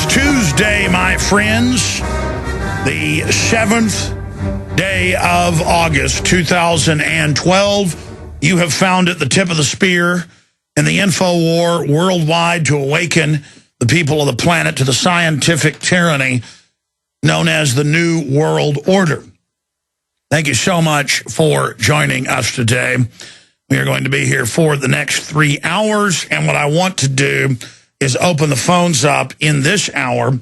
is Tuesday, my friends, the 7th day of August, 2012. You have found it the tip of the spear in the info war worldwide to awaken the people of the planet to the scientific tyranny known as the New World Order. Thank you so much for joining us today. We are going to be here for the next 3 hours, and what I want to do is open the phones up in this hour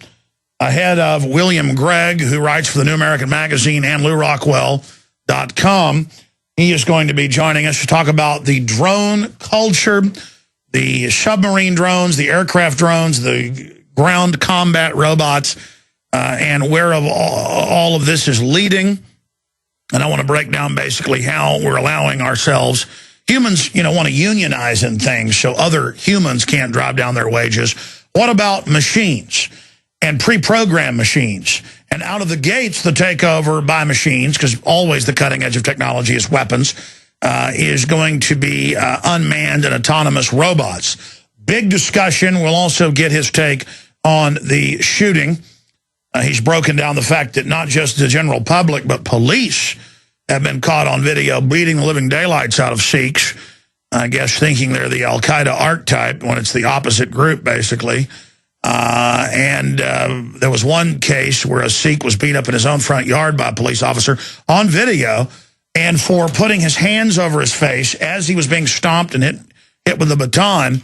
ahead of William Grigg, who writes for the New American Magazine and LouRockwell.com. He is going to be joining us to talk about the drone culture, the submarine drones, the aircraft drones, the ground combat robots, and where all of this is leading. And I want to break down basically how we're allowing ourselves. Humans, want to unionize in things so other humans can't drive down their wages. What about machines and pre-programmed machines? And out of the gates, the takeover by machines, because always the cutting edge of technology is weapons, is going to be unmanned and autonomous robots. Big discussion. We'll also get his take on the shooting. He's broken down the fact that not just the general public, but police have been caught on video beating the living daylights out of Sikhs, I guess thinking they're the al-Qaeda archetype when it's the opposite group, basically. And there was one case where a Sikh was beat up in his own front yard by a police officer on video, and for putting his hands over his face as he was being stomped and hit with a baton,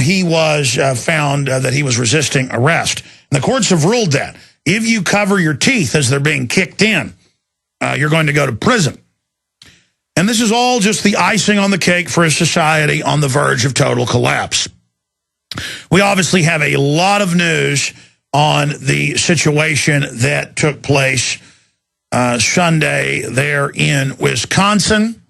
he was found that he was resisting arrest. And the courts have ruled that if you cover your teeth as they're being kicked in, you're going to go to prison. And this is all just the icing on the cake for a society on the verge of total collapse. We obviously have a lot of news on the situation that took place Sunday there in Wisconsin.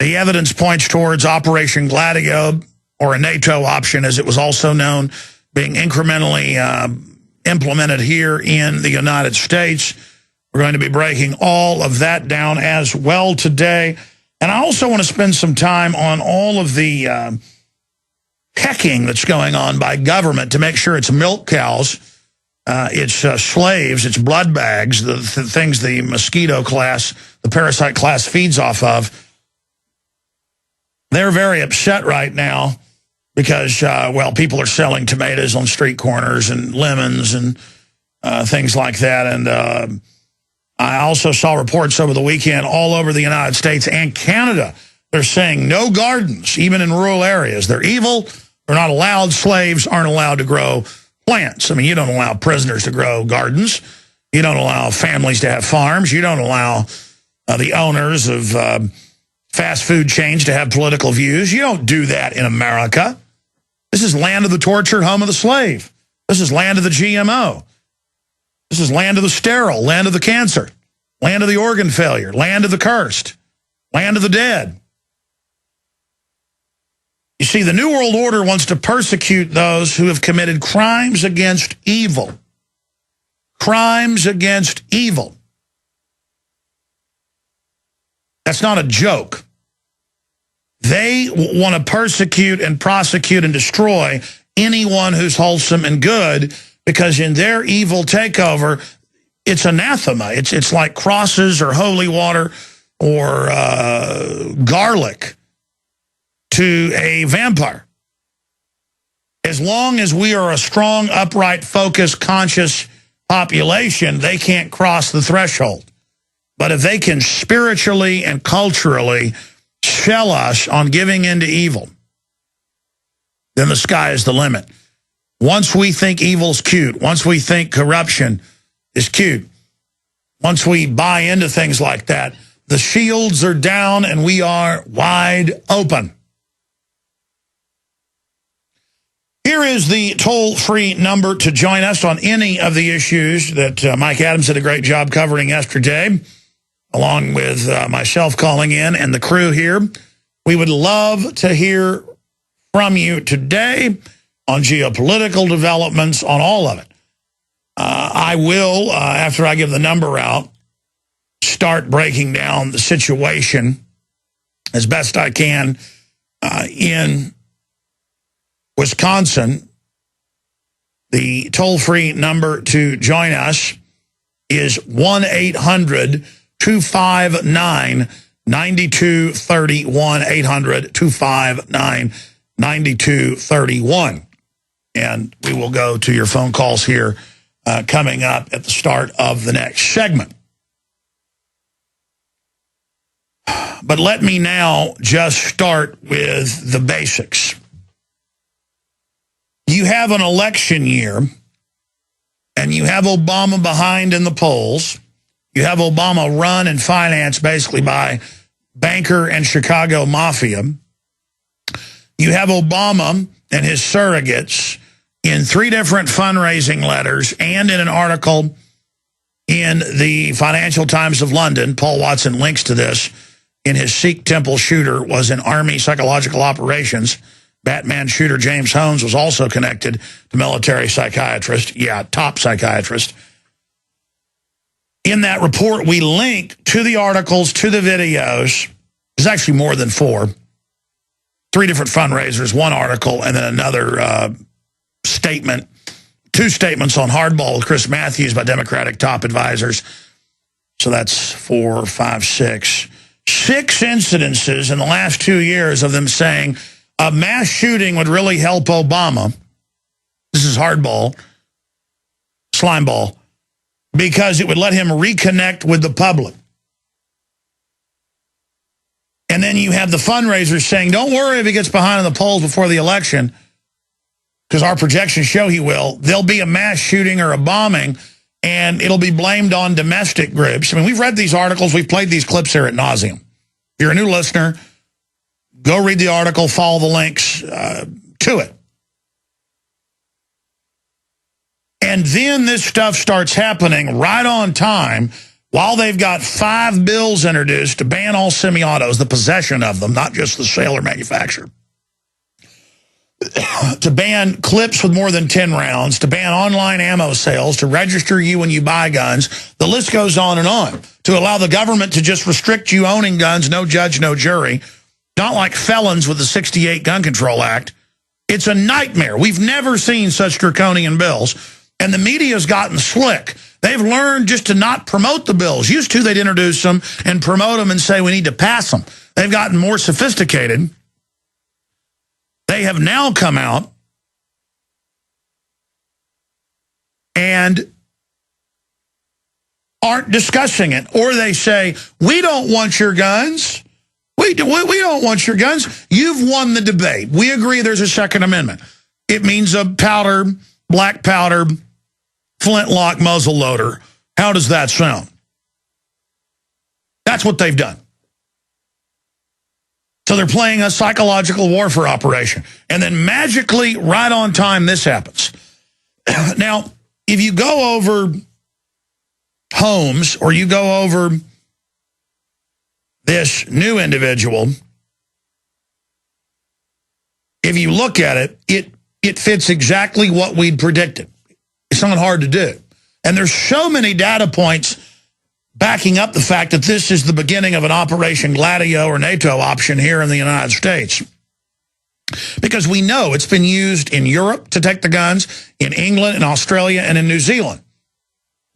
The evidence points towards Operation Gladio, or a NATO option as it was also known, being incrementally implemented here in the United States. We're going to be breaking all of that down as well today. And I also want to spend some time on all of the pecking that's going on by government to make sure it's milk cows, it's slaves, it's blood bags, the things the mosquito class, the parasite class feeds off of. They're very upset right now because, people are selling tomatoes on street corners and lemons and things like that. And I also saw reports over the weekend all over the United States and Canada. They're saying no gardens, even in rural areas. They're evil. They're not allowed. Slaves aren't allowed to grow plants. I mean, you don't allow prisoners to grow gardens. You don't allow families to have farms. You don't allow the owners of fast food chains to have political views. You don't do that in America. This is land of the tortured, home of the slave. This is land of the GMO. This is land of the sterile, land of the cancer, land of the organ failure, land of the cursed, land of the dead. You see, the New World Order wants to persecute those who have committed crimes against evil. Crimes against evil. That's not a joke. They want to persecute and prosecute and destroy anyone who's wholesome and good, because in their evil takeover, it's anathema. It's like crosses or holy water or garlic to a vampire. As long as we are a strong, upright, focused, conscious population, they can't cross the threshold. But if they can spiritually and culturally sell us on giving into evil, then the sky is the limit. Once we think evil's cute, once we think corruption is cute, once we buy into things like that, the shields are down and we are wide open. Here is the toll-free number to join us on any of the issues that Mike Adams did a great job covering yesterday, along with myself calling in and the crew here. We would love to hear from you today on geopolitical developments, on all of it. I will, after I give the number out, start breaking down the situation as best I can in Wisconsin The toll-free number to join us is 1-800-259-9230, 1-800-259-9231. And we will go to your phone calls here coming up at the start of the next segment. But let me now just start with the basics. You have an election year, and you have Obama behind in the polls. You have Obama run and financed basically by banker and Chicago mafia. You have Obama and his surrogates in 3 different fundraising letters and in an article in the Financial Times of London. Paul Watson links to this in his Sikh temple shooter was in Army psychological operations. Batman shooter James Holmes was also connected to military psychiatrist. Yeah, top psychiatrist. In that report, we link to the articles, to the videos. There's actually more than 4. 3 different fundraisers, 1 article, and then another statement. 2 statements on hardball with Chris Matthews by Democratic top advisors. So that's 4, 5, 6. 6 incidences in the last 2 years of them saying a mass shooting would really help Obama. This is hardball, slimeball, because it would let him reconnect with the public. And then you have the fundraisers saying, don't worry if he gets behind in the polls before the election, because our projections show he will. There'll be a mass shooting or a bombing, and it'll be blamed on domestic groups. I mean, we've read these articles. We've played these clips here ad nauseum. If you're a new listener, go read the article, follow the links to it. And then this stuff starts happening right on time while they've got 5 bills introduced to ban all semi-autos, the possession of them, not just the sale or manufacture. To ban clips with more than 10 rounds, to ban online ammo sales, to register you when you buy guns. The list goes on and on. To allow the government to just restrict you owning guns, no judge, no jury. Not like felons with the 68 Gun Control Act. It's a nightmare. We've never seen such draconian bills. And the media's gotten slick. They've learned just to not promote the bills. Used to, they'd introduce them and promote them and say we need to pass them. They've gotten more sophisticated. They have now come out and aren't discussing it. Or they say, we don't want your guns. We don't want your guns. You've won the debate. We agree there's a Second Amendment. It means a powder, black powder, flintlock muzzle loader. How does that sound? That's what they've done. So they're playing a psychological warfare operation. And then magically, right on time, this happens. Now, if you go over Holmes or you go over this new individual, if you look at it, it fits exactly what we'd predicted. It's not hard to do. And there's so many data points backing up the fact that this is the beginning of an Operation Gladio or NATO option here in the United States. Because we know it's been used in Europe to take the guns, in England, in Australia, and in New Zealand.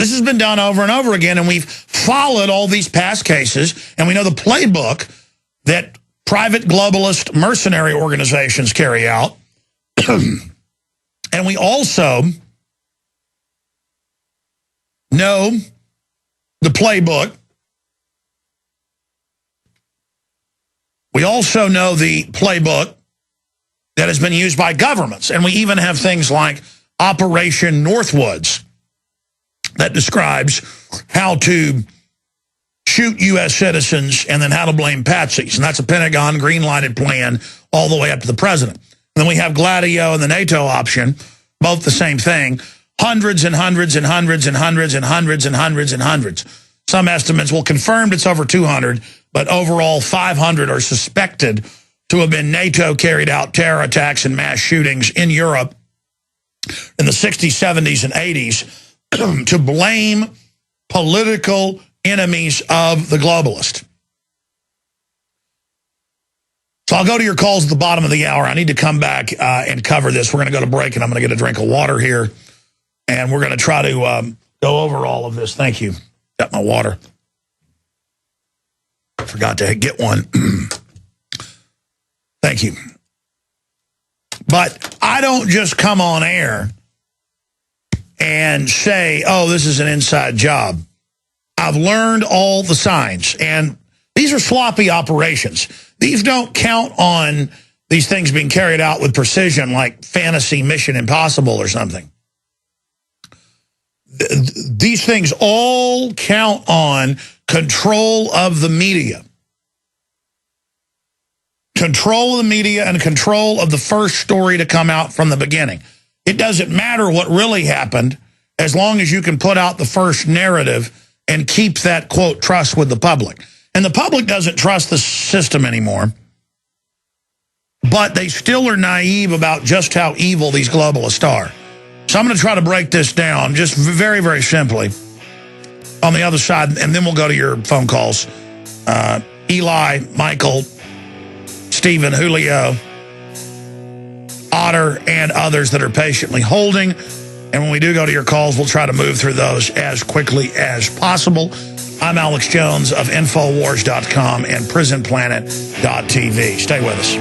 This has been done over and over again, and we've followed all these past cases, and we know the playbook that private globalist mercenary organizations carry out. And we also know the playbook. We also know the playbook that has been used by governments, and we even have things like Operation Northwoods that describes how to shoot U.S. citizens and then how to blame patsies. And that's a Pentagon green-lighted plan all the way up to the president. And then we have Gladio and the NATO option, both the same thing. Hundreds and hundreds and hundreds and hundreds and hundreds and hundreds and hundreds. Some estimates, well, confirmed it's over 200, but overall 500 are suspected to have been NATO-carried out terror attacks and mass shootings in Europe in the 60s, 70s, and 80s to blame political enemies of the globalist. So I'll go to your calls at the bottom of the hour. I need to come back and cover this. We're going to go to break, and I'm going to get a drink of water here. And we're going to try to go over all of this. Thank you. Got my water. Forgot to get one. Thank you. But I don't just come on air and say, oh, this is an inside job. I've learned all the signs, and these are sloppy operations. These don't count on these things being carried out with precision like fantasy Mission Impossible or something. These things all count on control of the media. Control of the media and control of the first story to come out from the beginning. It doesn't matter what really happened as long as you can put out the first narrative and keep that, quote, trust with the public. And the public doesn't trust the system anymore, but they still are naive about just how evil these globalists are. So I'm going to try to break this down just very, very simply on the other side, and then we'll go to your phone calls. Eli, Michael, Stephen, Julio, Otter, and others that are patiently holding. And when we do go to your calls, we'll try to move through those as quickly as possible. I'm Alex Jones of Infowars.com and PrisonPlanet.tv. Stay with us.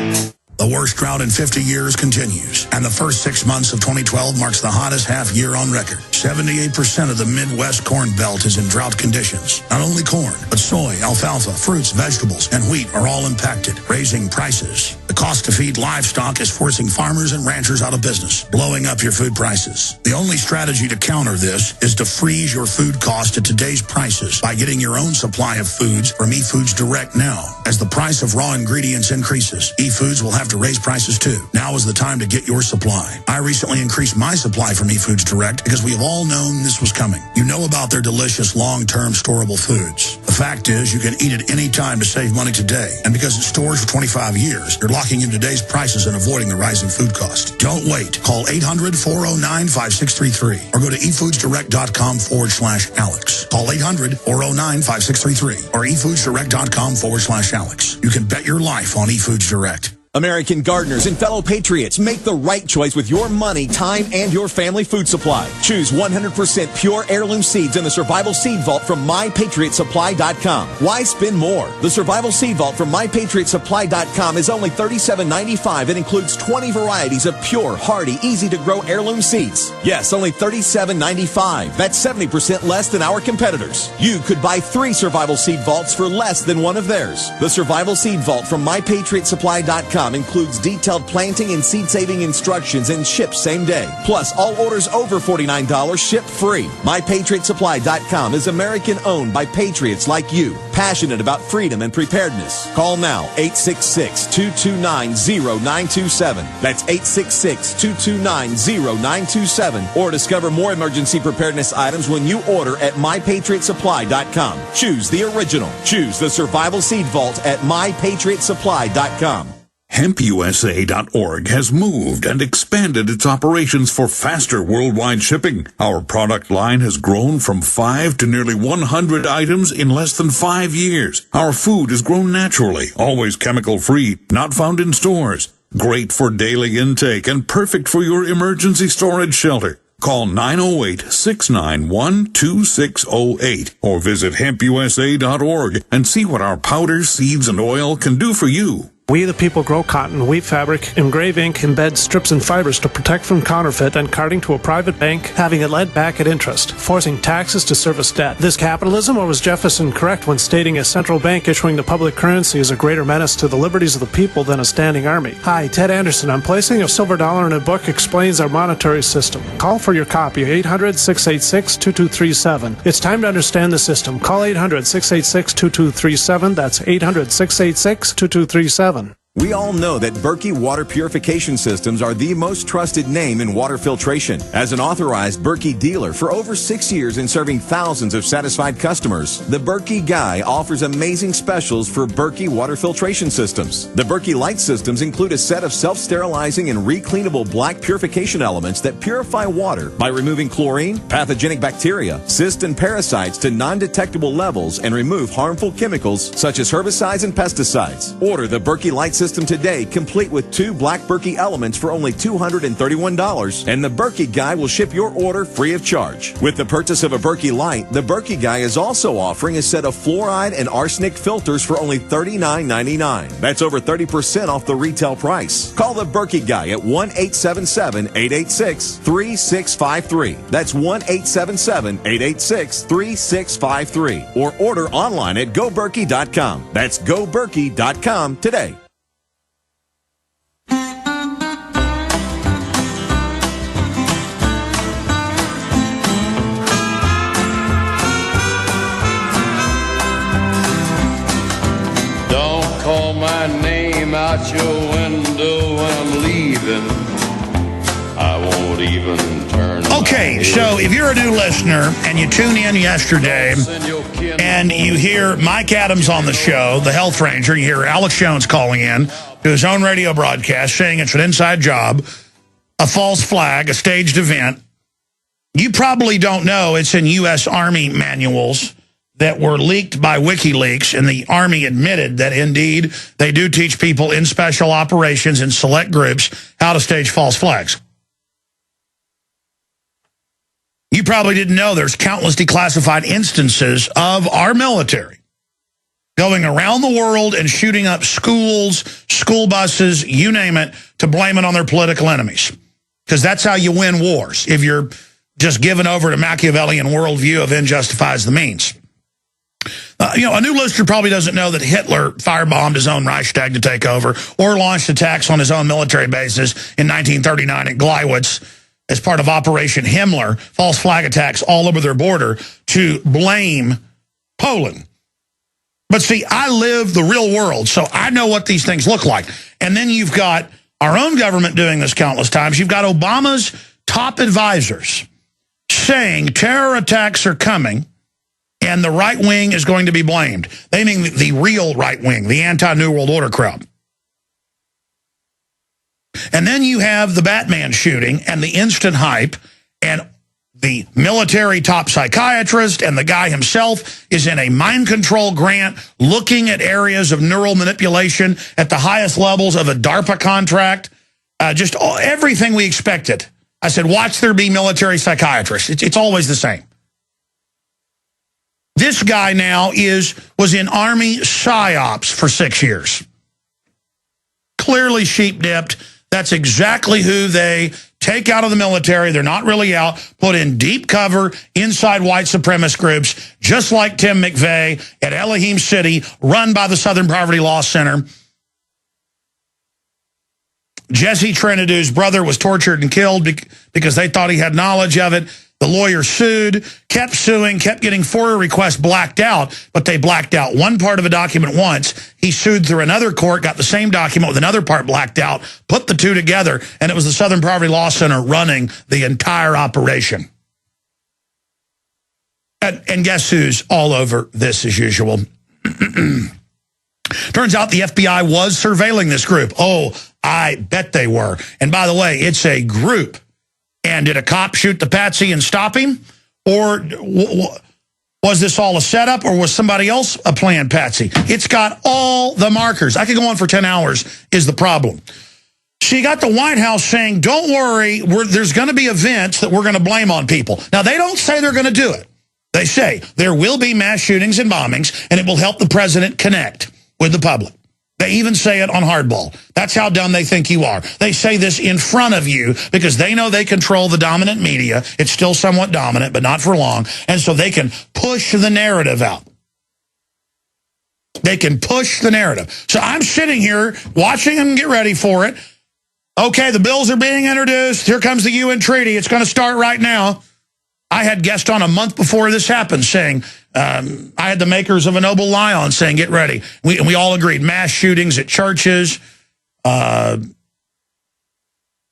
The worst drought in 50 years continues, and the first 6 months of 2012 marks the hottest half year on record. 78% of the Midwest Corn Belt is in drought conditions. Not only corn, but soy, alfalfa, fruits, vegetables, and wheat are all impacted, raising prices. The cost to feed livestock is forcing farmers and ranchers out of business, blowing up your food prices. The only strategy to counter this is to freeze your food cost at today's prices by getting your own supply of foods from eFoods Direct now. As the price of raw ingredients increases, eFoods will have to raise prices too. Now is the time to get your supply. I recently increased my supply from eFoods Direct because we have all known this was coming. You know about their delicious long-term storable foods. The fact is you can eat it any time to save money today. And because it stores for 25 years, you're locking in today's prices and avoiding the rising food cost. Don't wait. Call 800-409-5633 or go to efoodsdirect.com/Alex. Call 800-409-5633 or efoodsdirect.com/Alex. You can bet your life on eFoods Direct. American gardeners and fellow patriots, make the right choice with your money, time, and your family food supply. Choose 100% pure heirloom seeds in the Survival Seed Vault from MyPatriotSupply.com. Why spend more? The Survival Seed Vault from MyPatriotSupply.com is only $37.95 and includes 20 varieties of pure, hardy, easy-to-grow heirloom seeds. Yes, only $37.95. That's 70% less than our competitors. You could buy 3 Survival Seed Vaults for less than one of theirs. The Survival Seed Vault from MyPatriotSupply.com includes detailed planting and seed-saving instructions and ships same day. Plus, all orders over $49 ship free. MyPatriotSupply.com is American-owned by patriots like you, passionate about freedom and preparedness. Call now, 866-229-0927. That's 866-229-0927. Or discover more emergency preparedness items when you order at MyPatriotSupply.com. Choose the original. Choose the Survival Seed Vault at MyPatriotSupply.com. HempUSA.org has moved and expanded its operations for faster worldwide shipping. Our product line has grown from 5 to nearly 100 items in less than 5 years. Our food is grown naturally, always chemical-free, not found in stores. Great for daily intake and perfect for your emergency storage shelter. Call 908-691-2608 or visit HempUSA.org and see what our powders, seeds, and oil can do for you. We the people grow cotton, weave fabric, engrave ink, embed strips and fibers to protect from counterfeit and carting to a private bank, having it led back at interest, forcing taxes to service debt. This capitalism, or was Jefferson correct when stating a central bank issuing the public currency is a greater menace to the liberties of the people than a standing army? Hi, Ted Anderson. I'm placing a silver dollar in a book explains our monetary system. Call for your copy, 800-686-2237. It's time to understand the system. Call 800-686-2237. That's 800-686-2237. We all know that Berkey Water Purification Systems are the most trusted name in water filtration. As an authorized Berkey dealer for over 6 years and serving thousands of satisfied customers, the Berkey Guy offers amazing specials for Berkey Water Filtration Systems. The Berkey Light Systems include a set of self-sterilizing and recleanable black purification elements that purify water by removing chlorine, pathogenic bacteria, cysts, and parasites to non-detectable levels and remove harmful chemicals such as herbicides and pesticides. Order the Berkey Light Systems system today, complete with 2 black Berkey elements for only $231, and the Berkey Guy will ship your order free of charge. With the purchase of a Berkey Light, the Berkey Guy is also offering a set of fluoride and arsenic filters for only $39.99. That's over 30% off the retail price. Call the Berkey Guy at 1-877-886-3653. That's 1-877-886-3653. Or order online at GoBerkey.com. That's GoBerkey.com today. Don't call my name out your window when I'm leaving. I won't even turn. Okay, so if you're a new listener and you tune in yesterday and you hear Mike Adams on the show, the health ranger, you hear Alex Jones calling in to his own radio broadcast saying it's an inside job, a false flag, a staged event, you probably don't know it's in U.S. Army manuals that were leaked by WikiLeaks, and the Army admitted that indeed they do teach people in special operations in select groups how to stage false flags. You probably didn't know there's countless declassified instances of our military going around the world and shooting up schools, school buses, you name it, to blame it on their political enemies. Because that's how you win wars, if you're just given over to Machiavellian worldview of end justifies the means. A new listener probably doesn't know that Hitler firebombed his own Reichstag to take over or launched attacks on his own military bases in 1939 at Gleiwitz as part of Operation Himmler, false flag attacks all over their border to blame Poland. But see, I live the real world, so I know what these things look like. And then you've got our own government doing this countless times. You've got Obama's top advisors saying terror attacks are coming and the right wing is going to be blamed. They mean the real right wing, the anti-New World Order crowd. And then you have the Batman shooting and the instant hype, and the military top psychiatrist and the guy himself is in a mind control grant looking at areas of neural manipulation at the highest levels of a DARPA contract. Everything we expected. I said, watch there be military psychiatrists. It's always the same. This guy now was in Army PSYOPs for 6 years. Clearly sheep-dipped. That's exactly who they take out of the military. They're not really out. Put in deep cover inside white supremacist groups, just like Tim McVeigh at Elohim City, run by the Southern Poverty Law Center. Jesse Trinidu's brother was tortured and killed because they thought he had knowledge of it. The lawyer sued, kept suing, kept getting FOIA requests blacked out, but they blacked out one part of a document once. He sued through another court, got the same document with another part blacked out, put the two together, and it was the Southern Poverty Law Center running the entire operation. And guess who's all over this as usual? Turns out the FBI was surveilling this group. Oh, I bet they were. And by the way, it's a group. And did a cop shoot the patsy and stop him? Or was this all a setup, or was somebody else a planned patsy? It's got all the markers. I could go on for 10 hours is the problem. She got the White House saying, don't worry, there's going to be events that we're going to blame on people. Now, they don't say they're going to do it. They say there will be mass shootings and bombings, and it will help the president connect with the public. They even say it on Hardball. That's how dumb they think you are. They say this in front of you because they know they control the dominant media. It's still somewhat dominant, but not for long. And so they can push the narrative out. They can push the narrative. So I'm sitting here watching them get ready for it. Okay, the bills are being introduced. Here comes the UN treaty. It's going to start right now. I had guests on a month before this happened saying, I had the makers of A Noble Lie on saying, get ready. We all agreed. Mass shootings at churches,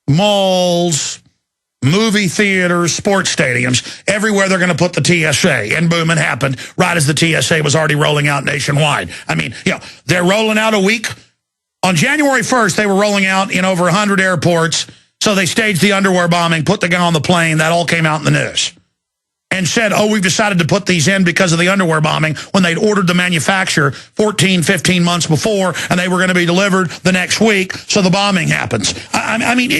malls, movie theaters, sports stadiums, everywhere they're going to put the TSA. And boom, it happened right as the TSA was already rolling out nationwide. I mean, they're rolling out a week. On January 1st, they were rolling out in over 100 airports. So they staged the underwear bombing, put the guy on the plane. That all came out in the news. and said, oh, we've decided to put these in because of the underwear bombing, when they'd ordered the manufacturer 14, 15 months before, and they were going to be delivered the next week, so the bombing happens. I mean,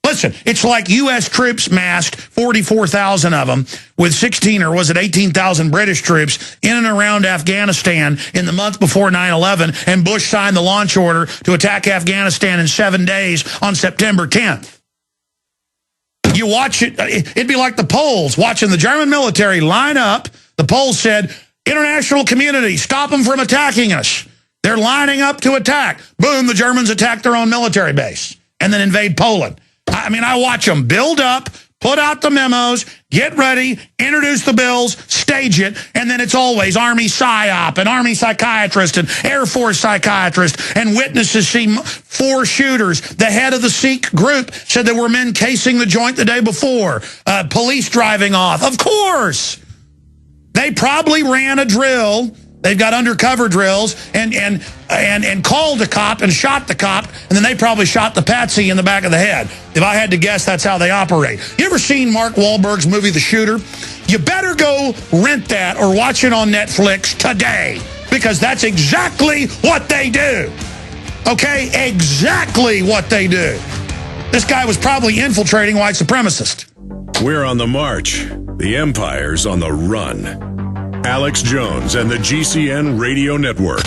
listen, it's like U.S. troops massed, 44,000 of them, with 16 or was it 18,000 British troops in and around Afghanistan in the month before 9/11, and Bush signed the launch order to attack Afghanistan in 7 days on September 10th. You watch it, it'd be like the Poles watching the German military line up. The Poles said, international community, stop them from attacking us. They're lining up to attack. Boom, the Germans attack their own military base and then invade Poland. I mean, I watch them build up, put out the memos, get ready, introduce the bills, stage it, and then it's always Army PSYOP and Army psychiatrist and Air Force psychiatrist, and witnesses see 4 shooters. The head of the Sikh group said there were men casing the joint the day before, police driving off. Of course! They probably ran a drill. They've got undercover drills and called a cop and shot the cop, and then they probably shot the patsy in the back of the head. If I had to guess, that's how they operate. You ever seen Mark Wahlberg's movie, The Shooter? You better go rent that or watch it on Netflix today, because that's exactly what they do. Okay? Exactly what they do. This guy was probably infiltrating white supremacists. We're on the march. The empire's on the run. Alex Jones and the GCN Radio Network.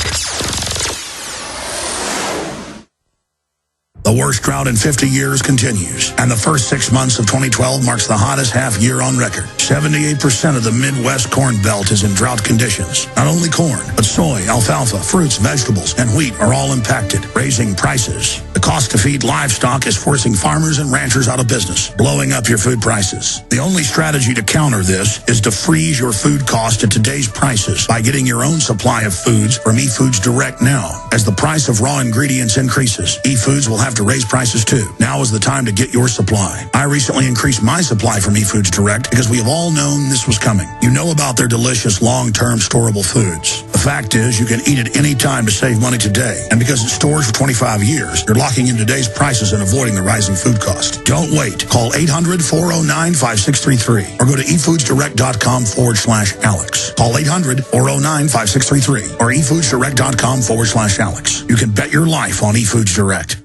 The worst drought in 50 years continues, and the first 6 months of 2012 marks the hottest half year on record. 78% of the Midwest Corn Belt is in drought conditions. Not only corn, but soy, alfalfa, fruits, vegetables, and wheat are all impacted, raising prices. The cost to feed livestock is forcing farmers and ranchers out of business, blowing up your food prices. The only strategy to counter this is to freeze your food cost at today's prices by getting your own supply of foods from eFoods Direct now. As the price of raw ingredients increases, eFoods will have to raise prices too. Now is the time to get your supply. I recently increased my supply from eFoods Direct because we have all known this was coming. You know about their delicious long-term storable foods. The fact is, you can eat it any time to save money today. And because it stores for 25 years, you're locking in today's prices and avoiding the rising food cost. Don't wait. Call 800-409-5633 or go to efoodsdirect.com/Alex. Call 800-409-5633 or efoodsdirect.com/Alex. You can bet your life on eFoods Direct.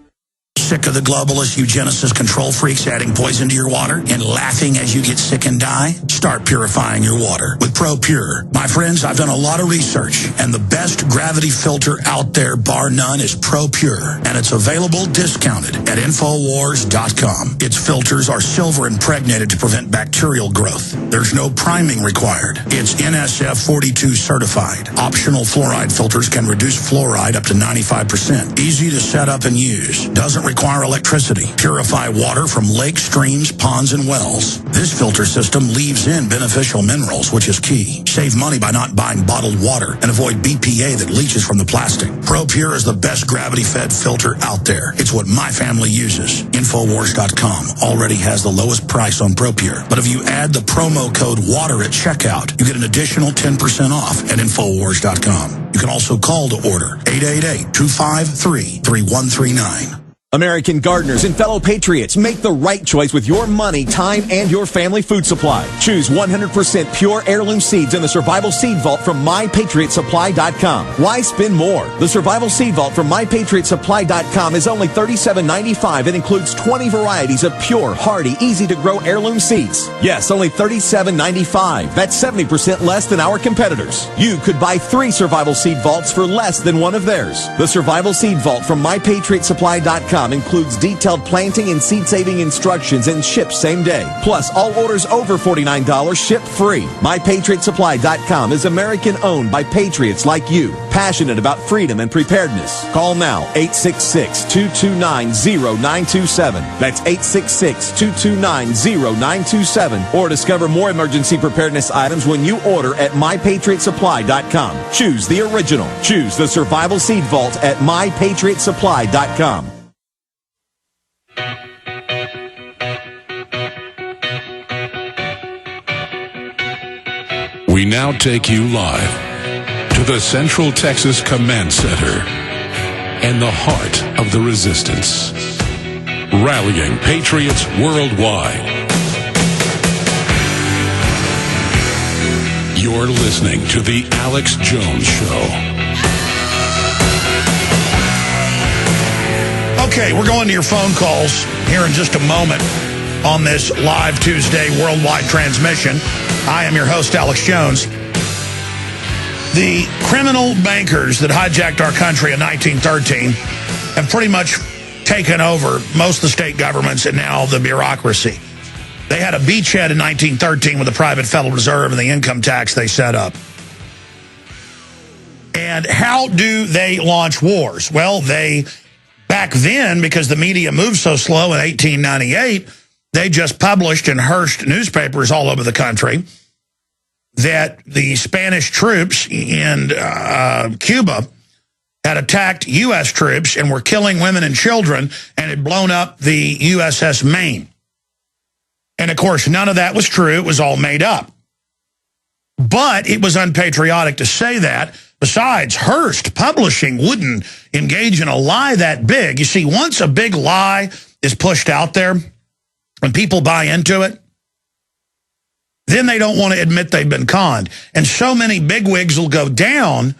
Sick of the globalist eugenicist control freaks adding poison to your water and laughing as you get sick and die? Start purifying your water with ProPure. My friends, I've done a lot of research, and the best gravity filter out there, bar none, is ProPure, and it's available discounted at Infowars.com. Its filters are silver impregnated to prevent bacterial growth. There's no priming required. It's NSF 42 certified. Optional fluoride filters can reduce fluoride up to 95%. Easy to set up and use. Doesn't require electricity. Purify water from lakes, streams, ponds, and wells. This filter system leaves in beneficial minerals, which is key. Save money by not buying bottled water and avoid BPA that leaches from the plastic. ProPure is the best gravity-fed filter out there. It's what my family uses. Infowars.com already has the lowest price on ProPure. But if you add the promo code WATER at checkout, you get an additional 10% off at Infowars.com. You can also call to order 888-253-3139. American gardeners and fellow patriots, make the right choice with your money, time, and your family food supply. Choose 100% pure heirloom seeds in the Survival Seed Vault from MyPatriotSupply.com. Why spend more? The Survival Seed Vault from MyPatriotSupply.com is only $37.95 and includes 20 varieties of pure, hardy, easy-to-grow heirloom seeds. Yes, only $37.95. That's 70% less than our competitors. You could buy 3 Survival Seed Vaults for less than one of theirs. The Survival Seed Vault from MyPatriotSupply.com includes detailed planting and seed-saving instructions and ships same day. Plus, all orders over $49 ship free. MyPatriotSupply.com is American-owned by patriots like you, passionate about freedom and preparedness. Call now, 866-229-0927. That's 866-229-0927. Or discover more emergency preparedness items when you order at MyPatriotSupply.com. Choose the original. Choose the Survival Seed Vault at MyPatriotSupply.com. We now take you live to the Central Texas Command Center and the heart of the resistance. Rallying patriots worldwide. You're listening to The Alex Jones Show. Okay, we're going to your phone calls here in just a moment on this live Tuesday worldwide transmission. I am your host, Alex Jones. The criminal bankers that hijacked our country in 1913 have pretty much taken over most of the state governments and now the bureaucracy. They had a beachhead in 1913 with the private Federal Reserve and the income tax they set up. And how do they launch wars? Well, back then, because the media moved so slow in 1898, they just published in Hearst newspapers all over the country that the Spanish troops in Cuba had attacked U.S. troops and were killing women and children and had blown up the USS Maine. And, of course, none of that was true. It was all made up. But it was unpatriotic to say that. Besides, Hearst Publishing wouldn't engage in a lie that big. You see, once a big lie is pushed out there and people buy into it, then they don't want to admit they've been conned. And so many bigwigs will go down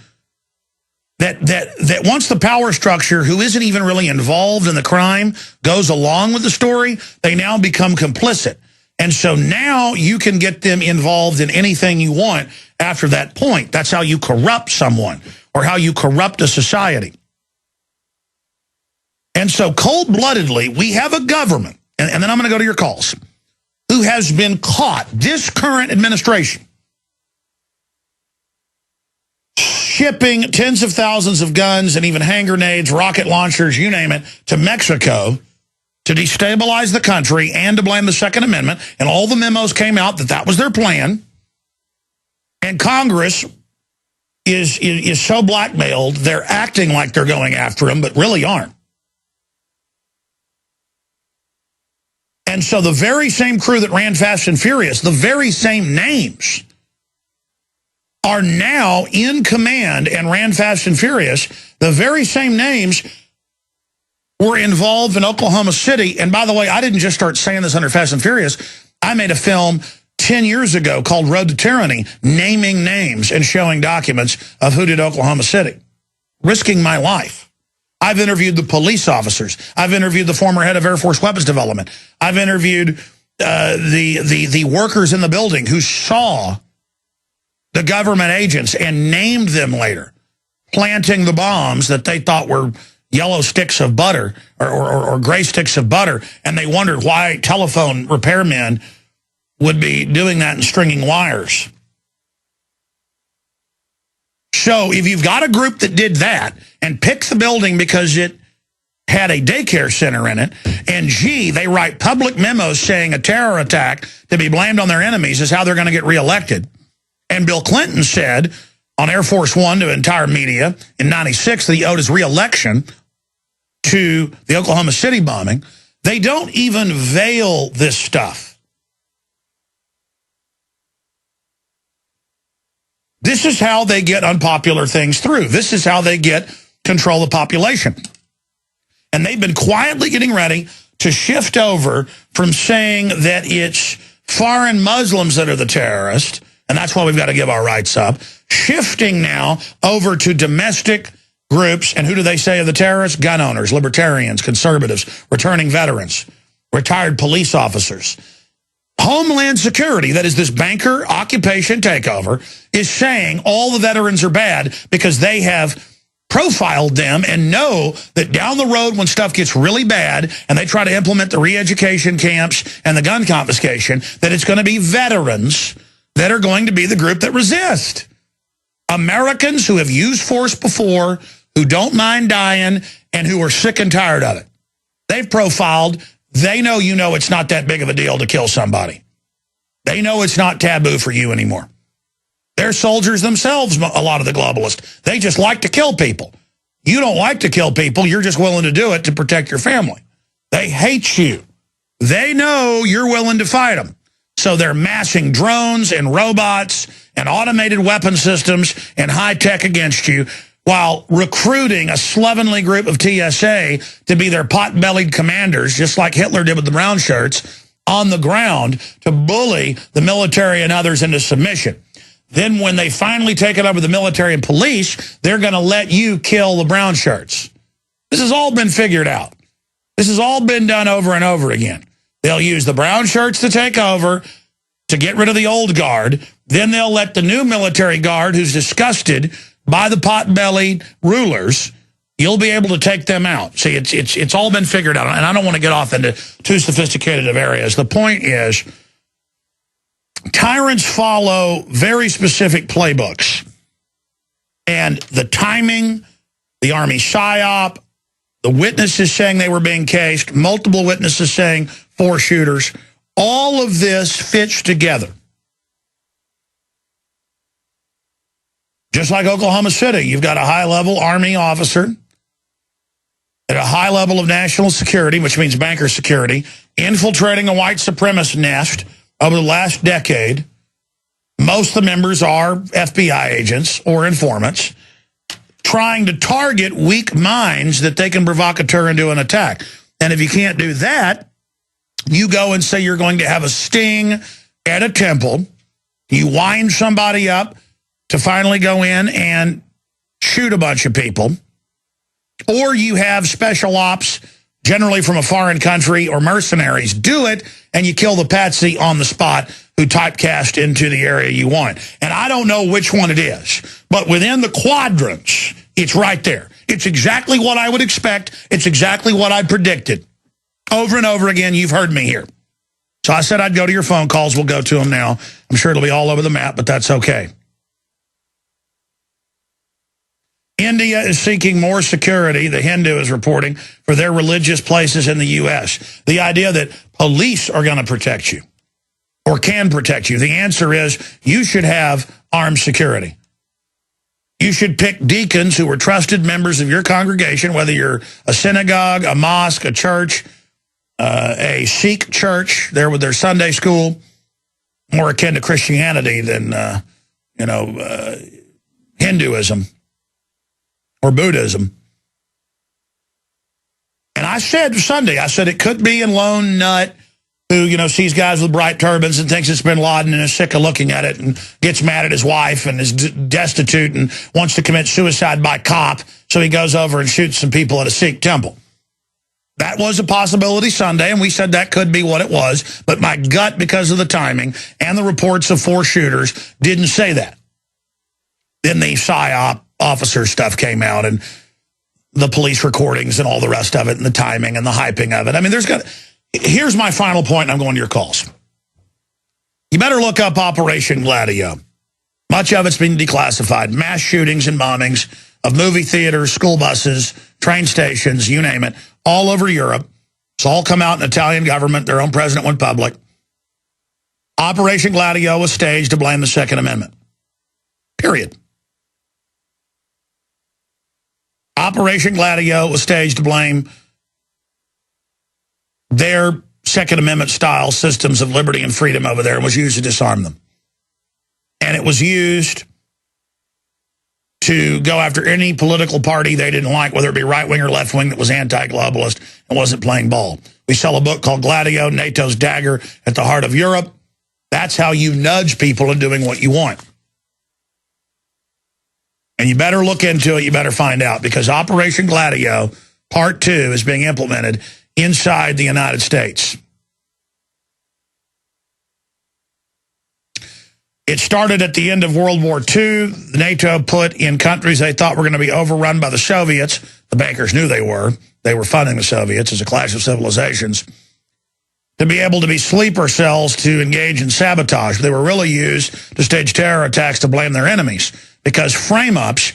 that once the power structure, who isn't even really involved in the crime, goes along with the story, they now become complicit. And so now you can get them involved in anything you want after that point. That's how you corrupt someone or how you corrupt a society. And so cold-bloodedly, we have a government, and then I'm going to go to your calls, who has been caught, this current administration, shipping tens of thousands of guns and even hand grenades, rocket launchers, you name it, to Mexico to destabilize the country and to blame the Second Amendment. And all the memos came out that that was their plan. And Congress is so blackmailed, they're acting like they're going after them, but really aren't. And so the very same crew that ran Fast and Furious, the very same names, are now in command and ran Fast and Furious. The very same names were involved in Oklahoma City. And by the way, I didn't just start saying this under Fast and Furious. I made a film 10 years ago called Road to Tyranny, naming names and showing documents of who did Oklahoma City, risking my life. I've interviewed the police officers. I've interviewed the former head of Air Force Weapons Development. I've interviewed the workers in the building who saw the government agents and named them later, planting the bombs that they thought were yellow sticks of butter or gray sticks of butter, and they wondered why telephone repairmen would be doing that and stringing wires. So if you've got a group that did that and picked the building because it had a daycare center in it, and G, they write public memos saying a terror attack to be blamed on their enemies is how they're going to get reelected. And Bill Clinton said on Air Force One to entire media in '96 that he owed his reelection to the Oklahoma City bombing. They don't even veil this stuff. This is how they get unpopular things through. This is how they get control of population. And they've been quietly getting ready to shift over from saying that it's foreign Muslims that are the terrorists, and that's why we've got to give our rights up, shifting now over to domestic groups. And who do they say are the terrorists? Gun owners, libertarians, conservatives, returning veterans, retired police officers. Homeland Security, that is this banker occupation takeover, is saying all the veterans are bad because they have profiled them and know that down the road when stuff gets really bad and they try to implement the re-education camps and the gun confiscation, that it's going to be veterans that are going to be the group that resist. Americans who have used force before, who don't mind dying, and who are sick and tired of it. They've profiled. They know you know it's not that big of a deal to kill somebody. They know it's not taboo for you anymore. They're soldiers themselves, a lot of the globalists. They just like to kill people. You don't like to kill people. You're just willing to do it to protect your family. They hate you. They know you're willing to fight them. So they're massing drones and robots and automated weapon systems and high tech against you while recruiting a slovenly group of TSA to be their pot-bellied commanders, just like Hitler did with the brown shirts, on the ground to bully the military and others into submission. then when they finally take it over the military and police, they're going to let you kill the brown shirts. This has all been figured out. This has all been done over and over again. They'll use the brown shirts to take over, to get rid of the old guard. Then they'll let the new military guard, who's disgusted by the pot-bellied rulers, you'll be able to take them out. See, it's all been figured out, and I don't want to get off into too sophisticated of areas. The point is, tyrants follow very specific playbooks. And the timing, the Army PSYOP, the witnesses saying they were being cased, multiple witnesses saying 4 shooters, all of this fits together. Just like Oklahoma City, you've got a high-level Army officer at a high level of national security, which means banker security, infiltrating a white supremacist nest over the last decade. Most of the members are FBI agents or informants trying to target weak minds that they can provocateur into an attack. And if you can't do that, you go and say you're going to have a sting at a temple. You wind somebody up to finally go in and shoot a bunch of people. Or you have special ops, generally from a foreign country, or mercenaries do it, and you kill the patsy on the spot who typecast into the area you want. And I don't know which one it is, but within the quadrants, it's right there. It's exactly what I would expect. It's exactly what I predicted. Over and over again, you've heard me here. So I said I'd go to your phone calls. We'll go to them now. I'm sure it'll be all over the map, but that's okay. India is seeking more security, the Hindu is reporting, for their religious places in the U.S. The idea that police are going to protect you or can protect you. The answer is you should have armed security. You should pick deacons who are trusted members of your congregation, whether you're a synagogue, a mosque, a church, a Sikh church, there with their Sunday school, more akin to Christianity than, Hinduism or Buddhism. And I said Sunday, it could be a lone nut who, sees guys with bright turbans and thinks it's bin Laden and is sick of looking at it and gets mad at his wife and is destitute and wants to commit suicide by cop, so he goes over and shoots some people at a Sikh temple. That was a possibility Sunday, and we said that could be what it was, but my gut, because of the timing and the reports of 4 shooters, didn't say that. Then the PSYOP officer stuff came out, and the police recordings and all the rest of it, and the timing and the hyping of it. I mean, here's my final point, and I'm going to your calls. You better look up Operation Gladio. Much of it's been declassified. Mass shootings and bombings of movie theaters, school buses, train stations, you name it, all over Europe. It's all come out in the Italian government. Their own president went public. Operation Gladio was staged to blame the Second Amendment. Period. Operation Gladio was staged to blame their Second Amendment-style systems of liberty and freedom over there and was used to disarm them. And it was used to go after any political party they didn't like, whether it be right-wing or left-wing, that was anti-globalist and wasn't playing ball. We sell a book called Gladio, NATO's Dagger at the Heart of Europe. That's how you nudge people in doing what you want. And you better look into it, you better find out, because Operation Gladio, Part 2, is being implemented inside the United States. It started at the end of World War II. NATO put in countries they thought were going to be overrun by the Soviets. The bankers knew they were. They were funding the Soviets as a clash of civilizations. To be able to be sleeper cells to engage in sabotage. They were really used to stage terror attacks to blame their enemies, because frame-ups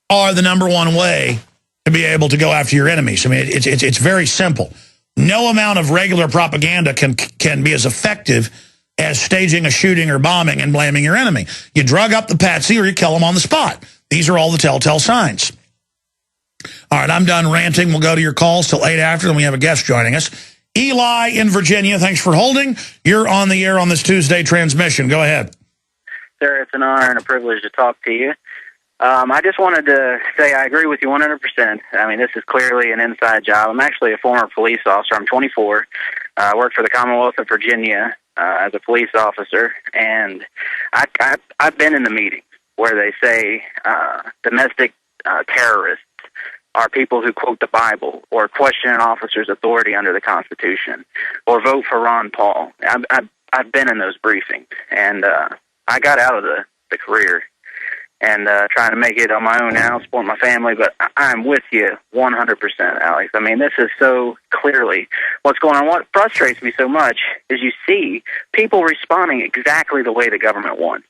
are the #1 way to be able to go after your enemies. I mean, it's very simple. No amount of regular propaganda can be as effective as staging a shooting or bombing and blaming your enemy. You drug up the patsy or you kill them on the spot. These are all the telltale signs. All right, I'm done ranting. We'll go to your calls till 8 after, then we have a guest joining us. Eli in Virginia, thanks for holding. You're on the air on this Tuesday transmission. Go ahead. Sir, it's an honor and a privilege to talk to you. I just wanted to say I agree with you 100%. I mean, this is clearly an inside job. I'm actually a former police officer. I'm 24. I worked for the Commonwealth of Virginia. as a police officer, and I've been in the meetings where they say domestic terrorists are people who quote the Bible or question an officer's authority under the Constitution or vote for Ron Paul. I've been in those briefings, and I got out of the career and trying to make it on my own now, support my family, but I'm with you 100%, Alex. I mean, this is so clearly what's going on. What frustrates me so much is you see people responding exactly the way the government wants.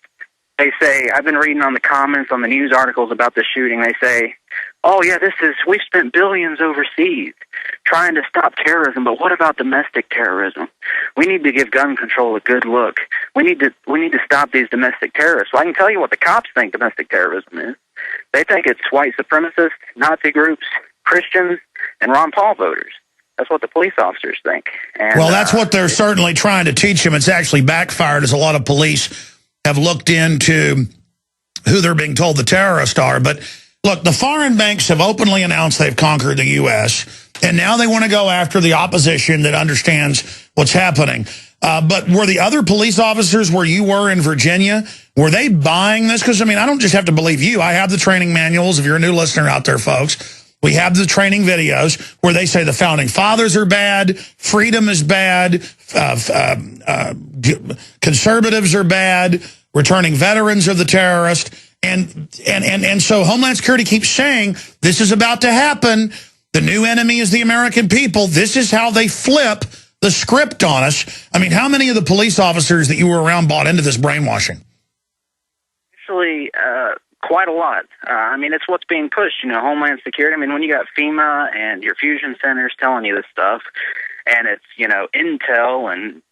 They say, I've been reading on the comments on the news articles about the shooting, they say, oh yeah, we've spent billions overseas trying to stop terrorism, but what about domestic terrorism? We need to give gun control a good look. We need to stop these domestic terrorists. Well, I can tell you what the cops think domestic terrorism is. They think it's white supremacists, Nazi groups, Christians, and Ron Paul voters. That's what the police officers think. And, well, that's what they're certainly trying to teach them. It's actually backfired, as a lot of police have looked into who they're being told the terrorists are. But look, the foreign banks have openly announced they've conquered the U.S., and now they want to go after the opposition that understands what's happening. But were the other police officers where you were in Virginia, were they buying this? Because, I mean, I don't just have to believe you. I have the training manuals. If you're a new listener out there, folks, we have the training videos where they say the founding fathers are bad, freedom is bad, conservatives are bad, returning veterans are the terrorists. And so Homeland Security keeps saying this is about to happen. The new enemy is the American people. This is how they flip the script on us. I mean, how many of the police officers that you were around bought into this brainwashing? Actually, quite a lot. I mean, it's what's being pushed, Homeland Security. I mean, when you got FEMA and your fusion centers telling you this stuff, and it's, intel and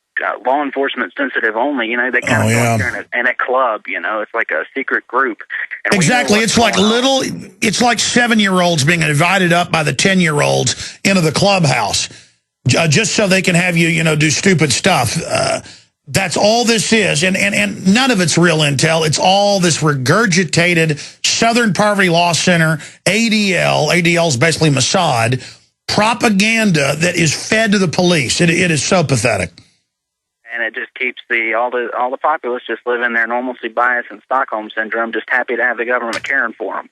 law enforcement sensitive only, they kind of feel like they're in a club, it's like a secret group. And exactly. It's like it's like 7-year-olds being invited up by the 10-year-olds into the clubhouse just so they can have you, do stupid stuff. That's all this is. And none of it's real intel. It's all this regurgitated Southern Poverty Law Center, ADL. ADL is basically Mossad propaganda that is fed to the police. It is so pathetic. And it just keeps all the populace just living their normalcy bias and Stockholm syndrome, just happy to have the government caring for them.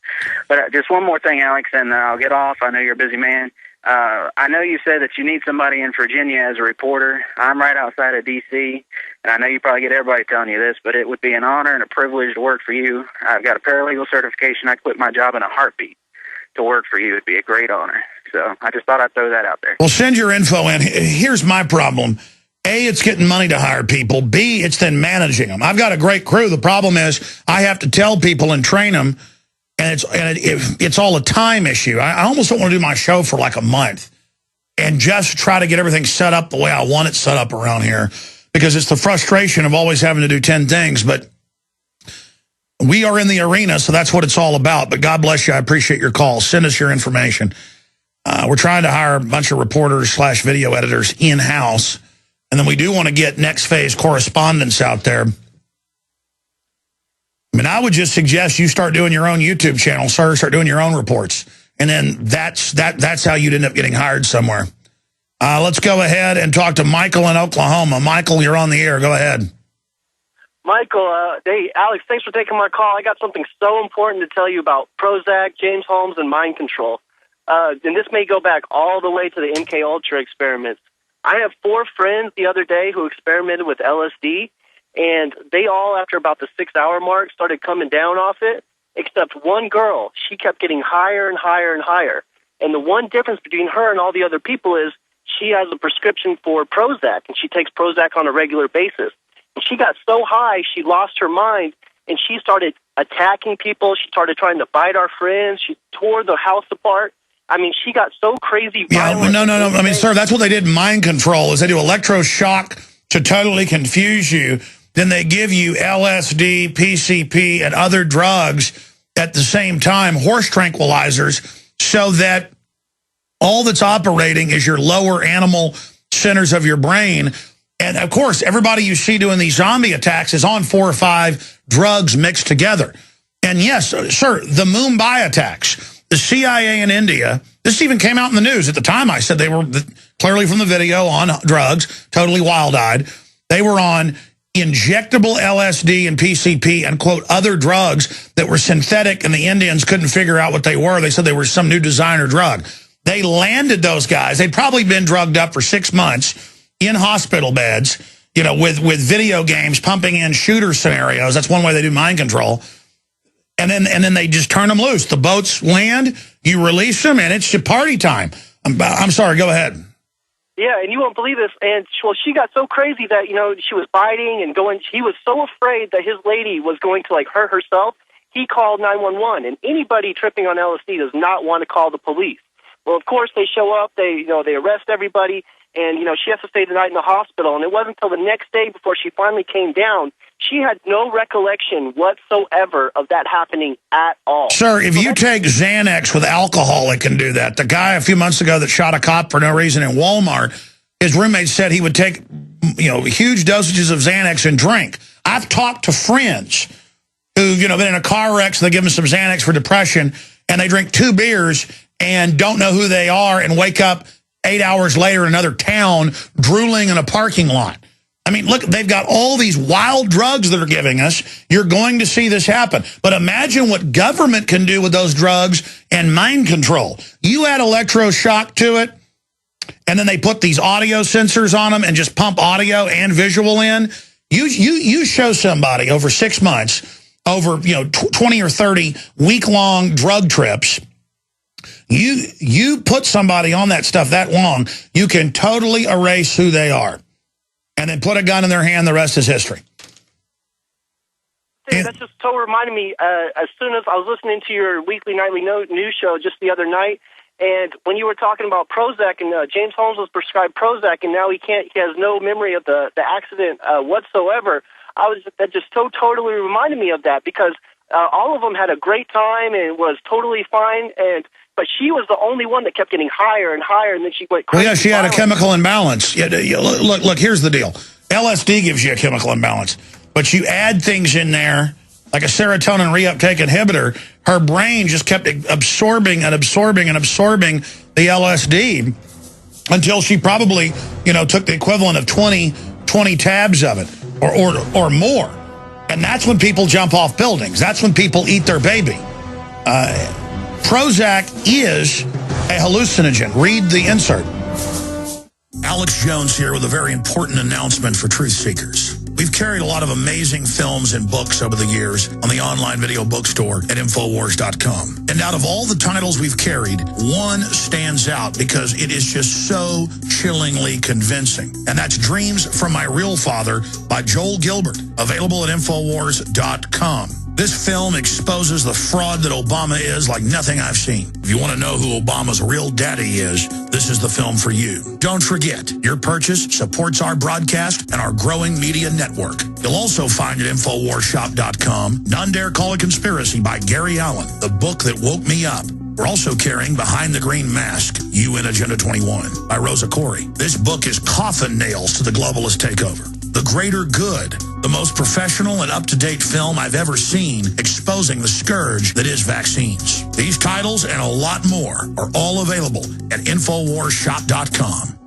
But just one more thing, Alex, and I'll get off. I know you're a busy man. I know you said that you need somebody in Virginia as a reporter. I'm right outside of D.C., and I know you probably get everybody telling you this, but it would be an honor and a privilege to work for you. I've got a paralegal certification. I quit my job in a heartbeat to work for you. It'd be a great honor. So I just thought I'd throw that out there. Well, send your info in. Here's my problem. A, it's getting money to hire people. B, it's then managing them. I've got a great crew. The problem is I have to tell people and train them, and it's all a time issue. I almost don't want to do my show for like a month and just try to get everything set up the way I want it set up around here, because it's the frustration of always having to do 10 things. But we are in the arena, so that's what it's all about. But God bless you. I appreciate your call. Send us your information. We're trying to hire a bunch of reporters / video editors in-house. And then we do want to get next phase correspondents out there. I mean, I would just suggest you start doing your own YouTube channel, sir. Start doing your own reports. And then that's how you'd end up getting hired somewhere. Let's go ahead and talk to Michael in Oklahoma. Michael, you're on the air. Go ahead. Michael, hey, Alex, thanks for taking my call. I got something so important to tell you about Prozac, James Holmes, and mind control. And this may go back all the way to the MK Ultra experiments. I have 4 friends the other day who experimented with LSD, and they all, after about the 6-hour mark, started coming down off it, except one girl. She kept getting higher and higher and higher. And the one difference between her and all the other people is she has a prescription for Prozac, and she takes Prozac on a regular basis. And she got so high, she lost her mind, and she started attacking people. She started trying to bite our friends. She tore the house apart. I mean, she got so crazy violent. Yeah, no. I mean, sir, that's what they did in mind control, is they do electroshock to totally confuse you. Then they give you LSD, PCP, and other drugs at the same time, horse tranquilizers, so that all that's operating is your lower animal centers of your brain. And, of course, everybody you see doing these zombie attacks is on 4 or 5 drugs mixed together. And, yes, sir, the Mumbai attacks, the CIA in India, this even came out in the news. At the time, I said they were clearly from the video on drugs, totally wild-eyed. They were on injectable LSD and PCP and, quote, other drugs that were synthetic, and the Indians couldn't figure out what they were. They said they were some new designer drug. They landed those guys. They'd probably been drugged up for 6 months in hospital beds, you know, with video games, pumping in shooter scenarios. That's one way they do mind control. And then they just turn them loose. The boats land, you release them, and it's your party time. I'm sorry, go ahead. Yeah, and you won't believe this. And well, she got so crazy that, you know, she was biting and going. He was so afraid that his lady was going to, like, hurt herself. He called 911. And anybody tripping on LSD does not want to call the police. Well, of course, they show up. They arrest everybody. And, you know, she has to stay the night in the hospital. And it wasn't until the next day before she finally came down. She had no recollection whatsoever of that happening at all. Sir, if you take Xanax with alcohol, it can do that. The guy a few months ago that shot a cop for no reason in Walmart, his roommate said he would take, you know, huge dosages of Xanax and drink. I've talked to friends who've, you know, been in a car wreck, so they give them some Xanax for depression, and they drink 2 beers and don't know who they are and wake up 8 hours later in another town drooling in a parking lot. I mean, look, they've got all these wild drugs that are giving us. You're going to see this happen. But imagine what government can do with those drugs and mind control. You add electroshock to it, and then they put these audio sensors on them and just pump audio and visual in. You show somebody over 6 months, over 20 or 30 week-long drug trips. You put somebody on that stuff that long, you can totally erase who they are. And then put a gun in their hand, the rest is history. That just so reminded me, as soon as I was listening to your weekly nightly news show just the other night, and when you were talking about Prozac, and James Holmes was prescribed Prozac, and now he has no memory of the accident whatsoever, that just so totally reminded me of that, because all of them had a great time and was totally fine, but she was the only one that kept getting higher and higher, and then she went crazy. Well, yeah, she had a chemical imbalance. Yeah, look, here's the deal. LSD gives you a chemical imbalance, but you add things in there, like a serotonin reuptake inhibitor, her brain just kept absorbing and absorbing and absorbing the LSD until she probably, took the equivalent of 20 tabs of it or more. And that's when people jump off buildings. That's when people eat their baby. Prozac is a hallucinogen. Read the insert. Alex Jones here with a very important announcement for truth seekers. We've carried a lot of amazing films and books over the years on the online video bookstore at Infowars.com. And out of all the titles we've carried, one stands out because it is just so chillingly convincing. And that's Dreams from My Real Father by Joel Gilbert, available at Infowars.com. This film exposes the fraud that Obama is like nothing I've seen. If you want to know who Obama's real daddy is, this is the film for you. Don't forget, your purchase supports our broadcast and our growing media network. You'll also find at InfoWarsShop.com None Dare Call a Conspiracy by Gary Allen, the book that woke me up. We're also carrying Behind the Green Mask, UN Agenda 21 by Rosa Corey. This book is coffin nails to the globalist takeover. The Greater Good, the most professional and up-to-date film I've ever seen exposing the scourge that is vaccines. These titles and a lot more are all available at InfoWarsShop.com.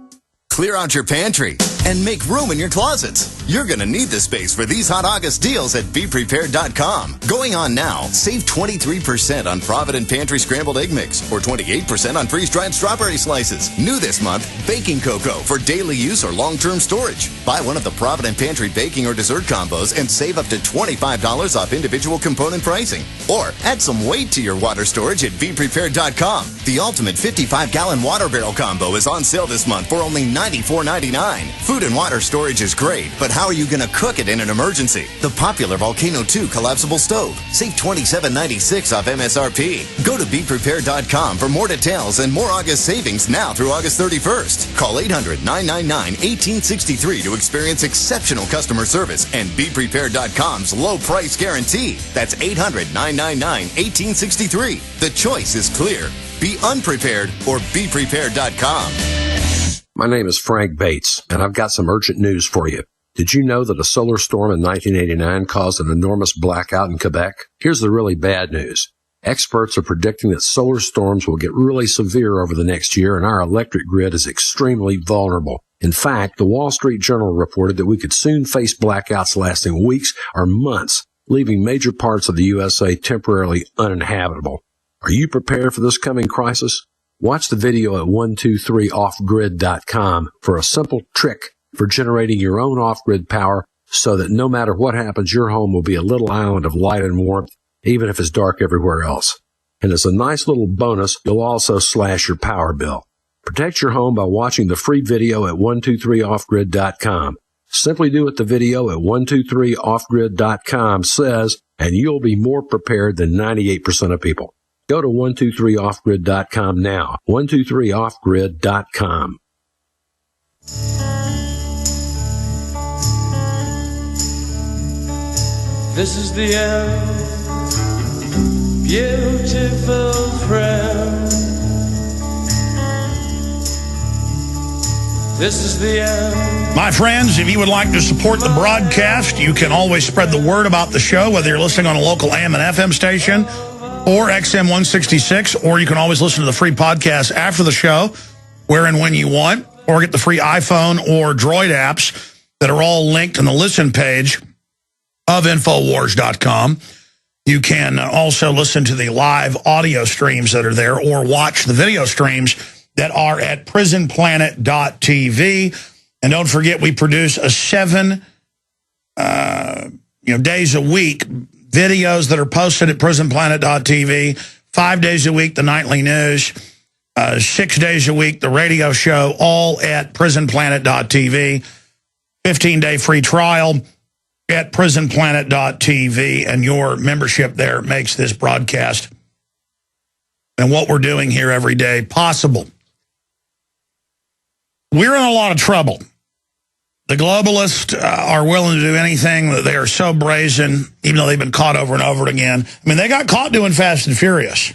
Clear out your pantry and make room in your closets. You're going to need the space for these hot August deals at BePrepared.com. Going on now, save 23% on Provident Pantry Scrambled Egg Mix or 28% on freeze-dried strawberry slices. New this month, baking cocoa for daily use or long-term storage. Buy one of the Provident Pantry baking or dessert combos and save up to $25 off individual component pricing. Or add some weight to your water storage at BePrepared.com. The ultimate 55-gallon water barrel combo is on sale this month for only $94.99. Food and water storage is great, but how are you going to cook it in an emergency? The popular Volcano 2 collapsible stove. Save $27.96 off MSRP. Go to BePrepared.com for more details and more August savings now through August 31st. Call 800-999-1863 to experience exceptional customer service and BePrepared.com's low price guarantee. That's 800-999-1863. The choice is clear. Be unprepared or BePrepared.com. My name is Frank Bates, and I've got some urgent news for you. Did you know that a solar storm in 1989 caused an enormous blackout in Quebec? Here's the really bad news. Experts are predicting that solar storms will get really severe over the next year, and our electric grid is extremely vulnerable. In fact, the Wall Street Journal reported that we could soon face blackouts lasting weeks or months, leaving major parts of the USA temporarily uninhabitable. Are you prepared for this coming crisis? Watch the video at 123offgrid.com for a simple trick for generating your own off-grid power so that no matter what happens, your home will be a little island of light and warmth, even if it's dark everywhere else. And as a nice little bonus, you'll also slash your power bill. Protect your home by watching the free video at 123offgrid.com. Simply do what the video at 123offgrid.com says, and you'll be more prepared than 98% of people. Go to 123offgrid.com now. 123offgrid.com. This is the end, beautiful friend. This is the end. My friends, if you would like to support the broadcast, you can always spread the word about the show, whether you're listening on a local AM and FM station or XM 166, or you can always listen to the free podcast after the show, where and when you want, or get the free iPhone or Droid apps that are all linked on the listen page of Infowars.com. You can also listen to the live audio streams that are there or watch the video streams that are at prisonplanet.tv. And don't forget, we produce a 7 days a week videos that are posted at prisonplanet.tv, 5 days a week, the nightly news, 6 days a week, the radio show, all at prisonplanet.tv, 15-day free trial at prisonplanet.tv, and your membership there makes this broadcast and what we're doing here every day possible. We're in a lot of trouble. The globalists are willing to do anything. That they are so brazen, even though they've been caught over and over again. I mean, they got caught doing Fast and Furious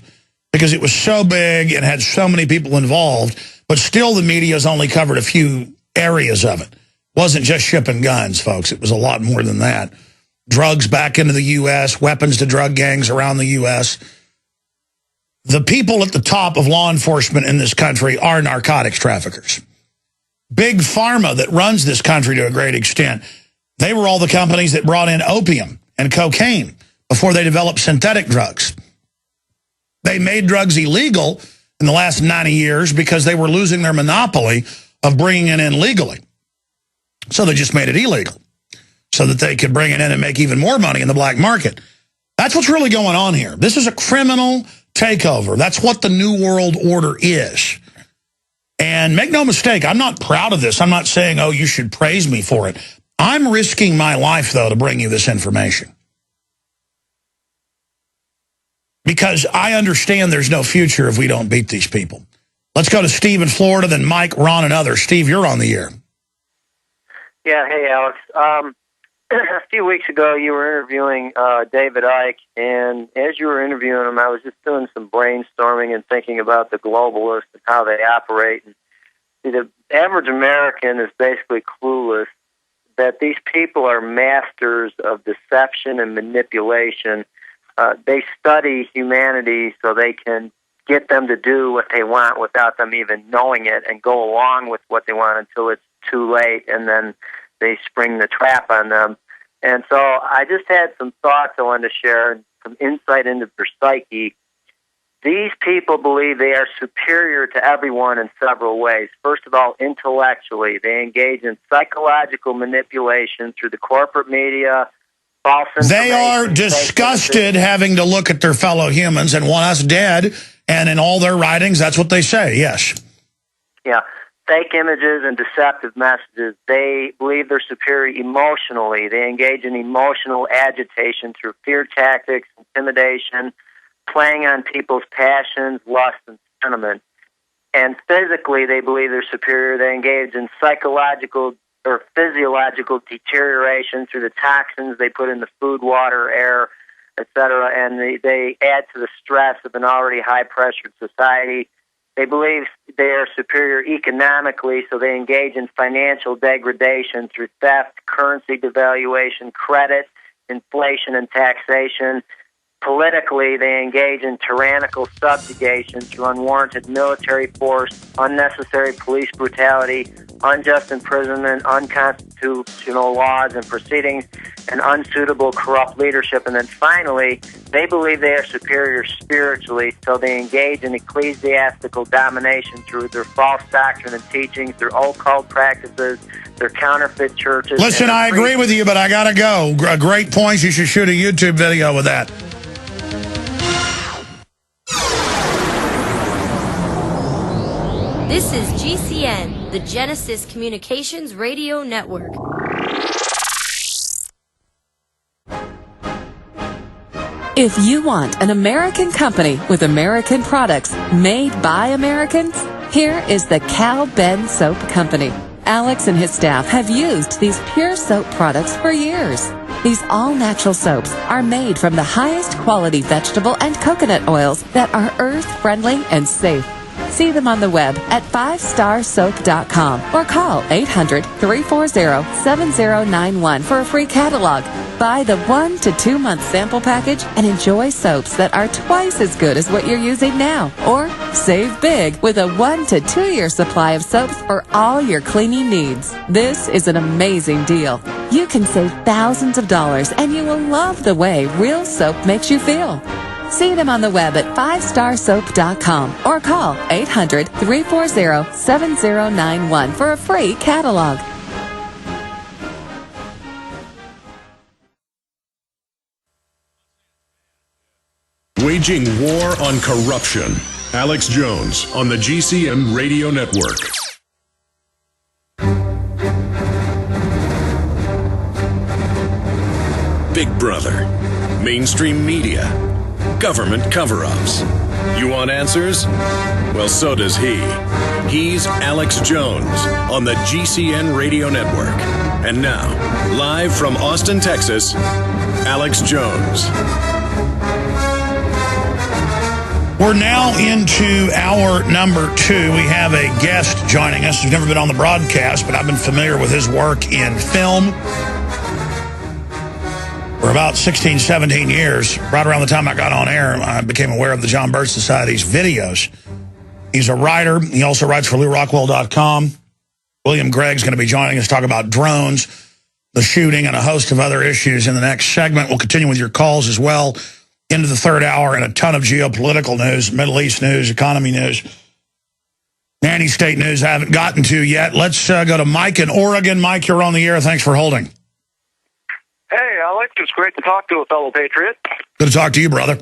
because it was so big and had so many people involved, but still the media's only covered a few areas of it. Wasn't just shipping guns, folks. It was a lot more than that. Drugs back into the U.S., weapons to drug gangs around the U.S. The people at the top of law enforcement in this country are narcotics traffickers. Big Pharma that runs this country to a great extent, they were all the companies that brought in opium and cocaine before they developed synthetic drugs. They made drugs illegal in the last 90 years because they were losing their monopoly of bringing it in legally. So they just made it illegal so that they could bring it in and make even more money in the black market. That's what's really going on here. This is a criminal takeover. That's what the New World Order is. And make no mistake, I'm not proud of this. I'm not saying, oh, you should praise me for it. I'm risking my life, though, to bring you this information. Because I understand there's no future if we don't beat these people. Let's go to Steve in Florida, then Mike, Ron, and others. Steve, you're on the air. Yeah, hey, Alex. A few weeks ago, you were interviewing David Icke, and as you were interviewing him, I was just doing some brainstorming and thinking about the globalists and how they operate. And the average American is basically clueless that these people are masters of deception and manipulation. They study humanity so they can get them to do what they want without them even knowing it and go along with what they want until it's too late, and then they spring the trap on them. And so I just had some thoughts I wanted to share, some insight into their psyche. These people believe they are superior to everyone in several ways. First of all, intellectually, they engage in psychological manipulation through the corporate media, false information. They are disgusted having to look at their fellow humans and want us dead, and in all their writings, that's what they say, yes. Yeah. Fake images and deceptive messages. They believe they're superior emotionally. They engage in emotional agitation through fear tactics, intimidation, playing on people's passions, lust, and sentiment. And physically, they believe they're superior. They engage in psychological or physiological deterioration through the toxins they put in the food, water, air, etc., and they add to the stress of an already high-pressured society. They believe they are superior economically, so they engage in financial degradation through theft, currency devaluation, credit, inflation, and taxation. Politically, they engage in tyrannical subjugation through unwarranted military force, unnecessary police brutality, unjust imprisonment, unconstitutional laws and proceedings, and unsuitable corrupt leadership. And then finally, they believe they are superior spiritually, so they engage in ecclesiastical domination through their false doctrine and teachings, their occult practices, their counterfeit churches. Listen, I agree with you, but I got to go. Great points. You should shoot a YouTube video with that. This is GCN, the Genesis Communications Radio Network. If you want an American company with American products made by Americans, here is the Cal Ben Soap Company. Alex and his staff have used these pure soap products for years. These all-natural soaps are made from the highest quality vegetable and coconut oils that are earth-friendly and safe. See them on the web at 5starsoap.com or call 800-340-7091 for a free catalog. Buy the 1 to 2 month sample package and enjoy soaps that are twice as good as what you're using now. Or save big with a 1 to 2 year supply of soaps for all your cleaning needs. This is an amazing deal. You can save thousands of dollars and you will love the way real soap makes you feel. See them on the web at 5starsoap.com or call 800-340-7091 for a free catalog. Waging war on corruption. Alex Jones on the GCN Radio Network. Big Brother, mainstream media, government cover-ups. You want answers? Well, so does he. He's Alex Jones on the GCN Radio Network. And now, live from Austin, Texas, Alex Jones. We're now into hour number 2. We have a guest joining us who's never been on the broadcast, but I've been familiar with his work in film for about 16, 17 years. Right around the time I got on air, I became aware of the John Birch Society's videos. He's a writer. He also writes for LouRockwell.com. William Gregg's going to be joining us to talk about drones, the shooting, and a host of other issues in the next segment. We'll continue with your calls as well into the third hour, and a ton of geopolitical news, Middle East news, economy news, nanny state news I haven't gotten to yet. Let's go to Mike in Oregon. Mike, you're on the air. Thanks for holding. Hey, Alex. It's great to talk to a fellow patriot. Good to talk to you, brother.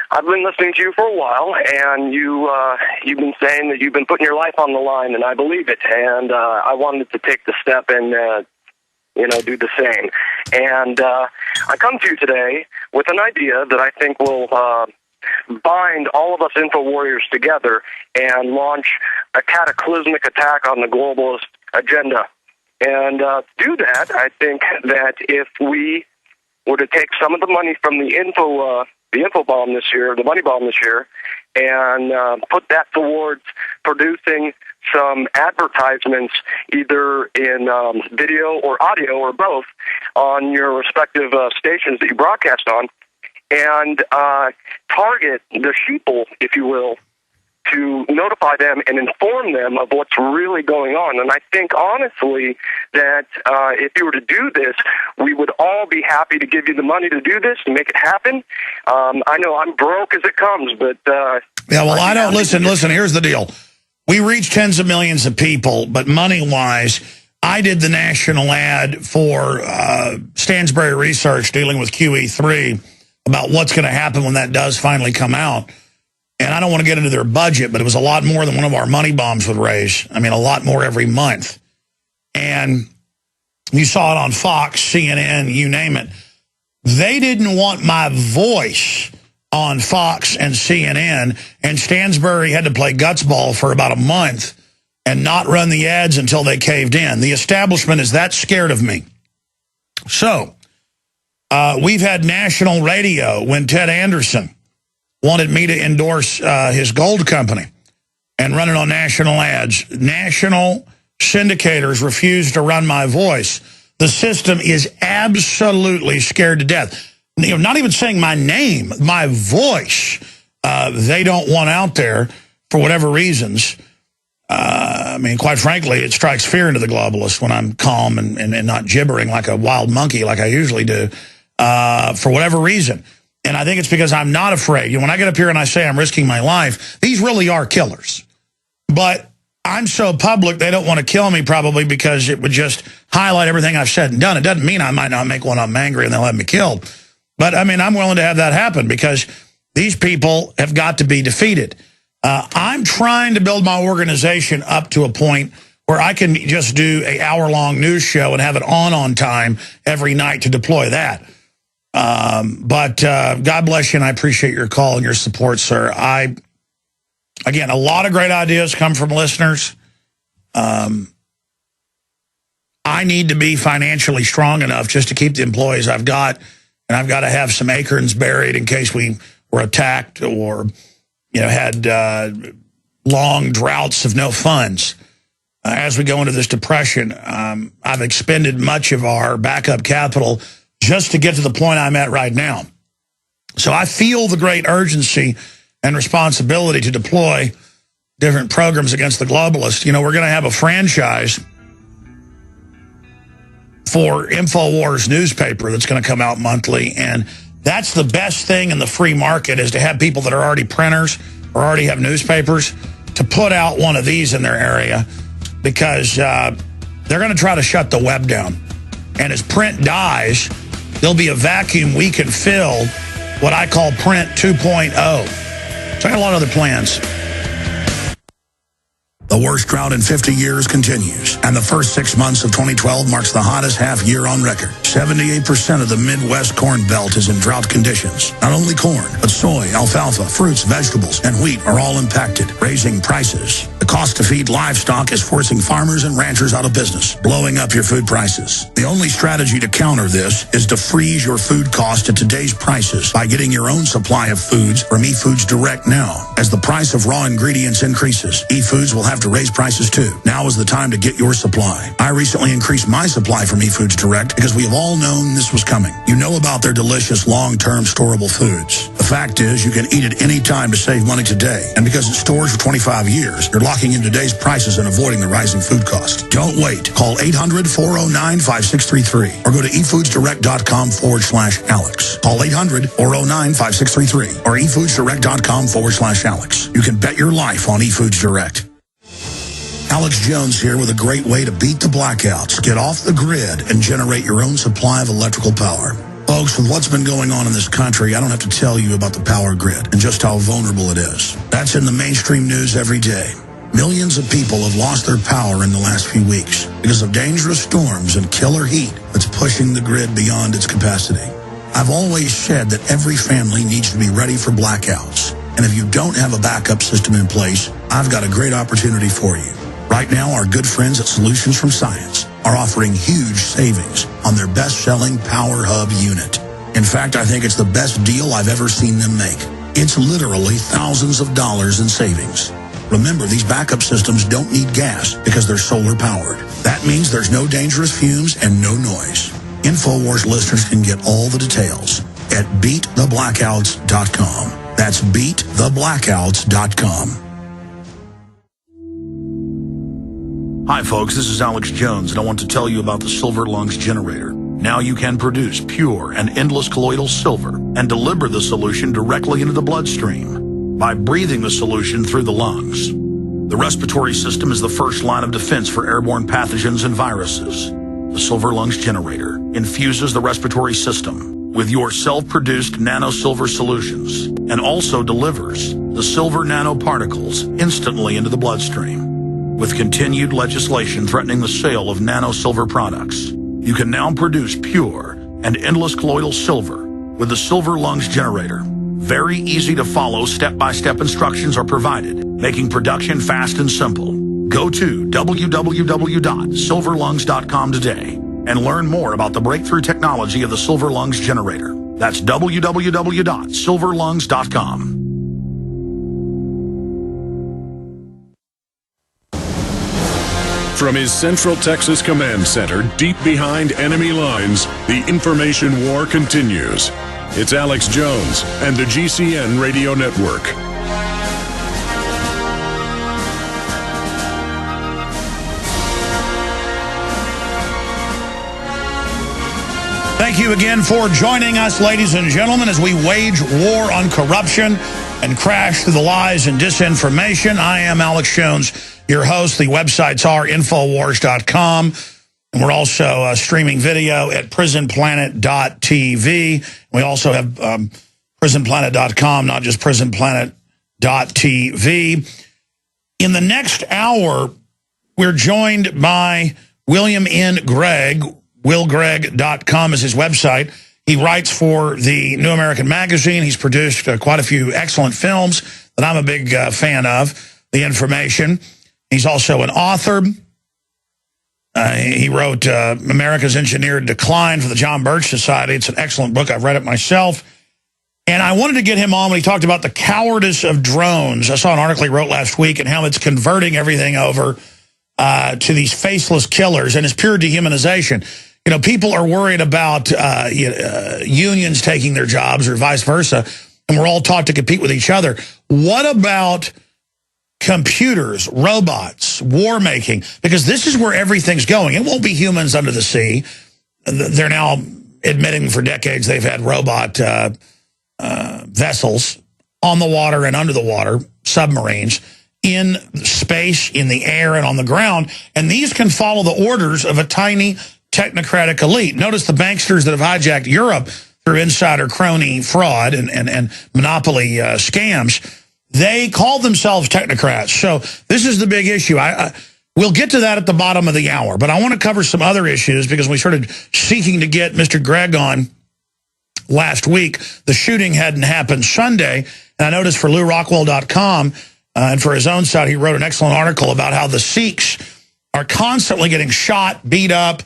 I've been listening to you for a while, and you've been saying that you've been putting your life on the line, and I believe it. And I wanted to take the step and do the same. And I come to you today with an idea that I think will bind all of us info warriors together and launch a cataclysmic attack on the globalist agenda. And to do that, I think that if we were to take some of the money from the info bomb this year, the money bomb this year, and put that towards producing some advertisements, either in video or audio or both, on your respective stations that you broadcast on, and target the sheeple, if you will, to notify them and inform them of what's really going on. And I think, honestly, that if you were to do this, we would all be happy to give you the money to do this and make it happen. I know I'm broke as it comes, but... yeah, well, I don't... Listen, here's the deal. We reach tens of millions of people, but money-wise, I did the national ad for Stansberry Research dealing with QE3 about what's going to happen when that does finally come out. And I don't want to get into their budget, but it was a lot more than one of our money bombs would raise. I mean, a lot more every month. And you saw it on Fox, CNN, you name it. They didn't want my voice on Fox and CNN, and Stansberry had to play gutsball for about a month and not run the ads until they caved in. The establishment is that scared of me. So we've had national radio when Ted Anderson wanted me to endorse his gold company and run it on national ads. National syndicators refused to run my voice. The system is absolutely scared to death. You know, not even saying my name, my voice, they don't want out there for whatever reasons. I mean, quite frankly, it strikes fear into the globalist when I'm calm and not gibbering like a wild monkey like I usually do, for whatever reason. And I think it's because I'm not afraid. You know, when I get up here and I say I'm risking my life, these really are killers. But I'm so public, they don't want to kill me probably because it would just highlight everything I've said and done. It doesn't mean I might not make one of them angry and they'll have me killed. But, I mean, I'm willing to have that happen because these people have got to be defeated. I'm trying to build my organization up to a point where I can just do an hour-long news show and have it on time every night to deploy that. But God bless you, and I appreciate your call and your support, sir. Again, a lot of great ideas come from listeners. I need to be financially strong enough just to keep the employees I've got, and I've got to have some acorns buried in case we were attacked or, you know, had long droughts of no funds. As we go into this depression, I've expended much of our backup capital just to get to the point I'm at right now. So I feel the great urgency and responsibility to deploy different programs against the globalists. You know, we're going to have a franchise for InfoWars newspaper that's going to come out monthly, and that's the best thing in the free market is to have people that are already printers or already have newspapers to put out one of these in their area because they're going to try to shut the web down. And as print dies, there'll be a vacuum we can fill, what I call print 2.0. So I got a lot of other plans. The worst drought in 50 years continues, and the first 6 months of 2012 marks the hottest half year on record. 78% of the Midwest corn belt is in drought conditions. Not only corn, but soy, alfalfa, fruits, vegetables, and wheat are all impacted, raising prices. The cost to feed livestock is forcing farmers and ranchers out of business, blowing up your food prices. The only strategy to counter this is to freeze your food cost at today's prices by getting your own supply of foods from eFoods Direct now. As the price of raw ingredients increases, eFoods will have to raise prices too. Now is the time to get your supply. I recently increased my supply from eFoods Direct because we have all known this was coming. You know about their delicious long-term storable foods. The fact is you can eat it any time to save money today. And because it stores for 25 years, you're locking in today's prices and avoiding the rising food cost. Don't wait. Call 800-409-5633 or go to efoodsdirect.com/Alex. Call 800-409-5633 or efoodsdirect.com/Alex. You can bet your life on eFoods Direct. Alex Jones here with a great way to beat the blackouts, get off the grid, and generate your own supply of electrical power. Folks, with what's been going on in this country, I don't have to tell you about the power grid and just how vulnerable it is. That's in the mainstream news every day. Millions of people have lost their power in the last few weeks because of dangerous storms and killer heat that's pushing the grid beyond its capacity. I've always said that every family needs to be ready for blackouts. And if you don't have a backup system in place, I've got a great opportunity for you. Right now, our good friends at Solutions from Science are offering huge savings on their best-selling Power Hub unit. In fact, I think it's the best deal I've ever seen them make. It's literally thousands of dollars in savings. Remember, these backup systems don't need gas because they're solar-powered. That means there's no dangerous fumes and no noise. InfoWars listeners can get all the details at beattheblackouts.com. That's beattheblackouts.com. Hi folks, this is Alex Jones, and I want to tell you about the Silver Lungs generator. Now you can produce pure and endless colloidal silver and deliver the solution directly into the bloodstream by breathing the solution through the lungs. The respiratory system is the first line of defense for airborne pathogens and viruses. The Silver Lungs generator infuses the respiratory system with your self-produced nano-silver solutions and also delivers the silver nanoparticles instantly into the bloodstream. With continued legislation threatening the sale of nano-silver products, you can now produce pure and endless colloidal silver with the Silver Lungs generator. Very easy to follow step-by-step instructions are provided, making production fast and simple. Go to www.silverlungs.com today and learn more about the breakthrough technology of the Silver Lungs generator. That's www.silverlungs.com. From his Central Texas Command Center, deep behind enemy lines, the information war continues. It's Alex Jones and the GCN Radio Network. Thank you again for joining us, ladies and gentlemen, as we wage war on corruption and crash through the lies and disinformation. I am Alex Jones, your host. The websites are Infowars.com. And we're also streaming video at prisonplanet.tv. We also have prisonplanet.com, not just prisonplanet.tv. In the next hour, we're joined by William N. Grigg. WillGrigg.com is his website. He writes for the New American Magazine. He's produced quite a few excellent films that I'm a big fan of, The Information. He's also an author. He wrote America's Engineered Decline for the John Birch Society. It's an excellent book. I've read it myself. And I wanted to get him on when he talked about the cowardice of drones. I saw an article he wrote last week and how it's converting everything over to these faceless killers, and it's pure dehumanization. You know, people are worried about unions taking their jobs or vice versa, and we're all taught to compete with each other. What about computers, robots, war making? Because this is where everything's going. It won't be humans under the sea. They're now admitting for decades they've had robot vessels on the water and under the water, submarines, in space, in the air, and on the ground. And these can follow the orders of a tiny technocratic elite. Notice the banksters that have hijacked Europe through insider crony fraud and monopoly scams. They call themselves technocrats. So this is the big issue. We'll get to that at the bottom of the hour, but I want to cover some other issues because we started seeking to get Mr. Grigg on last week. The shooting hadn't happened Sunday, and I noticed for LouRockwell.com and for his own site, he wrote an excellent article about how the Sikhs are constantly getting shot, beat up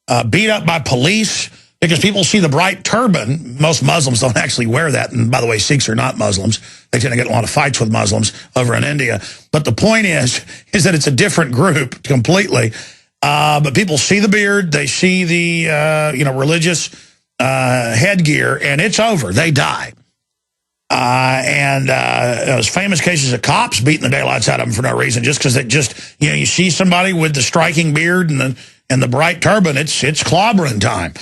by police because people see the bright turban. Most Muslims don't actually wear that. And by the way, Sikhs are not Muslims. They tend to get a lot of fights with Muslims over in India. But the point is that it's a different group completely. But people see the beard. They see the, religious headgear, and it's over. They die. Those famous cases of cops beating the daylights out of them for no reason, just because you see somebody with the striking beard and the bright turban, it's clobbering time.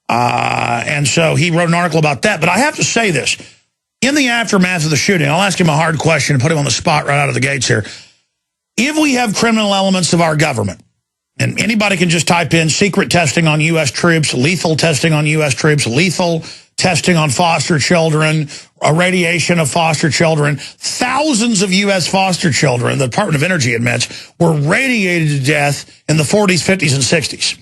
And so he wrote an article about that. But I have to say this. In the aftermath of the shooting, I'll ask him a hard question and put him on the spot right out of the gates here. If we have criminal elements of our government, and anybody can just type in secret testing on U.S. troops, lethal testing on U.S. troops, lethal testing on foster children, irradiation of foster children. Thousands of U.S. foster children, the Department of Energy admits, were radiated to death in the 40s, 50s, and 60s.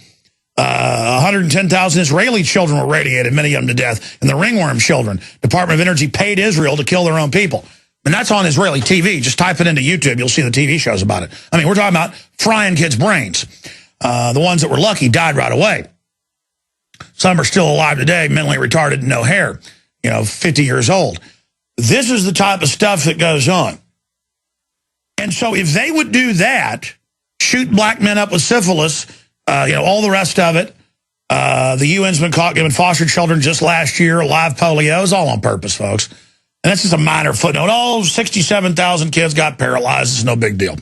110,000 Israeli children were radiated, many of them to death, and the ringworm children. Department of Energy paid Israel to kill their own people. And that's on Israeli TV. Just type it into YouTube. You'll see the TV shows about it. I mean, we're talking about frying kids' brains. The ones that were lucky died right away. Some are still alive today, mentally retarded and no hair, 50 years old. This is the type of stuff that goes on. And so if they would do that, shoot black men up with syphilis, all the rest of it, the UN's been caught giving foster children just last year live polio. It's all on purpose, folks. And that's just a minor footnote. 67,000 kids got paralyzed. It's no big deal.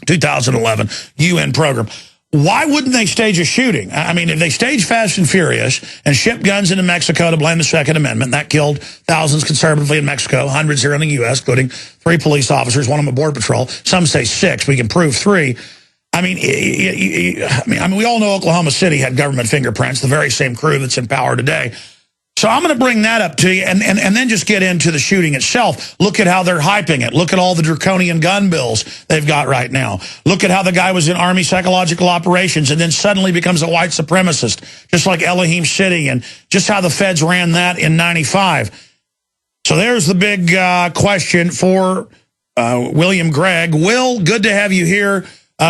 2011 UN program. Why wouldn't they stage a shooting? I mean, if they stage Fast and Furious and ship guns into Mexico to blame the Second Amendment, that killed thousands conservatively in Mexico, hundreds here in the U.S., including 3 police officers, one of them a border patrol. Some say 6. We can prove 3. I mean, we all know Oklahoma City had government fingerprints, the very same crew that's in power today. So I'm going to bring that up to you and then just get into the shooting itself. Look at how they're hyping it. Look at all the draconian gun bills they've got right now. Look at how the guy was in Army psychological operations and then suddenly becomes a white supremacist, just like Elohim City, and just how the feds ran that in 95. So there's the big question for William Grigg. Will, good to have you here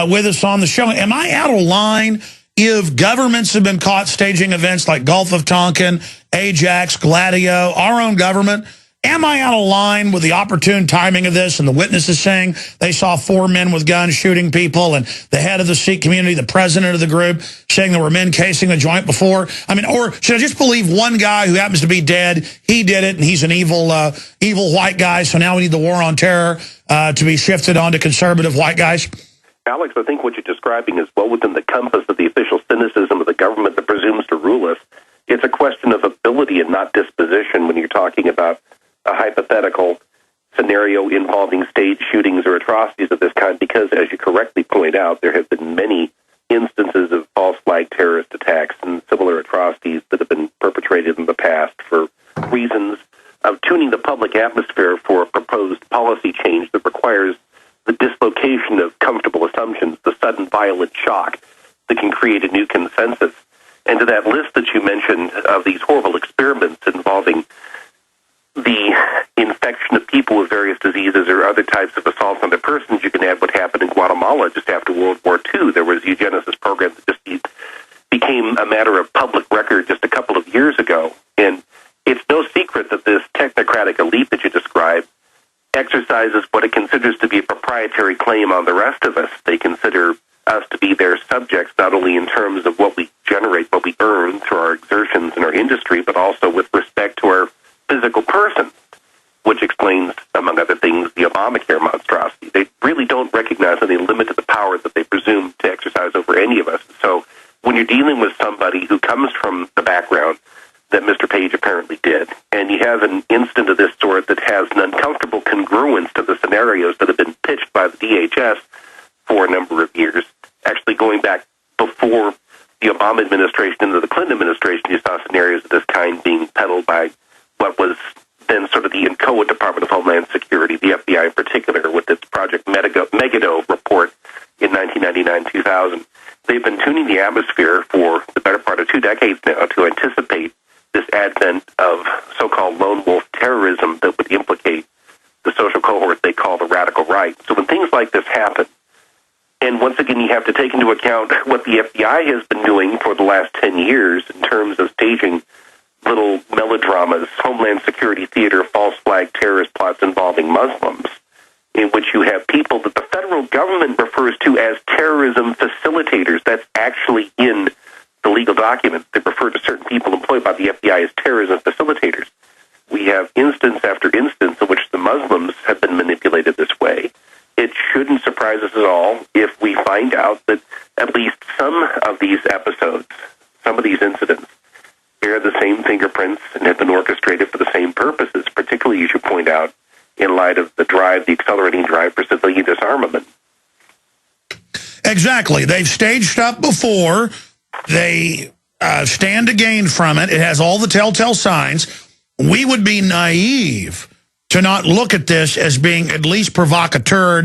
with us on the show. Am I out of line if governments have been caught staging events like Gulf of Tonkin, Ajax, Gladio, our own government, Am I out of line with the opportune timing of this and the witnesses saying they saw 4 men with guns shooting people, and the head of the Sikh community, the president of the group, saying there were men casing the joint before? I mean, or should I just believe one guy who happens to be dead, he did it, and he's an evil white guy, so now we need the war on terror to be shifted onto conservative white guys? Alex, I think what you're describing is well within the compass of the official cynicism of the government that presumes to rule us. It's a question of ability and not disposition when you're talking about a hypothetical scenario involving stage shootings or atrocities of this kind, because, as you correctly point out, there have been many instances of false flag terrorist attacks and similar atrocities that have been perpetrated in the past for reasons of tuning the public atmosphere for a proposed policy change that requires the dislocation of comfortable assumptions, the sudden violent shock that can create a new consensus. And to that list that you mentioned of these horrible experiments involving the infection of people with various diseases or other types of assaults on their persons, you can add what happened in Guatemala just after World War II. There was a eugenicist program that just became a matter of public record just a couple of years ago. And it's no secret that this technocratic elite that you described exercises what it considers to be a proprietary claim on the rest of us. They consider us to be their subjects, not only in terms of what we generate, what we earn through our exertions in our industry, but also with respect to our physical person, which explains, among other things, the Obamacare monstrosity. They really don't recognize any limit to the power that they presume to exercise over any of us. So when you're dealing with somebody who comes from the background that Mr. Page apparently did, and you have an incident of this sort that has an uncomfortable congruence to the scenarios that have been pitched by the DHS for a number of years, actually going back before the Obama administration into the Clinton administration, you saw scenarios of this kind being peddled by what was then sort of the INCOA Department of Homeland Security, the FBI in particular, with its Project Megiddo report in 1999-2000. They've been tuning the atmosphere for the better part of 2 decades now to anticipate this advent of so-called lone wolf terrorism that would implicate the social cohort they call the radical right. So when things like this happen, and once again you have to take into account what the FBI has been doing for the last 10 years in terms of staging little melodramas, Homeland Security theater, false flag terrorist plots involving Muslims, in which you have people that the federal government refers to as terrorism facilitators. That's actually in the legal documents. They refer to certain people employed by the FBI as terrorism facilitators. We have instance after instance in which the Muslims have been manipulated this way. It shouldn't surprise us at all if we find out that at least some of these episodes, some of these incidents, bear the same fingerprints and have been orchestrated for the same purposes, particularly, as you point out, in light of the accelerating drive for civilian disarmament. Exactly. They've staged stuff before. They stand to gain from it. It has all the telltale signs. We would be naive to not look at this as being at least provocateur,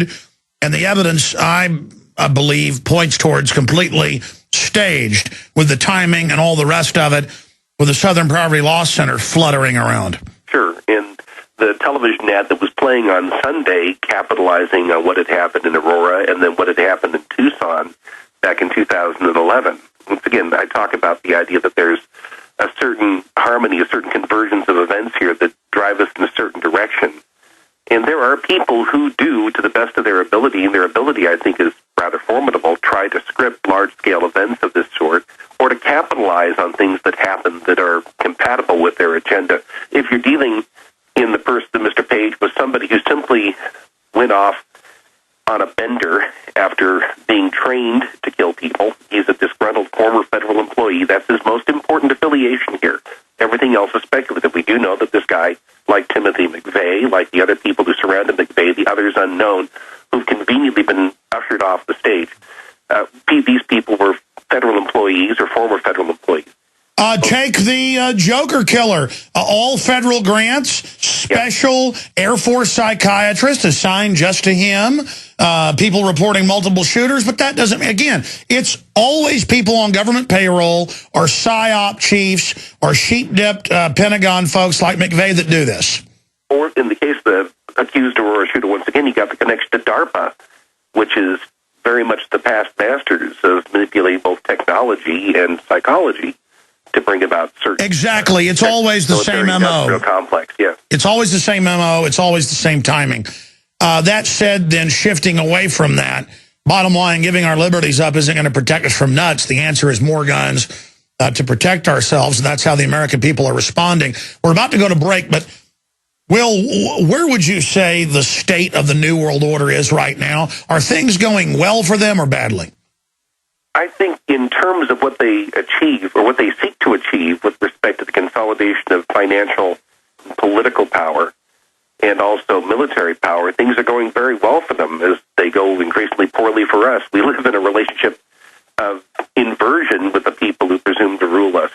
and the evidence, I believe, points towards completely staged with the timing and all the rest of it, with the Southern Poverty Law Center fluttering around. Sure, and the television ad that was playing on Sunday, capitalizing on what had happened in Aurora and then what had happened in Tucson back in 2011. Once again, I talk about the idea that there's a certain harmony, a certain convergence of events here that drive us in a certain direction. And there are people who do, to the best of their ability, and their ability, I think, is rather formidable, try to script large-scale events of this sort, or to capitalize on things that happen that are compatible with their agenda. If you're dealing in the person, Mr. Page, with somebody who simply went off on a bender after being trained to kill people, he's a disgruntled former federal employee. That's his most important affiliation here. Everything else is speculative. We do know that this guy, like Timothy McVeigh, like the other people who surrounded McVeigh, the others unknown, who've conveniently been ushered off the stage, these people were federal employees or former federal employees. Take the Joker killer. All federal grants, special Air Force psychiatrist assigned just to him, people reporting multiple shooters, but that doesn't, again, it's always people on government payroll or PSYOP chiefs or sheep-dipped Pentagon folks like McVeigh that do this. Or in the case of the accused Aurora shooter, once again, you got the connection to DARPA, which is very much the past masters of manipulating both technology and psychology to bring about certain... Exactly. It's always the same MO. Complex, yeah. It's always the same MO. It's always the same timing. That said, then shifting away from that, bottom line, giving our liberties up isn't going to protect us from nuts. The answer is more guns to protect ourselves, and that's how the American people are responding. We're about to go to break, but Will, where would you say the state of the New World Order is right now? Are things going well for them or badly? I think in terms of what they achieve, or what they seek to achieve with respect to the consolidation of financial and political power, and also military power, things are going very well for them as they go increasingly poorly for us. We live in a relationship of inversion with the people who presume to rule us.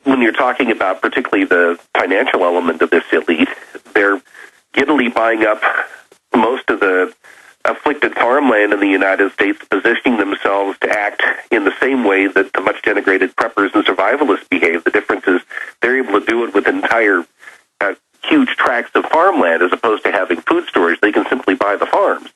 When you're talking about particularly the financial element of this elite, they're giddily buying up most of the afflicted farmland in the United States, positioning themselves to act in the same way that the much denigrated preppers and survivalists behave. The difference is they're able to do it with entire huge tracts of farmland as opposed to having food storage. They can simply buy the farms.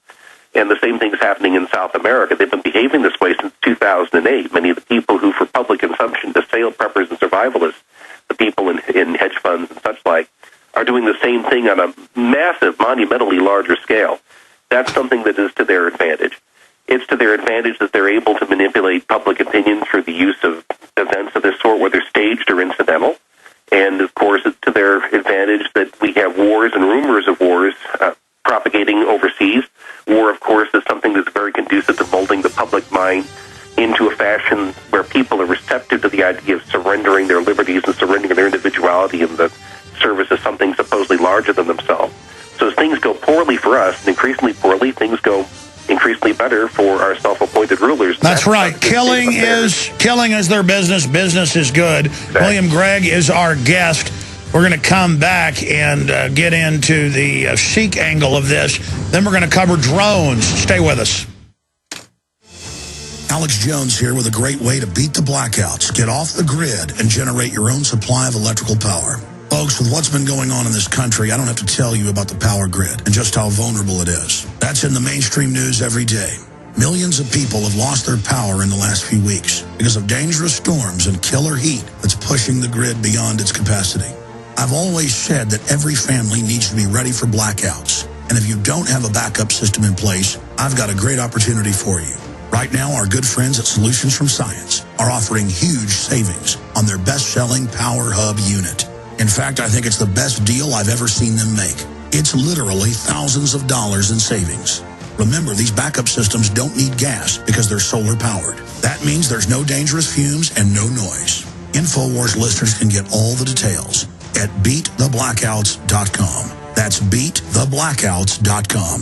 And the same thing's happening in South America. They've been behaving this way since 2008. Many of the people who, for public consumption, assail preppers and survivalists, the people in hedge funds and such like, are doing the same thing on a massive, monumentally larger scale. That's something that is to their advantage. It's to their advantage that they're able to manipulate public opinion through the use of events of this sort, whether staged or incidental. And, of course, it's to their advantage that we have wars and rumors of wars propagating overseas. War, of course, is something that's very conducive to molding the public mind into a fashion where people are receptive to the idea of surrendering their liberties and surrendering their individuality in the service of something supposedly larger than themselves. So as things go poorly for us, and increasingly poorly, things go increasingly better for our self-appointed rulers. That's right. Killing is their business. Business is good. Exactly. William Grigg is our guest. We're going to come back and get into the Sikh angle of this. Then we're going to cover drones. Stay with us. Alex Jones here with a great way to beat the blackouts, get off the grid, and generate your own supply of electrical power. Folks, with what's been going on in this country, I don't have to tell you about the power grid and just how vulnerable it is. That's in the mainstream news every day. Millions of people have lost their power in the last few weeks because of dangerous storms and killer heat that's pushing the grid beyond its capacity. I've always said that every family needs to be ready for blackouts. And if you don't have a backup system in place, I've got a great opportunity for you. Right now, our good friends at Solutions from Science are offering huge savings on their best-selling Power Hub unit. In fact, I think it's the best deal I've ever seen them make. It's literally thousands of dollars in savings. Remember, these backup systems don't need gas because they're solar powered. That means there's no dangerous fumes and no noise. InfoWars listeners can get all the details at beattheblackouts.com. That's beattheblackouts.com.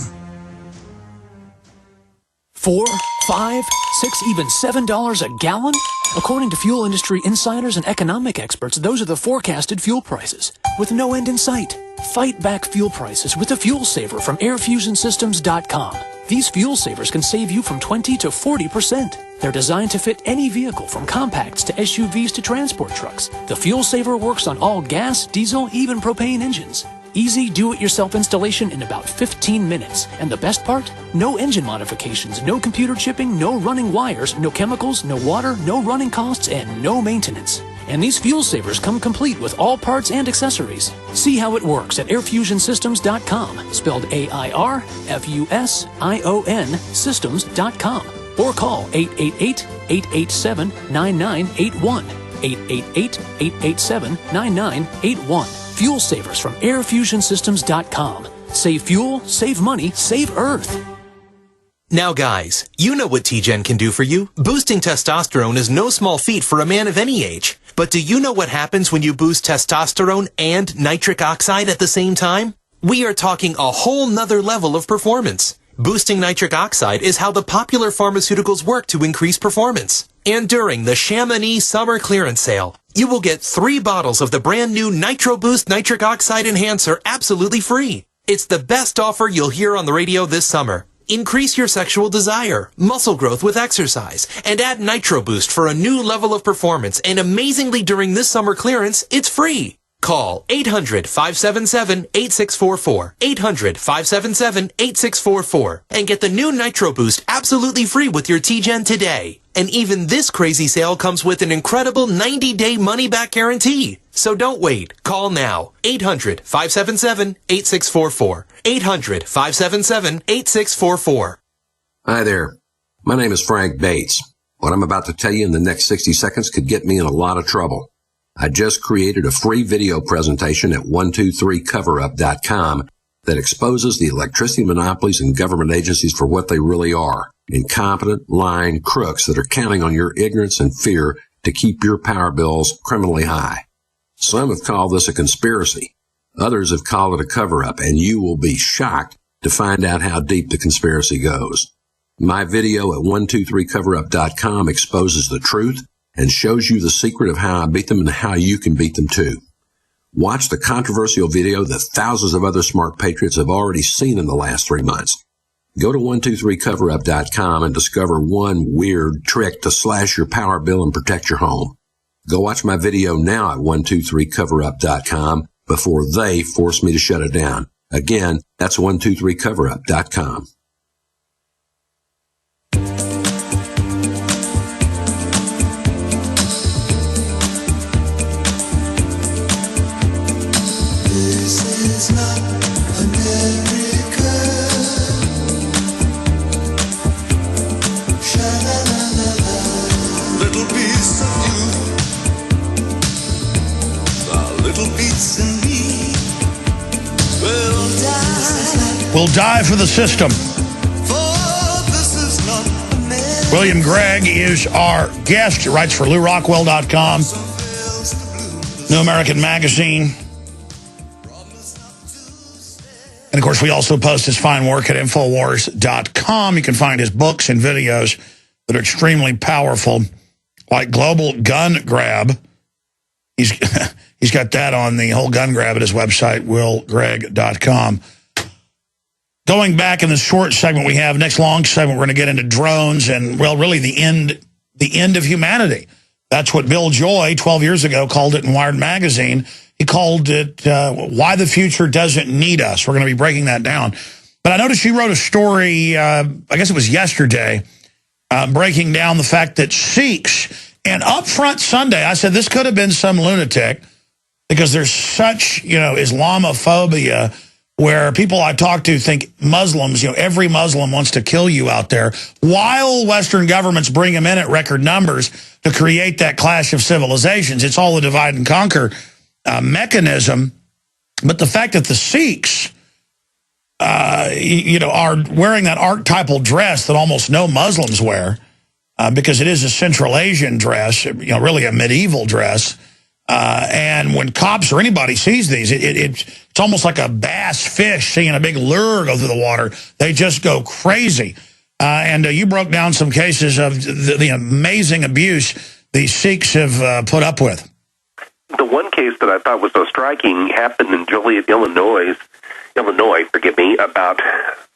$4, $5, $6, even $7 a gallon? According to fuel industry insiders and economic experts, those are the forecasted fuel prices, with no end in sight. Fight back fuel prices with a fuel saver from airfusionsystems.com. These fuel savers can save you from 20 to 40%. They're designed to fit any vehicle from compacts to SUVs to transport trucks. The fuel saver works on all gas, diesel, even propane engines. Easy do-it-yourself installation in about 15 minutes. And the best part? No engine modifications, no computer chipping, no running wires, no chemicals, no water, no running costs, and no maintenance. And these fuel savers come complete with all parts and accessories. See how it works at airfusionsystems.com, spelled AIRFUSION systems.com, or call 888-887-9981, 888-887-9981. Fuel savers from airfusionsystems.com. Save fuel, save money, save Earth. Now guys, you know what T-Gen can do for you. Boosting testosterone is no small feat for a man of any age. But do you know what happens when you boost testosterone and nitric oxide at the same time? We are talking a whole nother level of performance. Boosting nitric oxide is how the popular pharmaceuticals work to increase performance. And during the Chamonix Summer Clearance Sale, you will get 3 bottles of the brand new Nitro Boost Nitric Oxide Enhancer absolutely free. It's the best offer you'll hear on the radio this summer. Increase your sexual desire, muscle growth with exercise, and add Nitro Boost for a new level of performance. And amazingly, during this summer clearance, it's free. Call 800-577-8644, 800-577-8644, and get the new Nitro Boost absolutely free with your TGen today. And even this crazy sale comes with an incredible 90-day money-back guarantee. So don't wait. Call now. 800-577-8644, 800-577-8644. Hi there. My name is Frank Bates. What I'm about to tell you in the next 60 seconds could get me in a lot of trouble. I just created a free video presentation at 123coverup.com that exposes the electricity monopolies and government agencies for what they really are: incompetent, lying crooks that are counting on your ignorance and fear to keep your power bills criminally high. Some have called this a conspiracy. Others have called it a cover-up, and you will be shocked to find out how deep the conspiracy goes. My video at 123coverup.com exposes the truth and shows you the secret of how I beat them and how you can beat them too. Watch the controversial video that thousands of other smart patriots have already seen in the last 3 months. Go to 123coverup.com and discover one weird trick to slash your power bill and protect your home. Go watch my video now at 123coverup.com before they force me to shut it down. Again, that's 123coverup.com. This is not America. Sha-la-la-la-la. Little piece of you, a little piece of me will die. Will die for the system. For this is not America. William Grigg is our guest. He writes for LouRockwell.com, New American Magazine. And, of course, we also post his fine work at Infowars.com. You can find his books and videos that are extremely powerful, like Global Gun Grab. He's got that on the whole gun grab at his website, willgreg.com. Going back in the short segment we have, next long segment, we're going to get into drones and, well, really the end of humanity. That's what Bill Joy, 12 years ago, called it in Wired Magazine. He called it Why the Future Doesn't Need Us. We're going to be breaking that down. But I noticed you wrote a story, I guess it was yesterday, breaking down the fact that Sikhs, and up front Sunday, I said this could have been some lunatic because there's such, Islamophobia where people I talk to think Muslims, every Muslim wants to kill you out there, while Western governments bring them in at record numbers to create that clash of civilizations. It's all a divide and conquer mechanism. But the fact that the Sikhs, are wearing that archetypal dress that almost no Muslims wear, because it is a Central Asian dress, really a medieval dress. And when cops or anybody sees these, it's almost like a bass fish seeing a big lure go through the water. They just go crazy. And you broke down some cases of the amazing abuse these Sikhs have put up with. The one case that I thought was so striking happened in Joliet, Illinois, about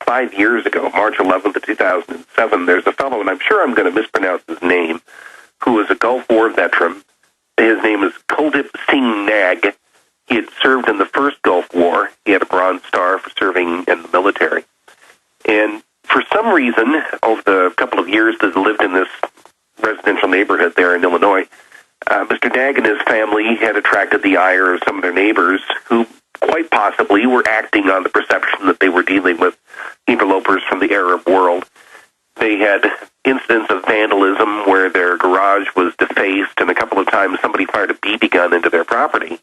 5 years ago, March 11th of 2007. There's a fellow, and I'm sure I'm going to mispronounce his name, who is a Gulf War veteran. His name is Kuldip Singh Nag. He had served in the first Gulf War. He had a Bronze Star for serving in the military. And for some reason, over the couple of years that he lived in this residential neighborhood there in Illinois, Mr. Nag and his family had attracted the ire of some of their neighbors who quite possibly were acting on the perception that they were dealing with interlopers from the Arab world. They had incidents of vandalism where their garage was defaced, and a couple of times somebody fired a BB gun into their property.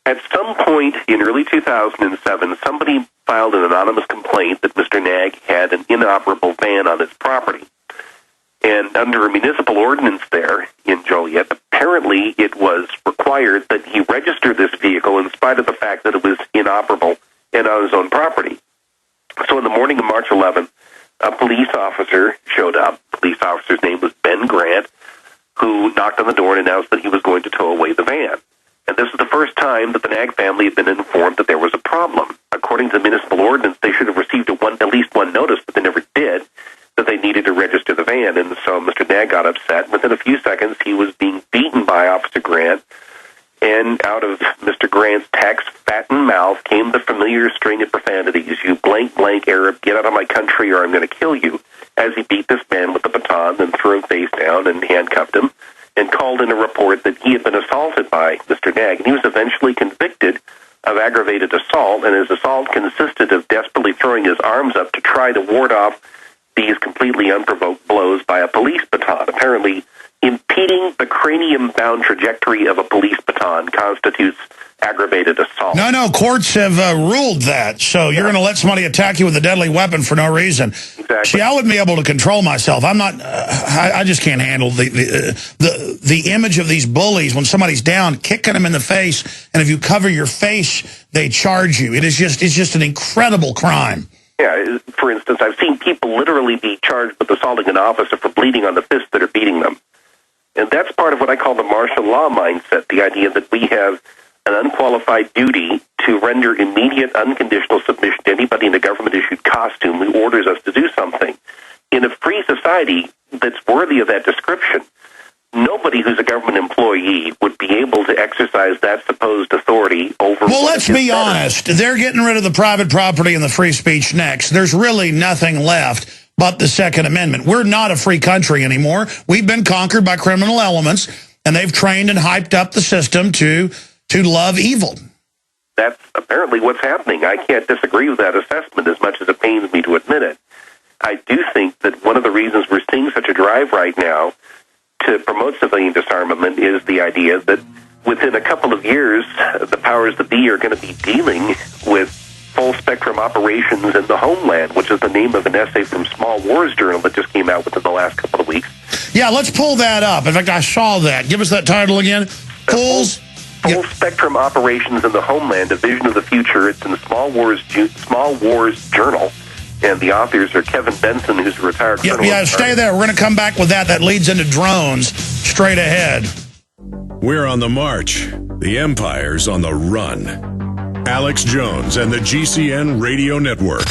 At some point in early 2007, somebody filed an anonymous complaint that Mr. Nag had an inoperable van on his property. And under a municipal ordinance there in Joliet, apparently it was required that he register this vehicle in spite of the fact that it was inoperable and on his own property. So in the morning of March 11th, a police officer showed up. The police officer's name was Ben Grant, who knocked on the door and announced that he was going to tow away the van. And this was the first time that the Nag family had been informed that there was a problem. According to the municipal ordinance, they should have received at least one notice, but they never did, that they needed to register the van. And so Mr. Nag got upset. Within a few seconds, he was being beaten by Officer Grant. And out of Mr. Grant Bryant's tax-fattened mouth came the familiar string of profanities, "You blank, blank Arab, get out of my country or I'm going to kill you," as he beat this man with the baton, then threw him face down and handcuffed him, and called in a report that he had been assaulted by Mr. Nag. And he was eventually convicted of aggravated assault, and his assault consisted of desperately throwing his arms up to try to ward off these completely unprovoked blows by a police baton. Apparently, impeding the cranium-bound trajectory of a police baton constitutes aggravated assault. No, courts have ruled that. So you're going to let somebody attack you with a deadly weapon for no reason. Exactly. See, I wouldn't be able to control myself. I'm not. I just can't handle the image of these bullies when somebody's down, kicking them in the face, and if you cover your face, they charge you. It's just an incredible crime. Yeah. For instance, I've seen people literally be charged with assaulting an officer for bleeding on the fists that are beating them, and that's part of what I call the martial law mindset. The idea that we have an unqualified duty to render immediate, unconditional submission to anybody in a government-issued costume who orders us to do something. In a free society that's worthy of that description, nobody who's a government employee would be able to exercise that supposed authority over... Well, let's be honest. They're getting rid of the private property and the free speech next. There's really nothing left but the Second Amendment. We're not a free country anymore. We've been conquered by criminal elements, and they've trained and hyped up the system to love evil. That's apparently what's happening. I can't disagree with that assessment as much as it pains me to admit it. I do think that one of the reasons we're seeing such a drive right now to promote civilian disarmament is the idea that within a couple of years, the powers that be are going to be dealing with full-spectrum operations in the homeland, which is the name of an essay from Small Wars Journal that just came out within the last couple of weeks. Yeah, let's pull that up. In fact, I saw that. Give us that title again. Full-spectrum operations in the homeland, a vision of the future. It's in the Small Wars Journal, and the authors are Kevin Benson, who's a retired colonel. Yeah, stay there. We're going to come back with that. That leads into drones straight ahead. We're on the march. The empire's on the run. Alex Jones and the GCN Radio Network.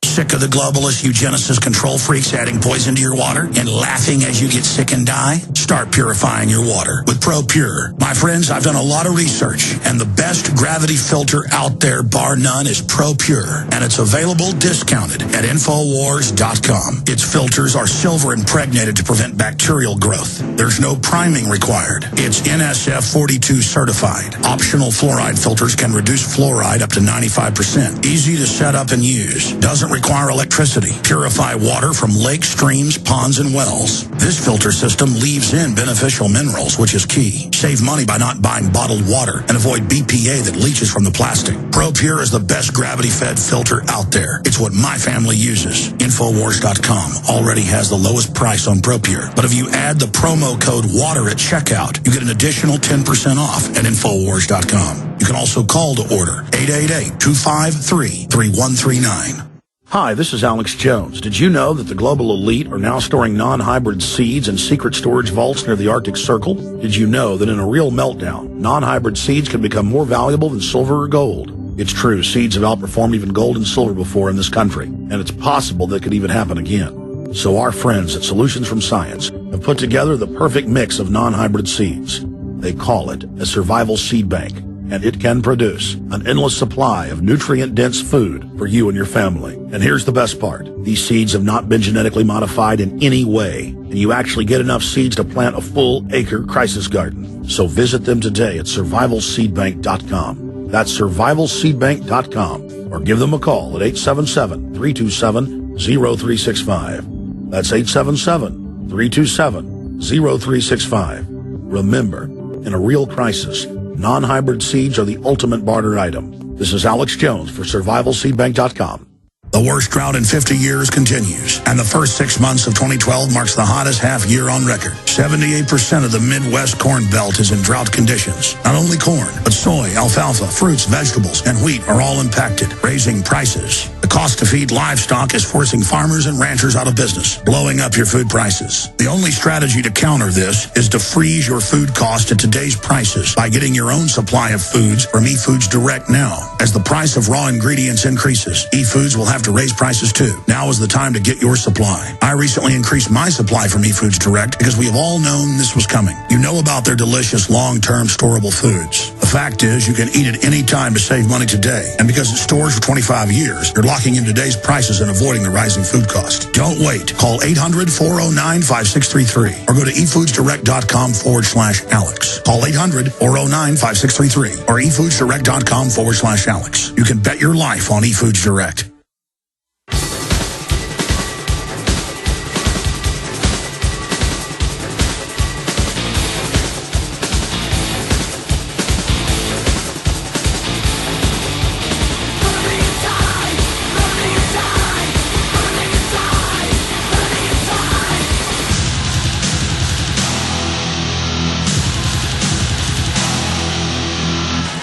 Sick of the globalist eugenicist control freaks adding poison to your water and laughing as you get sick and die? Start purifying your water with ProPure. My friends, I've done a lot of research, and the best gravity filter out there, bar none, is ProPure, and it's available discounted at Infowars.com. Its filters are silver impregnated to prevent bacterial growth. There's no priming required. It's NSF 42 certified. Optional fluoride filters can reduce fluoride up to 95%. Easy to set up and use. Doesn't require electricity. Purify water from lakes, streams, ponds, and wells. This filter system leaves in beneficial minerals, which is key. Save money by not buying bottled water and avoid BPA that leaches from the plastic. ProPure is the best gravity-fed filter out there. It's what my family uses. Infowars.com already has the lowest price on ProPure, but if you add the promo code WATER at checkout, you get an additional 10% off at Infowars.com. You can also call to order 888-253-3139. Hi, this is Alex Jones. Did you know that the global elite are now storing non-hybrid seeds in secret storage vaults near the Arctic Circle? Did you know that in a real meltdown, non-hybrid seeds can become more valuable than silver or gold? It's true, seeds have outperformed even gold and silver before in this country, and it's possible that could even happen again. So our friends at Solutions from Science have put together the perfect mix of non-hybrid seeds. They call it a survival seed bank, and it can produce an endless supply of nutrient-dense food for you and your family. And here's the best part. These seeds have not been genetically modified in any way, and you actually get enough seeds to plant a full-acre crisis garden. So visit them today at survivalseedbank.com. That's survivalseedbank.com, or give them a call at 877-327-0365. That's 877-327-0365. Remember, in a real crisis, non-hybrid seeds are the ultimate barter item. This is Alex Jones for survivalseedbank.com. The worst drought in 50 years continues, and the first 6 months of 2012 marks the hottest half year on record. 78% of the Midwest Corn Belt is in drought conditions. Not only corn, but soy, alfalfa, fruits, vegetables, and wheat are all impacted, raising prices. The cost to feed livestock is forcing farmers and ranchers out of business, blowing up your food prices. The only strategy to counter this is to freeze your food cost at today's prices by getting your own supply of foods from eFoods Direct now. As the price of raw ingredients increases, eFoods will have to raise prices too. Now is the time to get your supply. I recently increased my supply from eFoods Direct because we have all known this was coming. You know about their delicious long-term storable foods. The fact is, you can eat it any time to save money today. And because it stores for 25 years, you're locking in today's prices and avoiding the rising food cost. Don't wait. Call 800-409-5633 or go to efoodsdirect.com/Alex. Call 800-409-5633 or efoodsdirect.com/Alex. You can bet your life on eFoods Direct.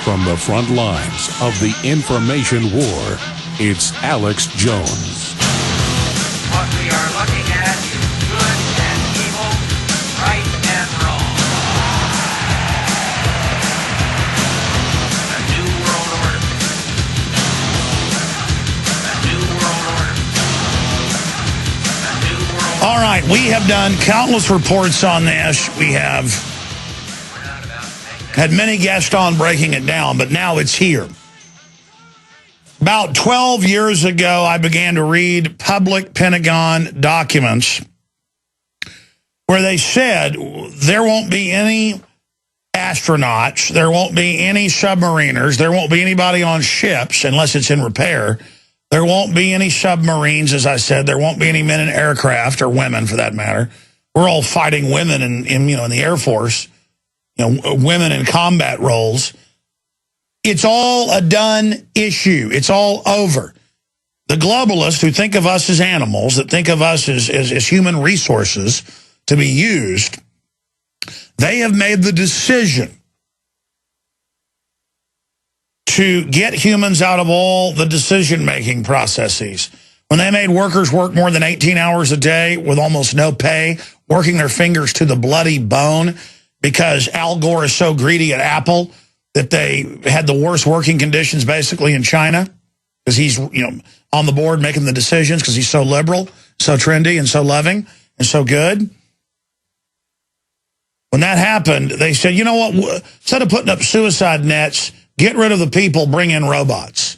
From the front lines of the information war, it's Alex Jones. What we are looking at is good and evil, right and wrong. A new world order. A new world order. A new world order. All right, we have done countless reports on this. We have had many guests on breaking it down, but now it's here. About 12 years ago, I began to read public Pentagon documents where they said there won't be any astronauts, there won't be any submariners, there won't be anybody on ships unless it's in repair. There won't be any submarines, as I said. There won't be any men in aircraft, or women for that matter. We're all fighting women in the Air Force. Women in combat roles. It's all a done issue. It's all over. The globalists who think of us as animals, that think of us as human resources to be used, they have made the decision to get humans out of all the decision-making processes. When they made workers work more than 18 hours a day with almost no pay, working their fingers to the bloody bone, because Al Gore is so greedy at Apple that they had the worst working conditions basically in China, because he's on the board making the decisions because he's so liberal, so trendy, and so loving, and so good. When that happened, they said, you know what, instead of putting up suicide nets, get rid of the people, bring in robots.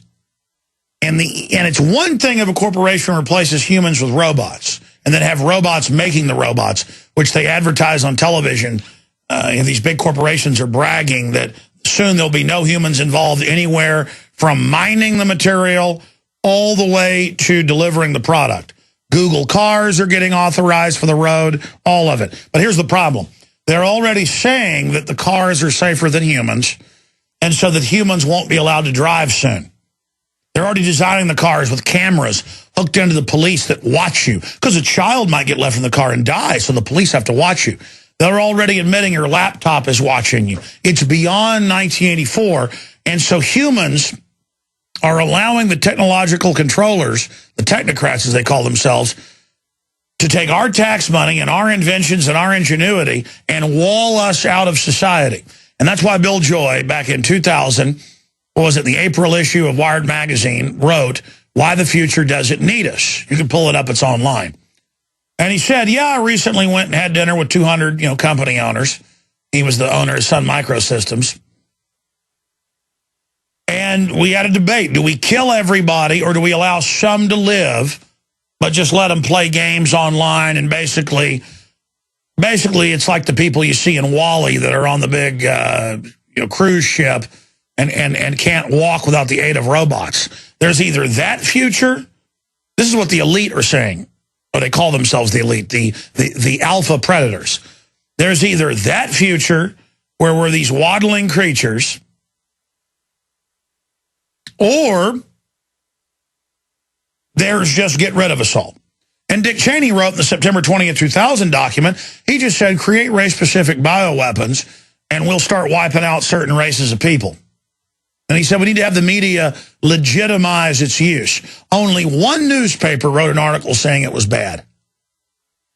And it's one thing if a corporation replaces humans with robots, and then have robots making the robots, which they advertise on television. These big corporations are bragging that soon there'll be no humans involved anywhere, from mining the material all the way to delivering the product. Google cars are getting authorized for the road, all of it. But here's the problem. They're already saying that the cars are safer than humans, and so that humans won't be allowed to drive soon. They're already designing the cars with cameras hooked into the police that watch you, because a child might get left in the car and die, so the police have to watch you. They're already admitting your laptop is watching you. It's beyond 1984. And so humans are allowing the technological controllers, the technocrats as they call themselves, to take our tax money and our inventions and our ingenuity and wall us out of society. And that's why Bill Joy, back in 2000, the April issue of Wired magazine, wrote, "Why the Future Doesn't Need Us." You can pull it up. It's online. And he said, yeah, I recently went and had dinner with 200, company owners. He was the owner of Sun Microsystems. And we had a debate. Do we kill everybody, or do we allow some to live, but just let them play games online? And basically it's like the people you see in Wall-E that are on the big cruise ship and can't walk without the aid of robots. There's either that future. This is what the elite are saying. Or they call themselves the elite, the alpha predators. There's either that future where we're these waddling creatures, or there's just get rid of us all. And Dick Cheney wrote in the September 20th, 2000 document, he just said, create race-specific bioweapons, and we'll start wiping out certain races of people. And he said we need to have the media legitimize its use. Only one newspaper wrote an article saying it was bad.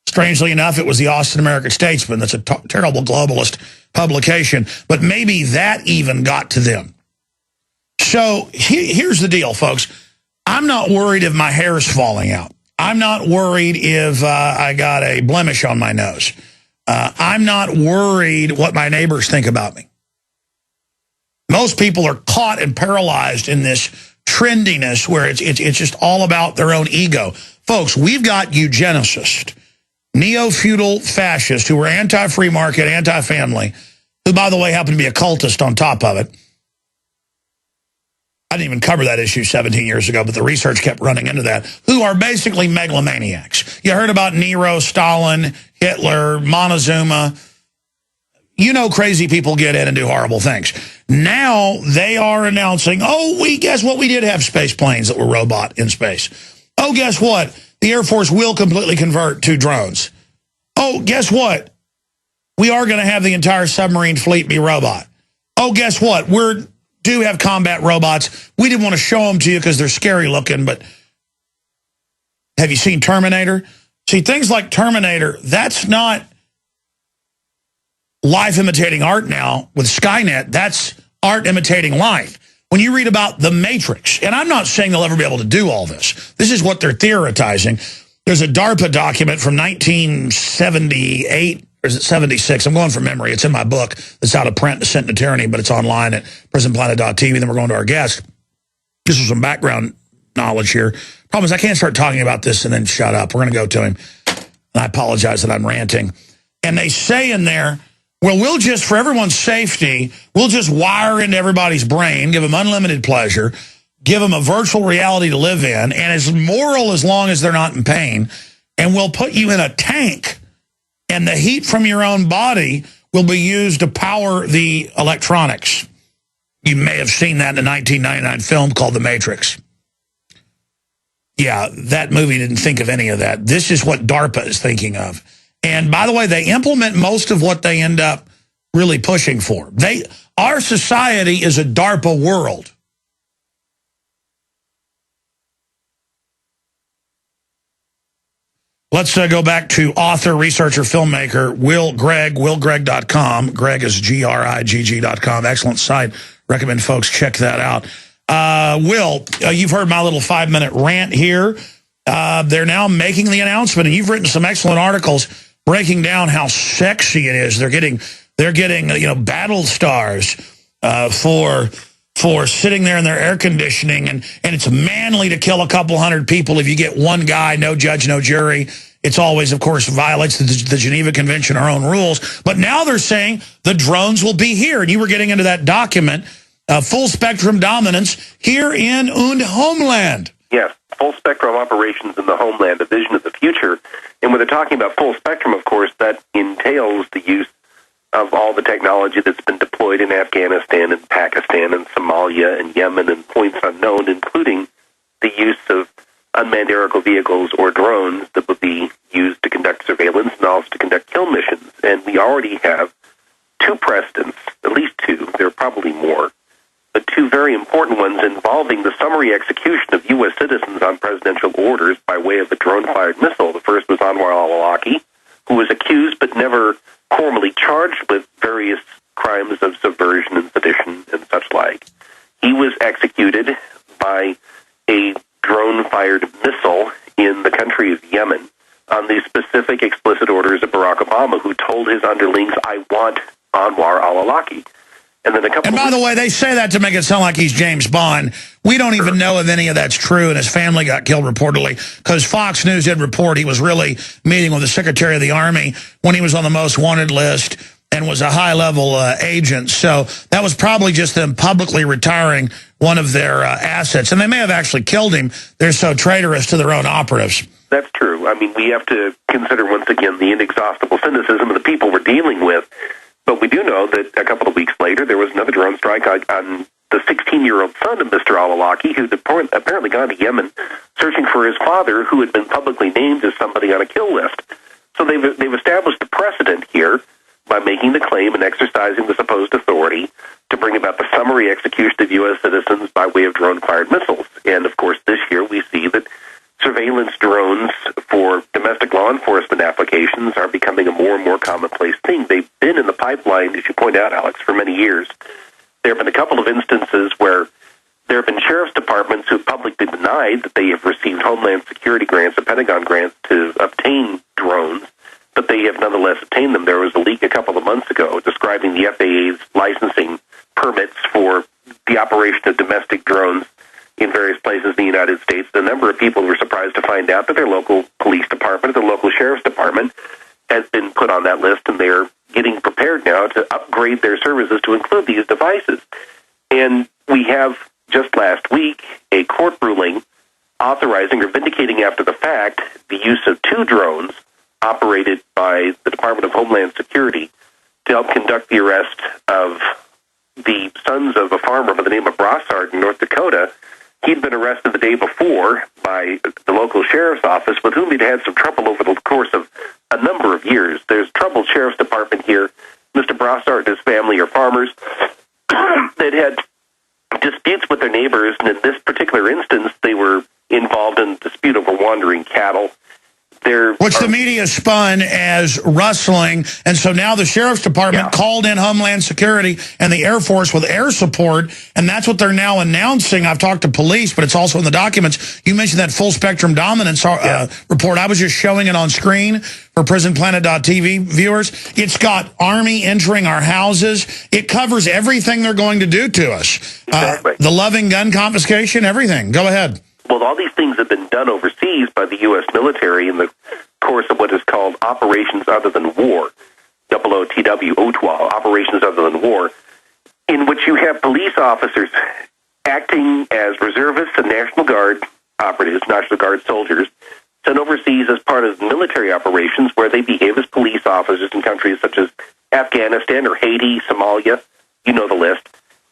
Strangely enough, it was the Austin American-Statesman. That's a terrible globalist publication. But maybe that even got to them. So here's the deal, folks. I'm not worried if my hair is falling out. I'm not worried if I got a blemish on my nose. I'm not worried what my neighbors think about me. Most people are caught and paralyzed in this trendiness where it's just all about their own ego. Folks, we've got eugenicists, neo-feudal fascists who were anti-free market, anti-family, who, by the way, happen to be a cultist on top of it. I didn't even cover that issue 17 years ago, but the research kept running into that, who are basically megalomaniacs. You heard about Nero, Stalin, Hitler, Montezuma. You know crazy people get in and do horrible things. Now they are announcing, guess what? We did have space planes that were robot in space. Oh, guess what? The Air Force will completely convert to drones. Oh, guess what? We are going to have the entire submarine fleet be robot. Oh, guess what? We do have combat robots. We didn't want to show them to you because they're scary looking, but have you seen Terminator? See, things like Terminator, that's not life imitating art now with Skynet. That's art imitating life. When you read about The Matrix, and I'm not saying they'll ever be able to do all this. This is what they're theorizing. There's a DARPA document from 1978, or is it 76? I'm going from memory. It's in my book. It's out of print and sent to tyranny, but it's online at prisonplanet.tv. Then we're going to our guest. Just for some background knowledge here. Problem is I can't start talking about this and then shut up. We're going to go to him. And I apologize that I'm ranting. And they say in there, well, we'll just, for everyone's safety, we'll just wire into everybody's brain, give them unlimited pleasure, give them a virtual reality to live in, and as moral as long as they're not in pain, and we'll put you in a tank, and the heat from your own body will be used to power the electronics. You may have seen that in a 1999 film called The Matrix. Yeah, that movie didn't think of any of that. This is what DARPA is thinking of. And by the way, they implement most of what they end up really pushing for. Our society is a DARPA world. Let's go back to author, researcher, filmmaker, Will Grigg, willgrigg.com. Grigg is Grigg.com. Excellent site. Recommend folks check that out. Will, you've heard my little 5-minute rant here. They're now making the announcement, and you've written some excellent articles breaking down how sexy it is. They're getting battle stars for sitting there in their air conditioning, and it's manly to kill a couple hundred people if you get one guy, no judge, no jury. It's always, of course, violates the Geneva Convention, our own rules. But now they're saying the drones will be here, and you were getting into that document, full spectrum dominance here in und Homeland. Yes, full spectrum operations in the homeland, a vision of the future. And when they're talking about full spectrum, of course, that entails the use of all the technology that's been deployed in Afghanistan and Pakistan and Somalia and Yemen and points unknown, including the use of unmanned aerial vehicles or drones that would be used to conduct surveillance and also to conduct kill missions. And we already have two precedents, at least two, there are probably more, but two very important ones involving the summary execution of U.S. citizens on presidential orders by way of a drone-fired missile. The first was Anwar al-Awlaki, who was accused but never formally charged with various crimes of subversion and sedition and such like. He was executed by a drone-fired missile in the country of Yemen on the specific explicit orders of Barack Obama, who told his underlings, I want Anwar al-Awlaki. And then by the way, they say that to make it sound like he's James Bond. We don't even know if any of that's true, and his family got killed reportedly because Fox News did report he was really meeting with the Secretary of the Army when he was on the most wanted list and was a high-level agent. So that was probably just them publicly retiring one of their assets. And they may have actually killed him. They're so traitorous to their own operatives. That's true. I mean, we have to consider, once again, the inexhaustible cynicism of the people we're dealing with. But we do know that a couple of weeks later, there was another drone strike on the 16-year-old son of Mr. al-Awlaki, who'd apparently gone to Yemen searching for his father, who had been publicly named as somebody on a kill list. So they've established a precedent here by making the claim and exercising the supposed authority to bring about the summary execution of U.S. citizens by way of drone-fired missiles. And, of course, this year we see that surveillance drones for domestic law enforcement applications are becoming a more and more commonplace thing. They've been in the pipeline, as you point out, Alex, for many years. There have been a couple of instances where there have been sheriff's departments who have publicly denied that they have received Homeland Security grants and Pentagon grants to obtain drones, but they have nonetheless obtained them. There was a leak a couple of months ago describing the FAA's licensing permits for the operation of domestic drones in various places in the United States. A number of people were surprised to find out that their local police department or their local sheriff's department has been put on that list, and they're getting prepared now to upgrade their services to include these devices. And we have, just last week, a court ruling authorizing or vindicating after the fact the use of 2 drones operated by the Department of Homeland Security to help conduct the arrest of the sons of a farmer by the name of Brossard in North Dakota. He'd been arrested the day before by the local sheriff's office, with whom he'd had some trouble over the course of a number of years. There's troubled sheriff's department here. Mr. Brossard and his family are farmers. They'd had disputes with their neighbors, and in this particular instance, they were involved in a dispute over wandering cattle. Which the media spun as rustling, and so now the Sheriff's Department called in Homeland Security and the Air Force with air support, and that's what they're now announcing. I've talked to police, but it's also in the documents. You mentioned that full spectrum dominance report. I was just showing it on screen for PrisonPlanet.tv viewers. It's got Army entering our houses. It covers everything they're going to do to us. Exactly. The loving gun confiscation, everything. Go ahead. Well, all these things have been done overseas by the U.S. military in the course of what is called Operations Other Than War, OOTW, OTWA, Operations Other Than War, in which you have police officers acting as reservists and National Guard operatives, National Guard soldiers, sent overseas as part of military operations where they behave as police officers in countries such as Afghanistan or Haiti, Somalia, you know the list.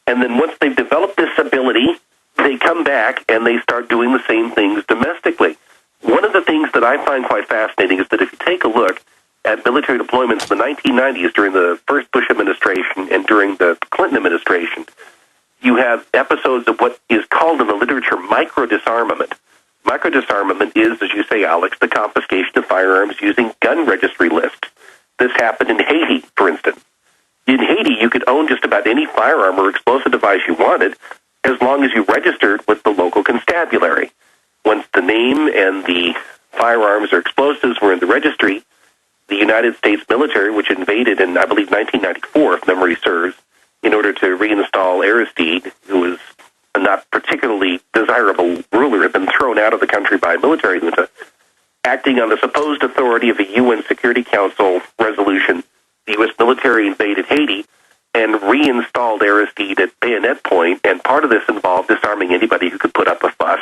And then once they've developed this ability, they come back and they start doing the same things domestically. One of the things that I find quite fascinating is that if you take a look at military deployments in the 1990s during the first Bush administration and during the Clinton administration, you have episodes of what is called in the literature micro-disarmament. Micro-disarmament is, as you say, Alex, the confiscation of firearms using gun registry lists. This happened in Haiti, for instance. In Haiti, you could own just about any firearm or explosive device you wanted, as long as you registered with the local constabulary. Once the name and the firearms or explosives were in the registry, the United States military, which invaded in, I believe, 1994, if memory serves, in order to reinstall Aristide, who was a not particularly desirable ruler, had been thrown out of the country by a military junta, acting on the supposed authority of a UN Security Council resolution, the U.S. military invaded Haiti and reinstalled Aristide at bayonet point, and part of this involved disarming anybody who could put up a fuss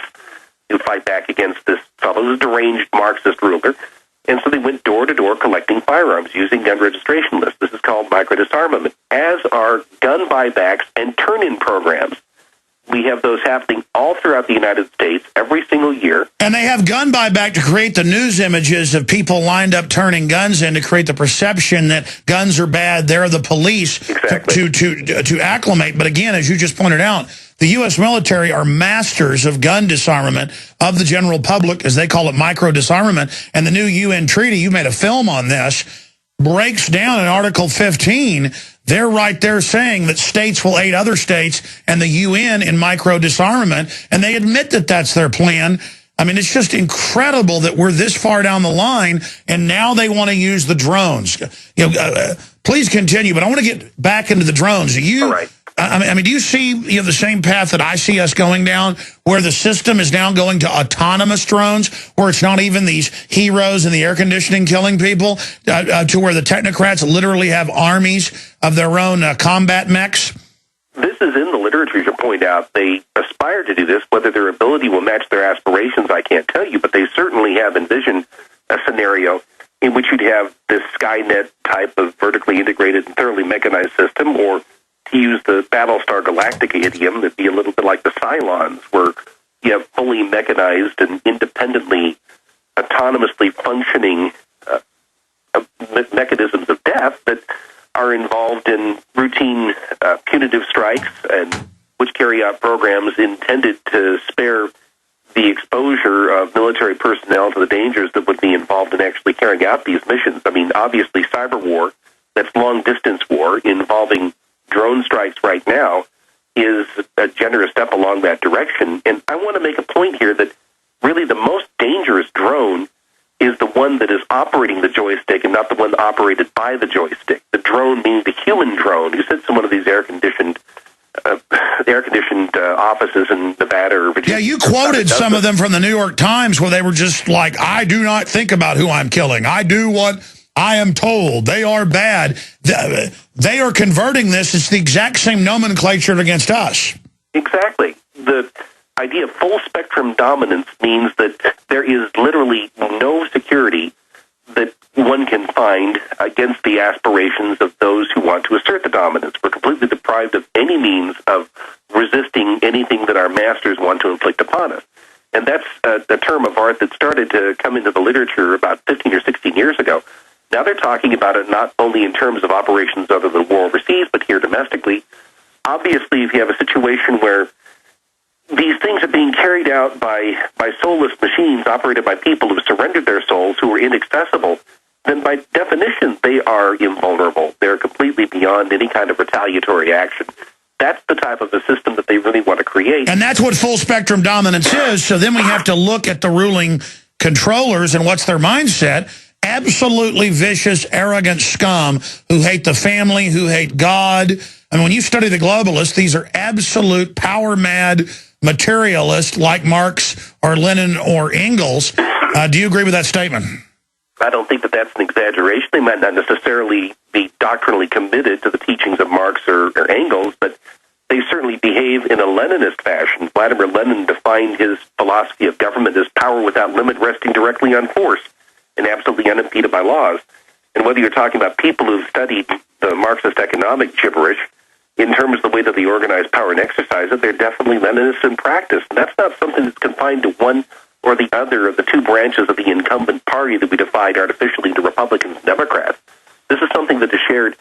to fight back against this fellow who's a deranged Marxist ruler. And so they went door to door collecting firearms using gun registration lists. This is called micro-disarmament, as are gun buybacks and turn-in programs. We have those happening all throughout the United States every single year. And they have gun buyback to create the news images of people lined up turning guns in to create the perception that guns are bad. They're the police to acclimate. But again, as you just pointed out, the U.S. military are masters of gun disarmament of the general public, as they call it, micro-disarmament. And the new UN treaty, you made a film on this, breaks down in Article 15. They're right there saying that states will aid other states and the UN in micro-disarmament, and they admit that that's their plan. I mean, it's just incredible that we're this far down the line, and now they want to use the drones. Please continue, but I want to get back into the drones. Do you? All right. I mean, do you see the same path that I see us going down, where the system is now going to autonomous drones, where it's not even these heroes in the air conditioning killing people, to where the technocrats literally have armies of their own combat mechs? This is in the literature, to point out. They aspire to do this. Whether their ability will match their aspirations, I can't tell you, but they certainly have envisioned a scenario in which you'd have this Skynet type of vertically integrated and thoroughly mechanized system, or to use the Battlestar Galactica idiom, it'd be a little bit like the Cylons, where you have fully mechanized and independently, autonomously functioning mechanisms of death that are involved in routine punitive strikes and which carry out programs intended to spare the exposure of military personnel to the dangers that would be involved in actually carrying out these missions. I mean, obviously, cyber war, that's long-distance war involving drone strikes right now, is a generous step along that direction. And I want to make a point here that really the most dangerous drone is the one that is operating the joystick and not the one operated by the joystick. The drone meaning the human drone who sits in one of these air-conditioned offices in Nevada or Virginia. Yeah, you quoted some of them from the New York Times where they were just like, I do not think about who I'm killing. I do what I am told. They are bad. They are converting this. It's the exact same nomenclature against us. Exactly. The idea of full spectrum dominance means that there is literally no security that one can find against the aspirations of those who want to assert the dominance. We're completely deprived of any means of resisting anything that our masters want to inflict upon us. And that's a term of art that started to come into the literature about 15 or 16 years ago. Now they're talking about it not only in terms of operations other than war overseas, but here domestically. Obviously, if you have a situation where these things are being carried out by soulless machines operated by people who surrendered their souls, who are inaccessible, then by definition, they are invulnerable. They're completely beyond any kind of retaliatory action. That's the type of a system that they really want to create. And that's what full spectrum dominance is. So then we have to look at the ruling controllers and what's their mindset. Absolutely vicious, arrogant scum who hate the family, who hate God. I mean, when you study the globalists, these are absolute power-mad materialists like Marx or Lenin or Engels. Do you agree with that statement? I don't think that that's an exaggeration. They might not necessarily be doctrinally committed to the teachings of Marx or Engels, but they certainly behave in a Leninist fashion. Vladimir Lenin defined his philosophy of government as power without limit resting directly on force and absolutely unimpeded by laws. And whether you're talking about people who've studied the Marxist economic gibberish, in terms of the way that they organize power and exercise it, they're definitely Leninists in practice. And that's not something that's confined to one or the other of the two branches of the incumbent party that we divide artificially into Republicans and Democrats. This is something that is shared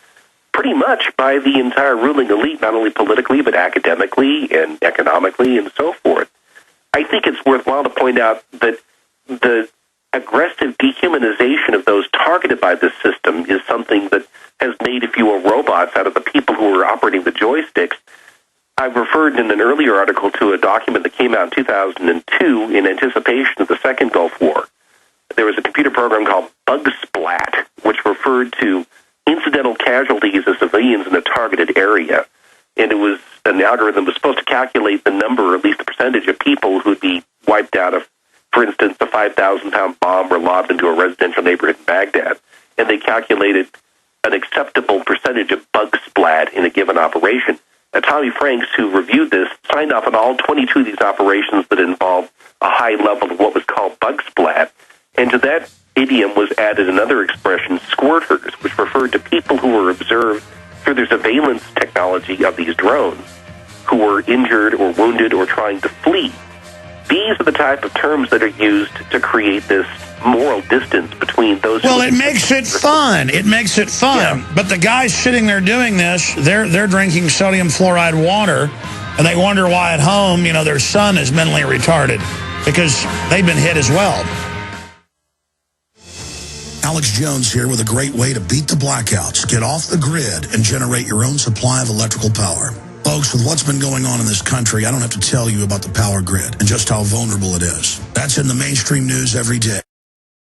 pretty much by the entire ruling elite, not only politically, but academically and economically and so forth. I think it's worthwhile to point out that the aggressive dehumanization of those targeted by this system is something that has made, if you will, robots out of the people who are operating the joysticks. I've referred in an earlier article to a document that came out in 2002 in anticipation of the Second Gulf War. There was a computer program called Bugsplat, which referred to incidental casualties of civilians in a targeted area. And it was an algorithm that was supposed to calculate the number, or at least the percentage of people who'd be wiped out if, for instance, a 5,000-pound bomb were lobbed into a residential neighborhood in Baghdad. And they calculated an acceptable percentage of bug splat in a given operation. Now, Tommy Franks, who reviewed this, signed off on all 22 of these operations that involved a high level of what was called bug splat. And to that idiom was added another expression, squirters, which referred to people who were observed through their surveillance technology of these drones, who were injured or wounded or trying to flee. These are the type of terms that are used to create this moral distance between those. Well, it makes it fun. It makes it fun. Yeah. But the guys sitting there doing this, they're drinking sodium fluoride water, and they wonder why at home, their son is mentally retarded because they've been hit as well. Alex Jones here with a great way to beat the blackouts, get off the grid, and generate your own supply of electrical power. Folks, with what's been going on in this country, I don't have to tell you about the power grid and just how vulnerable it is. That's in the mainstream news every day.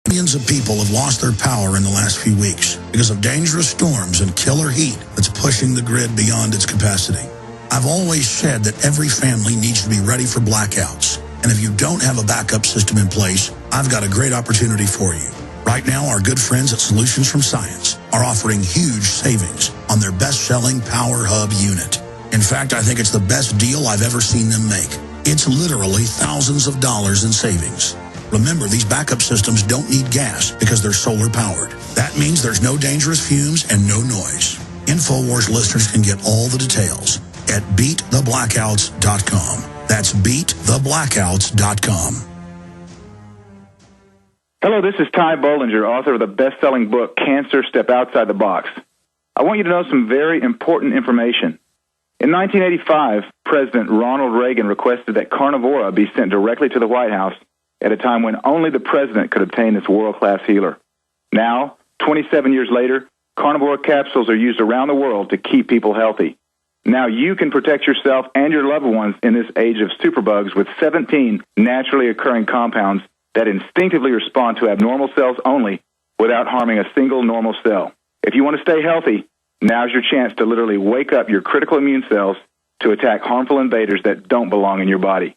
Millions of people have lost their power in the last few weeks because of dangerous storms and killer heat that's pushing the grid beyond its capacity. I've always said that every family needs to be ready for blackouts. And if you don't have a backup system in place, I've got a great opportunity for you. Right now, our good friends at Solutions from Science are offering huge savings on their best-selling Power Hub unit. In fact, I think it's the best deal I've ever seen them make. It's literally thousands of dollars in savings. Remember, these backup systems don't need gas because they're solar powered. That means there's no dangerous fumes and no noise. InfoWars listeners can get all the details at beattheblackouts.com. That's beattheblackouts.com. Hello, this is Ty Bollinger, author of the best-selling book, Cancer, Step Outside the Box. I want you to know some very important information. In 1985, President Ronald Reagan requested that Carnivora be sent directly to the White House at a time when only the president could obtain this world-class healer. Now, 27 years later, Carnivora capsules are used around the world to keep people healthy. Now you can protect yourself and your loved ones in this age of superbugs with 17 naturally occurring compounds that instinctively respond to abnormal cells only without harming a single normal cell. If you want to stay healthy, now's your chance to literally wake up your critical immune cells to attack harmful invaders that don't belong in your body.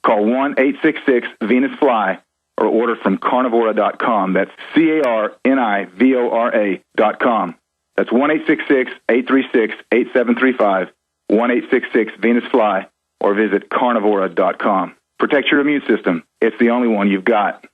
Call 1-866-VENUS-FLY or order from carnivora.com. That's carnivora.com. That's 1-866-836-8735, 1-866-VENUS-FLY, or visit carnivora.com. Protect your immune system. It's the only one you've got.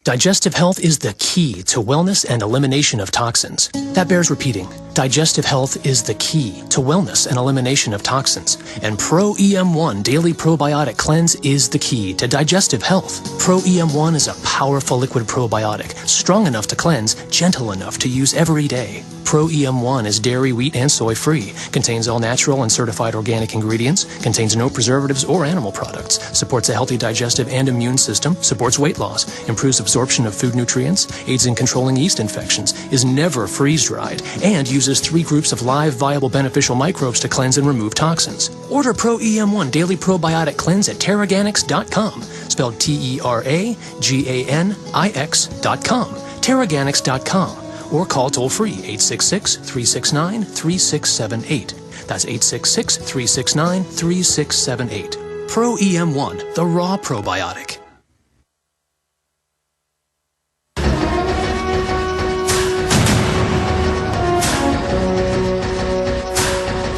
Digestive health is the key to wellness and elimination of toxins. That bears repeating. Digestive health is the key to wellness and elimination of toxins. And Pro EM1 Daily Probiotic Cleanse is the key to digestive health. Pro EM1 is a powerful liquid probiotic, strong enough to cleanse, gentle enough to use every day. Pro EM1 is dairy, wheat, and soy-free, contains all natural and certified organic ingredients, contains no preservatives or animal products, supports a healthy digestive and immune system, supports weight loss, improves absorption of food nutrients, aids in controlling yeast infections, is never freeze-dried, and uses 3 groups of live, viable, beneficial microbes to cleanse and remove toxins. Order Pro EM1 Daily Probiotic Cleanse at Terraganix.com, spelled Terraganix.com, Terraganix.com. Or call toll-free 866-369-3678. That's 866-369-3678. Pro EM1, the raw probiotic.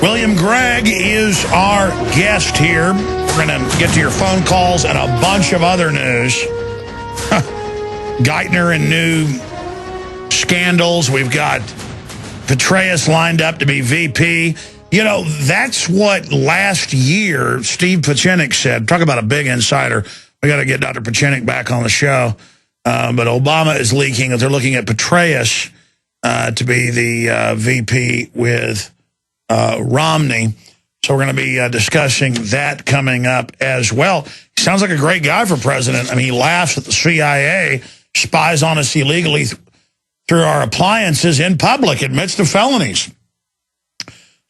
William Grigg is our guest here. We're going to get to your phone calls and a bunch of other news. Geithner and new scandals. We've got Petraeus lined up to be VP. You know, that's what last year Steve Pieczenik said. Talk about a big insider. We got to get Dr. Pieczenik back on the show. But Obama is leaking that they're looking at Petraeus to be the VP with Romney. So we're going to be discussing that coming up as well. He sounds like a great guy for president. I mean, he laughs at the CIA, spies on us illegally through our appliances in public, admits to felonies.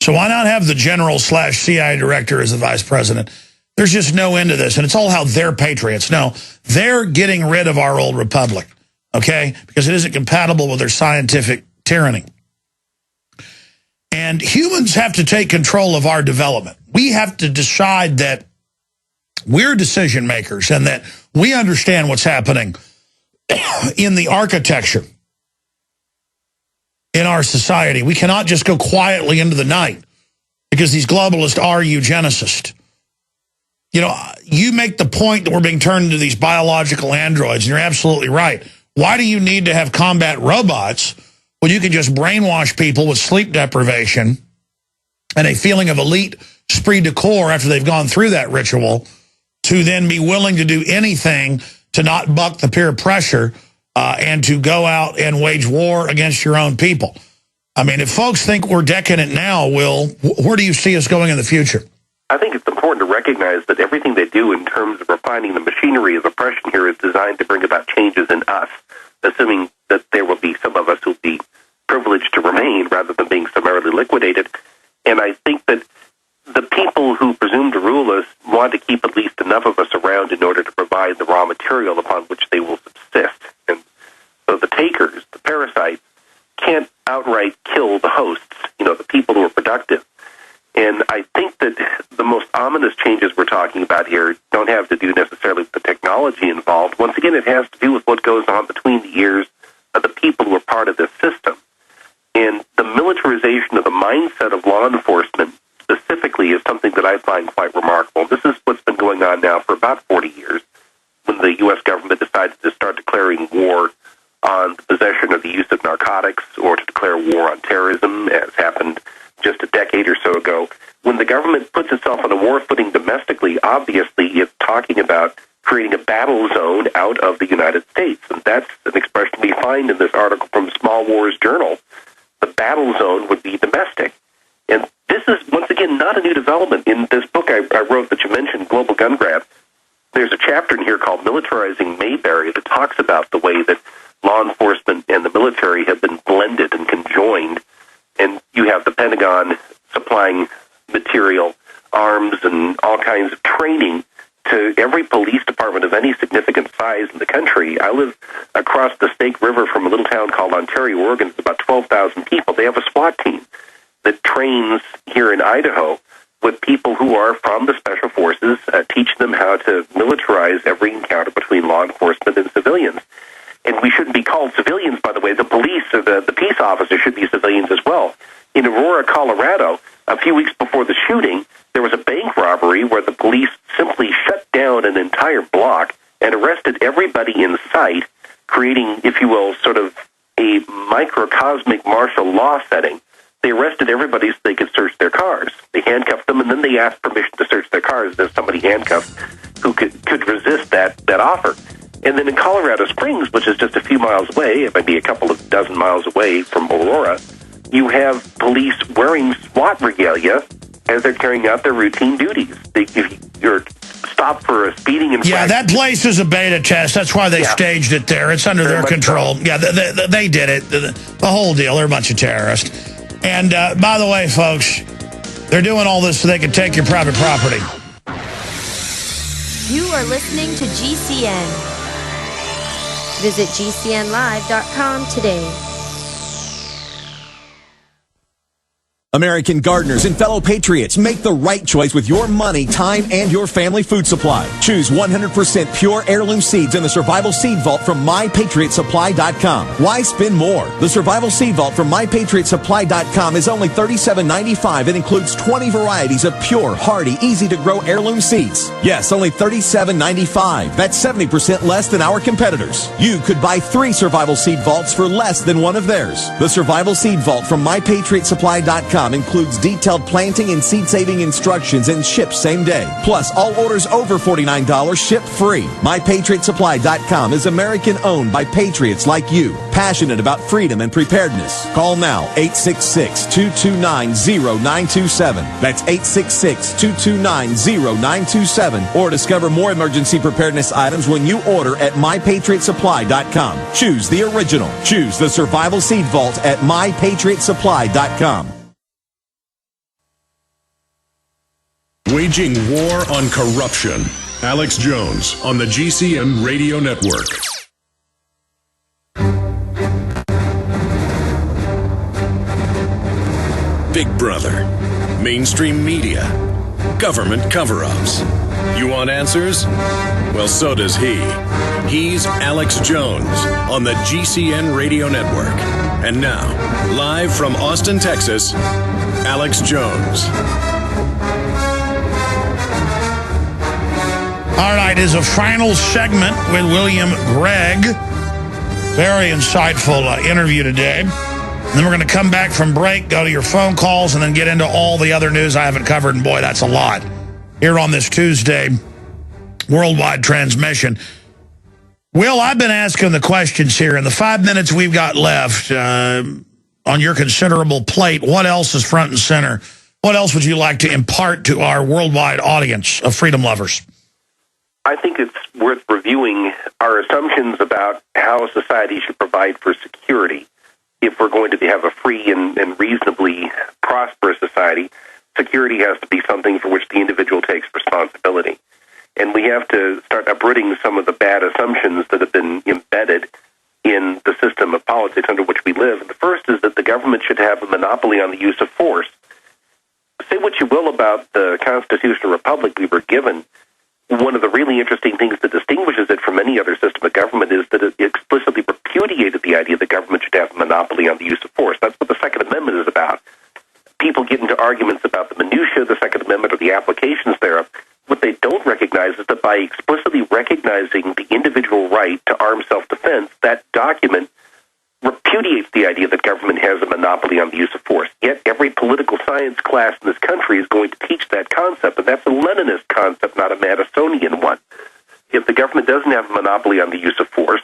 So why not have the general/CIA director as the vice president? There's just no end to this. And it's all how they're patriots. No, they're getting rid of our old republic, okay? Because it isn't compatible with their scientific tyranny. And humans have to take control of our development. We have to decide that we're decision makers and that we understand what's happening in the architecture in our society. We cannot just go quietly into the night because these globalists are eugenicists. You know, you make the point that we're being turned into these biological androids, and you're absolutely right. Why do you need to have combat robots when you can just brainwash people with sleep deprivation and a feeling of elite esprit de corps after they've gone through that ritual to then be willing to do anything to not buck the peer pressure and to go out and wage war against your own people? I mean, if folks think we're decadent now, Will, where do you see us going in the future? I think it's important to recognize that everything they do in terms of refining the machinery of oppression here is designed to bring about changes in us, assuming that there will be some of us who will be privileged to remain rather than being summarily liquidated. And I think that the people who presume to rule us want to keep at least enough of us around in order to provide the raw material upon which they will subsist. And so the takers, the parasites, can't outright kill the hosts, you know, the people who are productive. And I think that the most ominous changes we're talking about here don't have to do necessarily with the technology involved. Once again, it has to do with what goes on between the ears of the people who are part of this system. And the militarization of the mindset of law enforcement specifically is something that I find quite remarkable. This is what's been going on now for about 40 years, when the U.S. government decided to start declaring war on the possession or the use of narcotics, or to declare war on terrorism, as happened just a decade or so ago. When the government puts itself on a war footing domestically, obviously it's talking about creating a battle zone out of the United States. And that's an expression we find in this article from Small Wars Journal, The battle zone would be domestic. And this is, once again, not a new development. In this book I wrote that you mentioned, Global Gun Grab, there's a chapter in here called Militarizing Mayberry that talks about the way that law enforcement and the military have been blended and conjoined. And you have the Pentagon supplying material, arms, and all kinds of training to every police department of any significant size in the country. I live across the Snake River from a little town called Ontario, Oregon. It's about 12,000 people. They have a SWAT team that trains here in Idaho with people who are from the Special Forces, teach them how to militarize every encounter between law enforcement and civilians. And we shouldn't be called civilians, by the way. The police or the peace officers should be civilians as well. In Aurora, Colorado, a few weeks before the shooting, there was a bank robbery where the police simply shut down an entire block and arrested everybody in sight, creating, if you will, sort of a microcosmic martial law setting. They arrested everybody so they could search their cars. They handcuffed them, and then they asked permission to search their cars. There's somebody handcuffed who could resist that offer. And then in Colorado Springs, which is just a few miles away, it might be a couple of dozen miles away from Aurora, you have police wearing SWAT regalia as they're carrying out their routine duties. If you're stopped for a speeding infraction... Yeah, that place is a beta test. That's why they staged it there. It's under their control. So. Yeah, they did it. The whole deal. They're a bunch of terrorists. And by the way, folks, they're doing all this so they can take your private property. You are listening to GCN. Visit GCNlive.com today. American gardeners and fellow patriots, make the right choice with your money, time, and your family food supply. Choose 100% pure heirloom seeds in the Survival Seed Vault from MyPatriotSupply.com. Why spend more? The Survival Seed Vault from MyPatriotSupply.com is only $37.95 and includes 20 varieties of pure, hardy, easy-to-grow heirloom seeds. Yes, only $37.95. That's 70% less than our competitors. You could buy 3 Survival Seed Vaults for less than one of theirs. The Survival Seed Vault from MyPatriotSupply.com includes detailed planting and seed-saving instructions and ships same day. Plus, all orders over $49 ship free. MyPatriotSupply.com is American-owned by patriots like you, passionate about freedom and preparedness. Call now, 866-229-0927. That's 866-229-0927. Or discover more emergency preparedness items when you order at MyPatriotSupply.com. Choose the original. Choose the Survival Seed Vault at MyPatriotSupply.com. Waging war on corruption. Alex Jones on the GCN Radio Network. Big Brother. Mainstream media. Government cover-ups. You want answers? Well, so does he. He's Alex Jones on the GCN Radio Network. And now, live from Austin, Texas, Alex Jones. All right, is a final segment with William Grigg. Very insightful interview today. And then we're going to come back from break, go to your phone calls, and then get into all the other news I haven't covered. And boy, that's a lot. Here on this Tuesday worldwide transmission. Will, I've been asking the questions here. In the 5 minutes we've got left on your considerable plate, what else is front and center? What else would you like to impart to our worldwide audience of freedom lovers? I think it's worth reviewing our assumptions about how society should provide for security. If we're going to have a free and reasonably prosperous society, security has to be something for which the individual takes responsibility. And we have to start uprooting some of the bad assumptions that have been embedded in the system of politics under which we live. And the first is that the government should have a monopoly on the use of force. Say what you will about the constitutional republic we were given, one of the really interesting things that distinguishes it from any other system of government is that it explicitly repudiated the idea that government should have a monopoly on the use of force. That's what the Second Amendment is about. People get into arguments about the minutiae of the Second Amendment or the applications thereof. What they don't recognize is that by explicitly recognizing the individual right to armed self-defense, that document repudiates the idea that government has a monopoly on the use of force. Yet every political science class in this country is going to teach that concept, and that's a Leninist concept, not a Madisonian one. If the government doesn't have a monopoly on the use of force,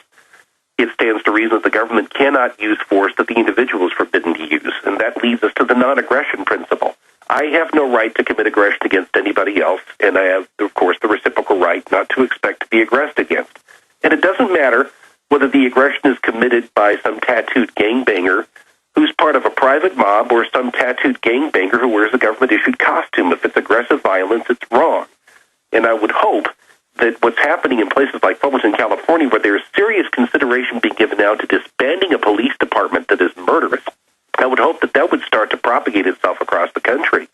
it stands to reason that the government cannot use force that the individual is forbidden to use. And that leads us to the non-aggression principle. I have no right to commit aggression against anybody else, and I have, of course, the reciprocal right not to expect to be aggressed against. And it doesn't matter whether the aggression is committed by some tattooed gangbanger who's part of a private mob or some tattooed gangbanger who wears a government-issued costume. If it's aggressive violence, it's wrong. And I would hope that what's happening in places like Fullerton, California, where there's serious consideration being given now to disbanding a police department that is murderous, I would hope that that would start to propagate itself across the country.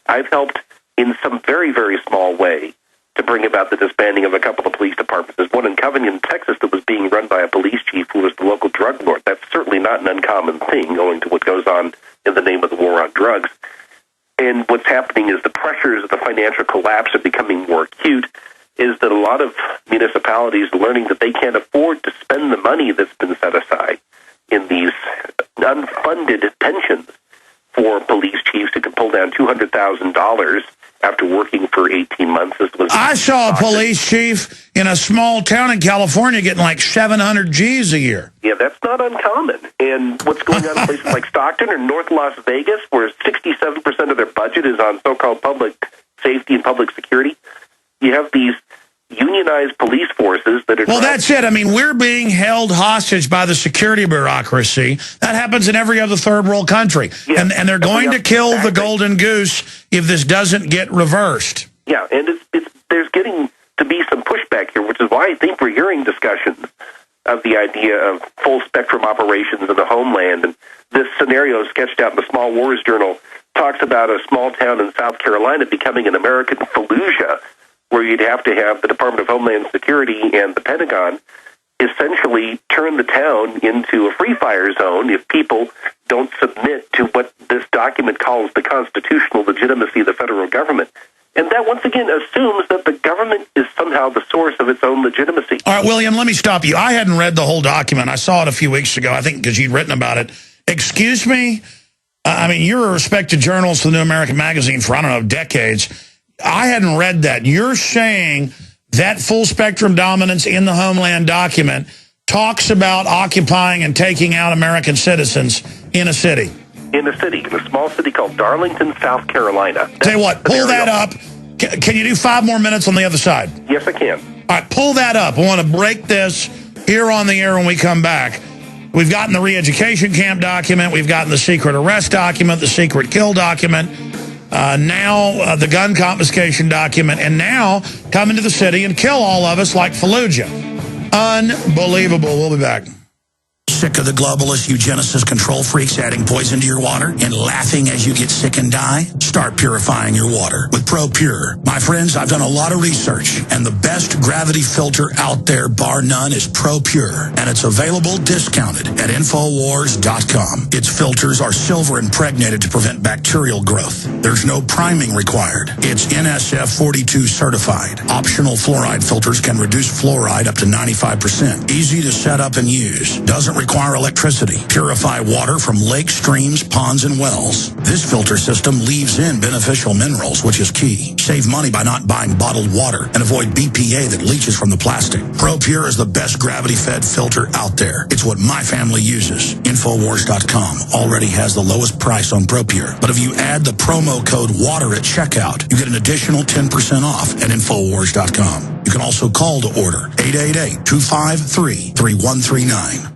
I've helped in some very, very small way to bring about the disbanding of a couple of police departments. There's one in Covington, Texas, that was being run by a police chief who was the local drug lord. That's certainly not an uncommon thing, owing to what goes on in the name of the war on drugs. And what's happening is the pressures of the financial collapse are becoming more acute, is that a lot of municipalities are learning that they can't afford to spend the money that's been set aside in these unfunded pensions for police chiefs who can pull down $200,000 after working for 18 months. I saw a police chief in a small town in California getting like 700 G's a year. Yeah, that's not uncommon. And what's going on in places like Stockton or North Las Vegas, where 67% of their budget is on so-called public safety and public security, you have these unionized police forces that are... Well, that's it. I mean, we're being held hostage by the security bureaucracy. That happens in every other third world country. Yeah, and they're going to kill the golden goose if this doesn't get reversed. Yeah, and there's getting to be some pushback here, which is why I think we're hearing discussions of the idea of full-spectrum operations in the homeland. And this scenario sketched out in the Small Wars Journal talks about a small town in South Carolina becoming an American Fallujah, where you'd have to have the Department of Homeland Security and the Pentagon essentially turn the town into a free fire zone if people don't submit to what this document calls the constitutional legitimacy of the federal government. And that, once again, assumes that the government is somehow the source of its own legitimacy. All right, William, let me stop you. I hadn't read the whole document. I saw it a few weeks ago, I think, because you'd written about it. Excuse me? I mean, you're a respected journalist for the New American Magazine for, I don't know, decades. I hadn't read that. You're saying that full-spectrum dominance in the Homeland document talks about occupying and taking out American citizens in a city. In a city, in a small city called Darlington, South Carolina. Tell you what, pull that up. Can you do 5 more minutes on the other side? Yes, I can. All right, pull that up. I want to break this here on the air when we come back. We've gotten the re-education camp document. We've gotten the secret arrest document, the secret kill document. Now the gun confiscation document, and now come into the city and kill all of us like Fallujah. Unbelievable. We'll be back. Sick of the globalist eugenicist control freaks adding poison to your water and laughing as you get sick and die? Start purifying your water with ProPure. My friends, I've done a lot of research, and the best gravity filter out there, bar none, is ProPure, and it's available discounted at Infowars.com. Its filters are silver impregnated to prevent bacterial growth. There's no priming required. It's NSF 42 certified. Optional fluoride filters can reduce fluoride up to 95%. Easy to set up and use. Doesn't require electricity. Purify water from lakes, streams, ponds, and wells. This filter system leaves in beneficial minerals, which is key. Save money by not buying bottled water and avoid BPA that leaches from the plastic. ProPure is the best gravity-fed filter out there. It's what my family uses. Infowars.com already has the lowest price on ProPure. But if you add the promo code WATER at checkout, you get an additional 10% off at Infowars.com. You can also call to order 888-253-3139.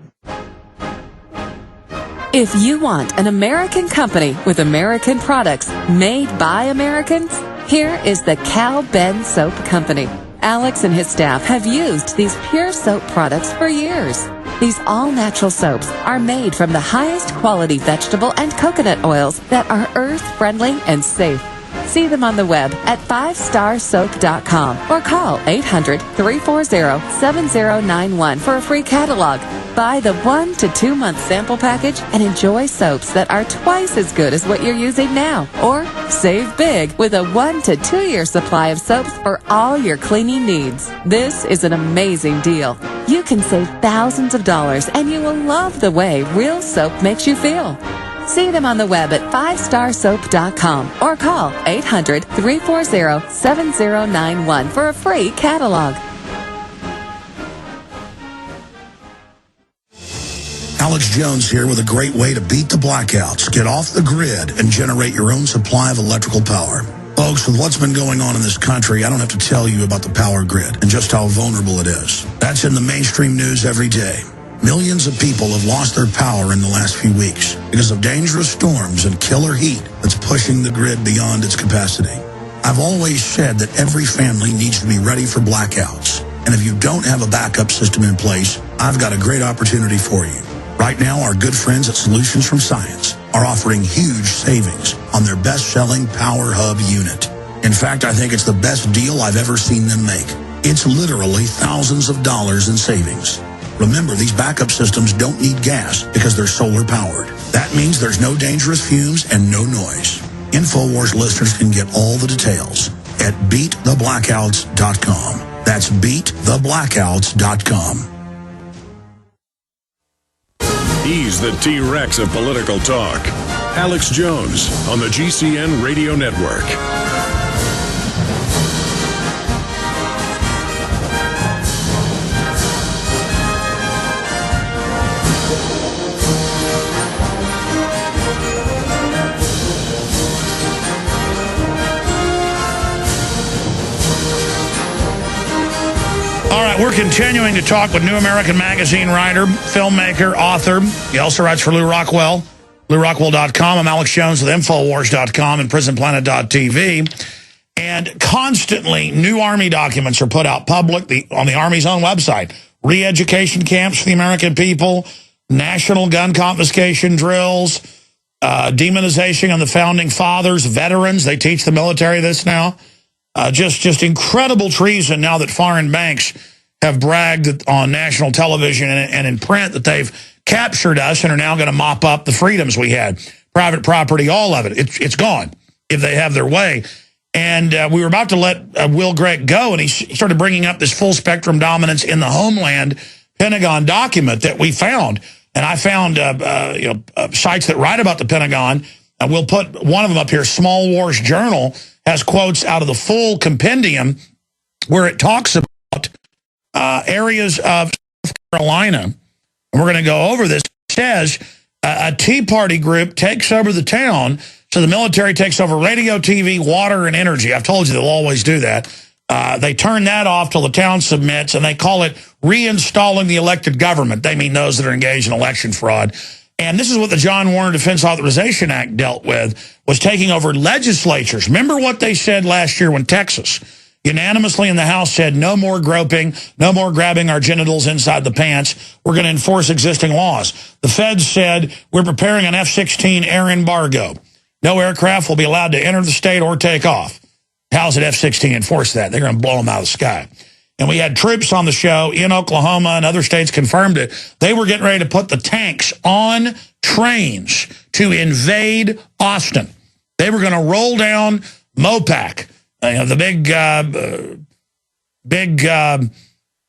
If you want an American company with American products made by Americans, here is the Cal Ben Soap Company. Alex and his staff have used these pure soap products for years. These all-natural soaps are made from the highest quality vegetable and coconut oils that are earth-friendly and safe. See them on the web at 5starsoap.com or call 800-340-7091 for a free catalog. Buy the 1 to 2 month sample package and enjoy soaps that are twice as good as what you're using now. Or save big with a 1 to 2 year supply of soaps for all your cleaning needs. This is an amazing deal. You can save thousands of dollars and you will love the way real soap makes you feel. See them on the web at 5starsoap.com or call 800-340-7091 for a free catalog. Alex Jones here with a great way to beat the blackouts, get off the grid, and generate your own supply of electrical power. Folks, with what's been going on in this country, I don't have to tell you about the power grid and just how vulnerable it is. That's in the mainstream news every day. Millions of people have lost their power in the last few weeks because of dangerous storms and killer heat that's pushing the grid beyond its capacity. I've always said that every family needs to be ready for blackouts. And if you don't have a backup system in place, I've got a great opportunity for you. Right now, our good friends at Solutions from Science are offering huge savings on their best-selling Power Hub unit. In fact, I think it's the best deal I've ever seen them make. It's literally thousands of dollars in savings. Remember, these backup systems don't need gas because they're solar powered. That means there's no dangerous fumes and no noise. InfoWars listeners can get all the details at beattheblackouts.com. That's beattheblackouts.com. He's the T-Rex of political talk. Alex Jones on the GCN Radio Network. All right, we're continuing to talk with New American Magazine writer, filmmaker, author. He also writes for Lou Rockwell, LouRockwell.com. I'm Alex Jones with Infowars.com and PrisonPlanet.tv. And constantly, new Army documents are put out public on the Army's own website. Re-education camps for the American people, national gun confiscation drills, demonization of the Founding Fathers, veterans. They teach the military this now. Just incredible treason now that foreign banks have bragged on national television and in print that they've captured us and are now going to mop up the freedoms we had. Private property, all of it. It's gone if they have their way. And we were about to let Will Grigg go, and he started bringing up this full spectrum dominance in the Homeland Pentagon document that we found. And I found sites that write about the Pentagon. We'll put one of them up here. Small Wars Journal has quotes out of the full compendium where it talks about areas of South Carolina. And we're going to go over this. It says a Tea Party group takes over the town, so the military takes over radio, TV, water, and energy. I've told you they'll always do that. They turn that off till the town submits, and they call it reinstalling the elected government. They mean those that are engaged in election fraud. And this is what the John Warner Defense Authorization Act dealt with, was taking over legislatures. Remember what they said last year when Texas unanimously in the House said no more groping, no more grabbing our genitals inside the pants. We're going to enforce existing laws. The feds said we're preparing an F-16 air embargo. No aircraft will be allowed to enter the state or take off. How's an F-16 enforce that? They're going to blow them out of the sky. And we had troops on the show in Oklahoma, and other states confirmed it. They were getting ready to put the tanks on trains to invade Austin. They were going to roll down Mopac, the big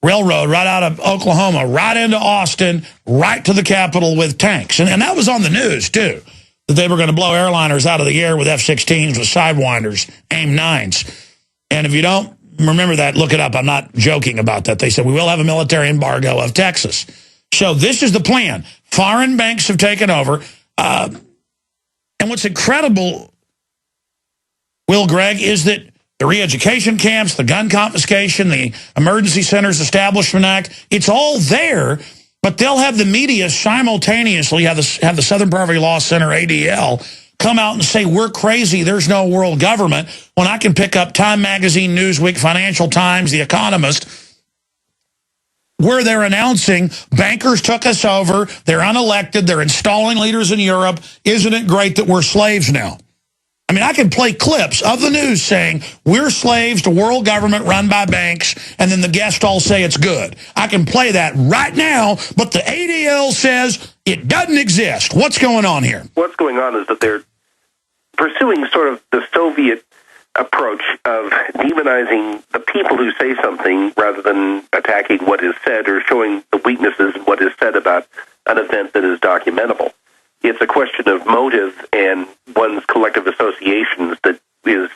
railroad right out of Oklahoma, right into Austin, right to the Capitol with tanks. And that was on the news, too, that they were going to blow airliners out of the air with F-16s with Sidewinders, AIM-9s. And if you don't remember that, look it up. I'm not joking about that. They said we will have a military embargo of Texas. So this is the plan. Foreign banks have taken over. And what's incredible, Will Grigg, is that the re-education camps, the gun confiscation, the Emergency Centers Establishment Act, it's all there, but they'll have the media simultaneously have the Southern Poverty Law Center, ADL, come out and say, we're crazy, there's no world government, when I can pick up Time Magazine, Newsweek, Financial Times, The Economist, where they're announcing bankers took us over, they're unelected, they're installing leaders in Europe. Isn't it great that we're slaves now? I mean, I can play clips of the news saying we're slaves to world government run by banks, and then the guests all say it's good. I can play that right now, but the ADL says it doesn't exist. What's going on here? What's going on is that they're pursuing sort of the Soviet approach of demonizing the people who say something rather than attacking what is said or showing the weaknesses in what is said about an event that is documentable. It's a question of motive and one's collective associations that is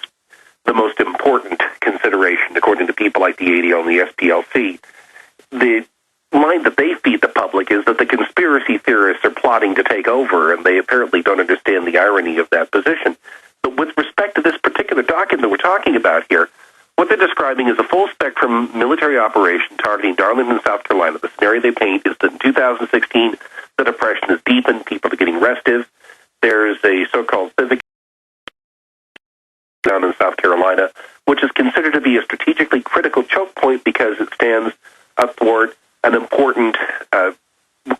the most important consideration, according to people like the ADL and the SPLC. line that they feed the public is that the conspiracy theorists are plotting to take over, and they apparently don't understand the irony of that position. But with respect to this particular document that we're talking about here, what they're describing is a full-spectrum military operation targeting Darlington, South Carolina. The scenario they paint is that in 2016, the depression has deepened, people are getting restive. There's a so-called civic down in South Carolina, which is considered to be a strategically critical choke point because it stands athwart an important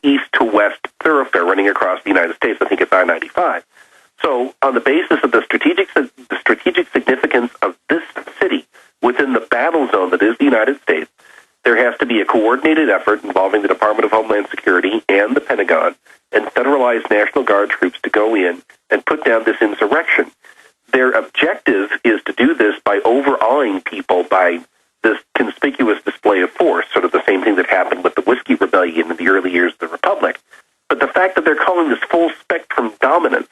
east-to-west thoroughfare running across the United States. I think it's I-95. So on the basis of the strategic significance of this city within the battle zone that is the United States, there has to be a coordinated effort involving the Department of Homeland Security and the Pentagon and federalized National Guard troops to go in and put down this insurrection. Their objective is to do this by overawing people by this conspicuous display of force, sort of the same thing that happened with the Whiskey Rebellion in the early years of the Republic. But the fact that they're calling this full-spectrum dominance,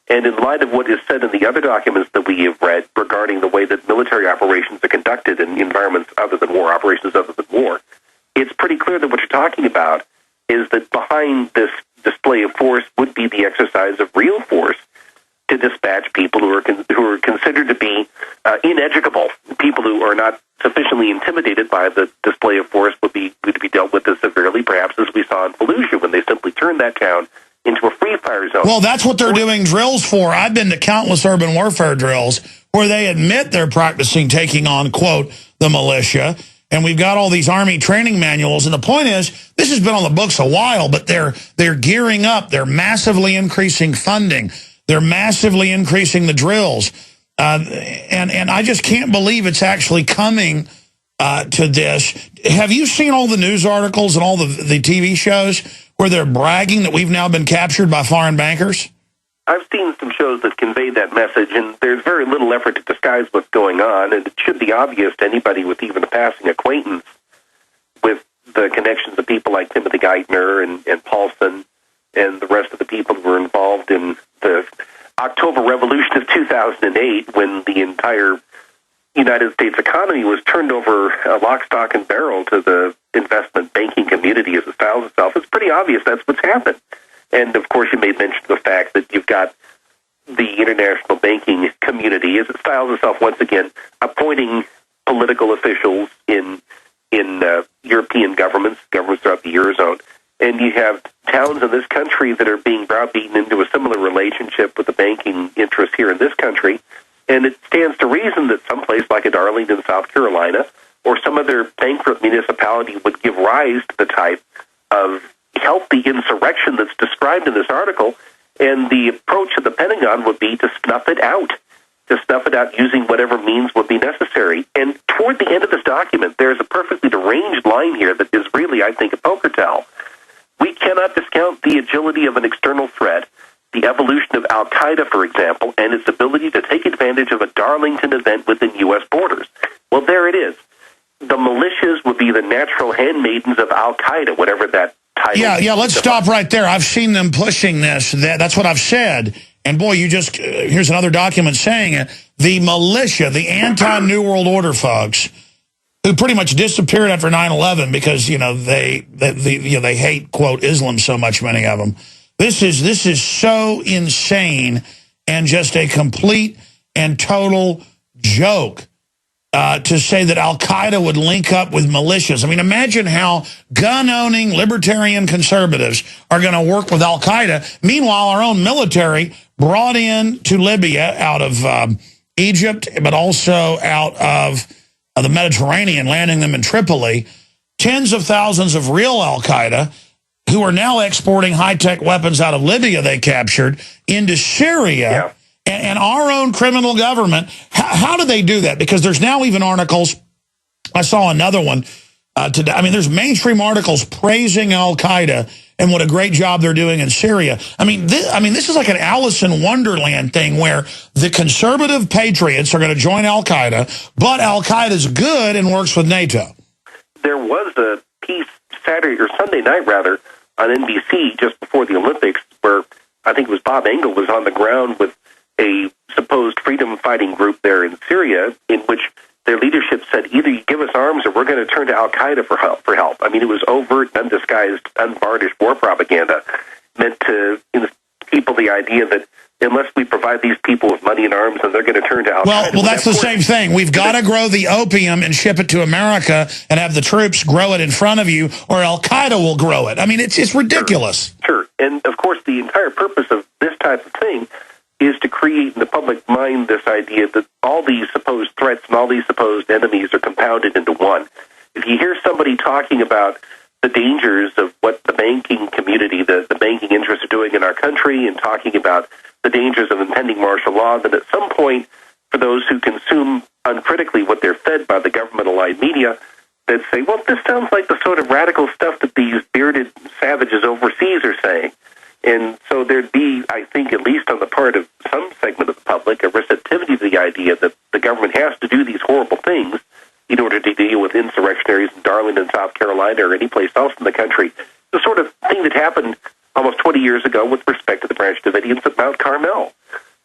and in light of what is said in the other documents that we have read regarding the way that military operations are conducted in environments other than war, operations other than war, it's pretty clear that what you're talking about is that behind this display of force would be the exercise of real force to dispatch people who are considered to be ineducable. People who are not sufficiently intimidated by the display of force would be dealt with as severely, perhaps as we saw in Fallujah when they simply turned that town into a free fire zone. Well, that's what they're doing drills for. I've been to countless urban warfare drills where they admit they're practicing taking on, quote, the militia. And we've got all these Army training manuals. And the point is, this has been on the books a while, but they're gearing up. They're massively increasing funding. They're massively increasing the drills. And I just can't believe it's actually coming to this. Have you seen all the news articles and all the TV shows where they're bragging that we've now been captured by foreign bankers? I've seen some shows that convey that message, and there's very little effort to disguise what's going on, and it should be obvious to anybody with even a passing acquaintance with the connections of people like Timothy Geithner and Paulson and the rest of the people who were involved in the October Revolution of 2008 when the entire United States economy was turned over lock, stock, and barrel to the investment banking community as it styles itself. It's pretty obvious that's what's happened. And, of course, you made mention of the fact that you've got the international banking community, as it styles itself once again, appointing political officials in European governments throughout the Eurozone. And you have towns in this country that are being browbeaten into a similar relationship with the banking interests here in this country. And it stands to reason that someplace like a Darlington, South Carolina, or some other bankrupt municipality would give rise to the type of healthy insurrection that's described in this article, and the approach of the Pentagon would be to snuff it out using whatever means would be necessary. And toward the end of this document, there's a perfectly deranged line here that is really, I think, a poker tell. We cannot discount the agility of an external threat, the evolution of al-Qaeda, for example, and its ability to take advantage of a Darlington event within U.S. borders. Well, there it is. The militias would be the natural handmaidens of al-Qaeda, whatever that title. Yeah, let's stop right there. I've seen them pushing this. That's what I've said. And boy, here's another document saying it. The militia, the anti-New World Order folks, who pretty much disappeared after 9/11 because they hate, quote, Islam so much, many of them. This is so insane and just a complete and total joke to say that al-Qaeda would link up with militias. I mean, imagine how gun-owning libertarian conservatives are going to work with al-Qaeda. Meanwhile, our own military brought in to Libya out of Egypt, but also out of the Mediterranean, landing them in Tripoli, tens of thousands of real al-Qaeda who are now exporting high-tech weapons out of Libya they captured into Syria. Yeah. And our own criminal government, how do they do that? Because there's now even articles, I saw another one today. I mean, there's mainstream articles praising al-Qaeda and what a great job they're doing in Syria. I mean, this is like an Alice in Wonderland thing where the conservative patriots are going to join al-Qaeda, but al-Qaeda's good and works with NATO. There was a piece Sunday night, on NBC just before the Olympics where I think it was Bob Engel was on the ground with a supposed freedom-fighting group there in Syria, in which their leadership said, either you give us arms or we're going to turn to Al-Qaeda for help. I mean, it was overt, undisguised, unvarnished war propaganda meant to people the idea that unless we provide these people with money and arms, then they're going to turn to Al-Qaeda. Well, that's the same thing. We've got to grow the opium and ship it to America and have the troops grow it in front of you, or Al-Qaeda will grow it. I mean, it's ridiculous. Sure. And, of course, the entire purpose of this type of thing is to create in the public mind this idea that all these supposed threats and all these supposed enemies are compounded into one. If you hear somebody talking about the dangers of what the banking community, the banking interests are doing in our country, and talking about the dangers of impending martial law, then at some point, for those who consume uncritically what they're fed by the government-aligned media, they'd say, well, this sounds like the sort of radical stuff that these bearded savages overseas are saying. And so there'd be, I think, at least on the part of some segment of the public, a receptivity to the idea that the government has to do these horrible things in order to deal with insurrectionaries in Darlington, South Carolina, or any place else in the country. The sort of thing that happened almost 20 years ago with respect to the Branch Davidians at Mount Carmel.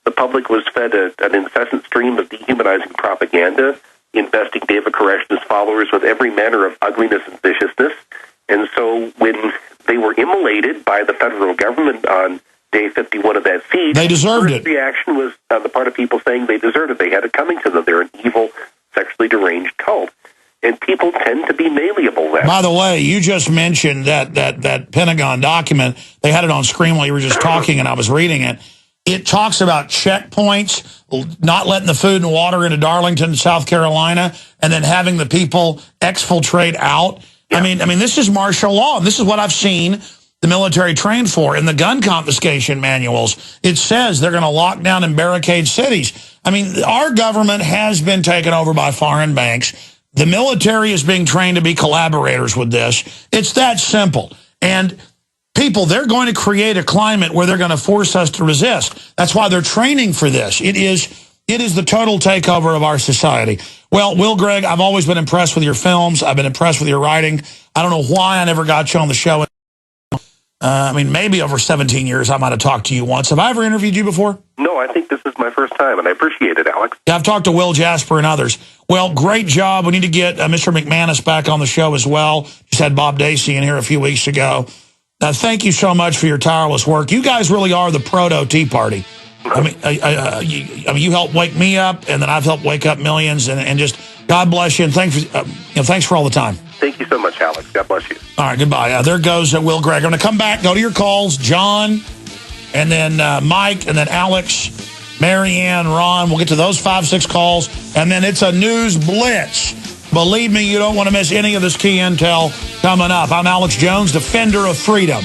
The public was fed an incessant stream of dehumanizing propaganda, investing David Koresh and his followers with every manner of ugliness and viciousness. And so when they were immolated by the federal government on day 51 of that siege, they deserved it. The reaction was on the part of people saying they deserved it. They had it coming to them. They're an evil, sexually deranged cult. And people tend to be malleable then. By the way, you just mentioned that Pentagon document. They had it on screen while you were just talking, and I was reading it. It talks about checkpoints, not letting the food and water into Darlington, South Carolina, and then having the people exfiltrate out. Yeah. I mean, this is martial law. This is what I've seen the military trained for. In the gun confiscation manuals, it says they're going to lock down and barricade cities. I mean, our government has been taken over by foreign banks. The military is being trained to be collaborators with this. It's that simple. And people, they're going to create a climate where they're going to force us to resist. That's why they're training for this. It is the total takeover of our society. Well, Will Grigg, I've always been impressed with your films. I've been impressed with your writing. I don't know why I never got you on the show. I mean, maybe over 17 years I might have talked to you once. Have I ever interviewed you before? No, I think this is my first time, and I appreciate it, Alex. Yeah, I've talked to Will Jasper and others. Well, great job. We need to get Mr. McManus back on the show as well. Just had Bob Dacey in here a few weeks ago. Thank you so much for your tireless work. You guys really are the proto-Tea Party. I mean, you helped wake me up, and then I've helped wake up millions, and just God bless you, and thanks for all the time. Thank you so much, Alex. God bless you. All right, goodbye. There goes Will Grigg. I'm going to come back, go to your calls, John, and then Mike, and then Alex, Marianne, Ron. We'll get to those 5-6 calls, and then it's a news blitz. Believe me, you don't want to miss any of this key intel coming up. I'm Alex Jones, defender of freedom.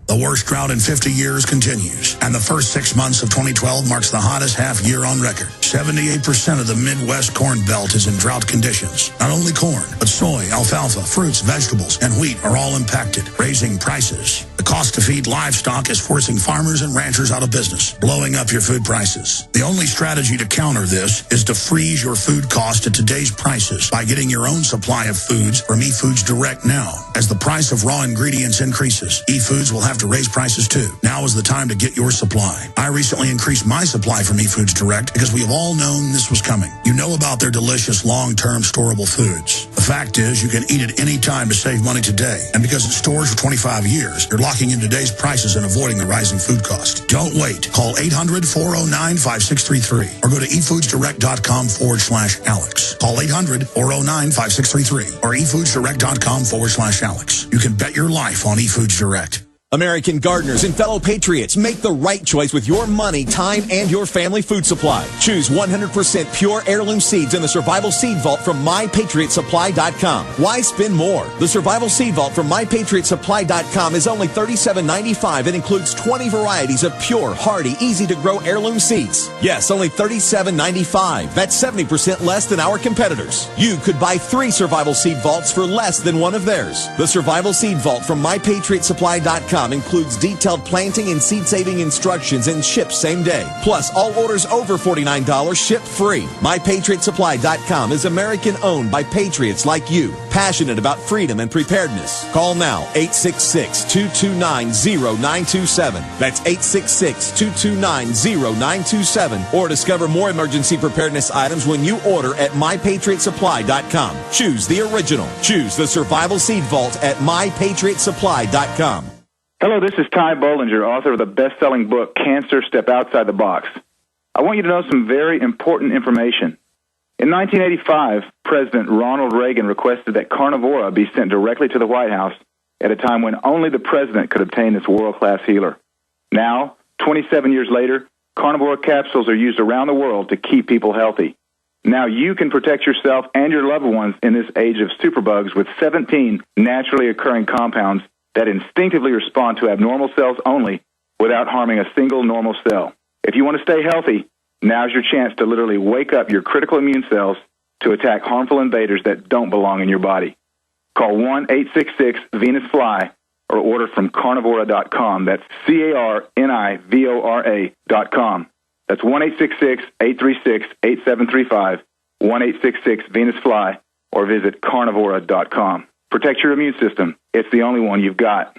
The worst drought in 50 years continues, and the first 6 months of 2012 marks the hottest half year on record. 78% of the Midwest Corn Belt is in drought conditions. Not only corn, but soy, alfalfa, fruits, vegetables, and wheat are all impacted, raising prices. The cost to feed livestock is forcing farmers and ranchers out of business, blowing up your food prices. The only strategy to counter this is to freeze your food cost at today's prices by getting your own supply of foods from eFoods Direct now. As the price of raw ingredients increases, eFoods will have to raise prices too. Now is the time to get your supply. I recently increased my supply from eFoods Direct because we have all known this was coming. You know about their delicious long-term storable foods. The fact is, you can eat it any time to save money today. And because it stores for 25 years, you're locking in today's prices and avoiding the rising food cost. Don't wait. Call 800-409-5633 or go to efoodsdirect.com/Alex. Call 800-409-5633 or efoodsdirect.com/Alex. You can bet your life on eFoods Direct. American gardeners and fellow patriots, make the right choice with your money, time, and your family food supply. Choose 100% pure heirloom seeds in the Survival Seed Vault from MyPatriotSupply.com. Why spend more? The Survival Seed Vault from MyPatriotSupply.com is only $37.95 and includes 20 varieties of pure, hardy, easy-to-grow heirloom seeds. Yes, only $37.95. That's 70% less than our competitors. You could buy 3 Survival Seed Vaults for less than one of theirs. The Survival Seed Vault from MyPatriotSupply.com MyPatriotSupply.com includes detailed planting and seed-saving instructions and ships same day. Plus, all orders over $49 ship free. MyPatriotSupply.com is American-owned by patriots like you, passionate about freedom and preparedness. Call now, 866-229-0927. That's 866-229-0927. Or discover more emergency preparedness items when you order at MyPatriotSupply.com. Choose the original. Choose the Survival Seed Vault at MyPatriotSupply.com. Hello, this is Ty Bollinger, author of the best-selling book, Cancer, Step Outside the Box. I want you to know some very important information. In 1985, President Ronald Reagan requested that Carnivora be sent directly to the White House at a time when only the president could obtain this world-class healer. Now, 27 years later, Carnivora capsules are used around the world to keep people healthy. Now you can protect yourself and your loved ones in this age of superbugs with 17 naturally occurring compounds that instinctively respond to abnormal cells only without harming a single normal cell. If you want to stay healthy, now's your chance to literally wake up your critical immune cells to attack harmful invaders that don't belong in your body. Call 1-866-VENUS-FLY or order from carnivora.com. That's carnivora.com. That's 1-866-836-8735, 1-866-VENUS-FLY, or visit carnivora.com. Protect your immune system. It's the only one you've got.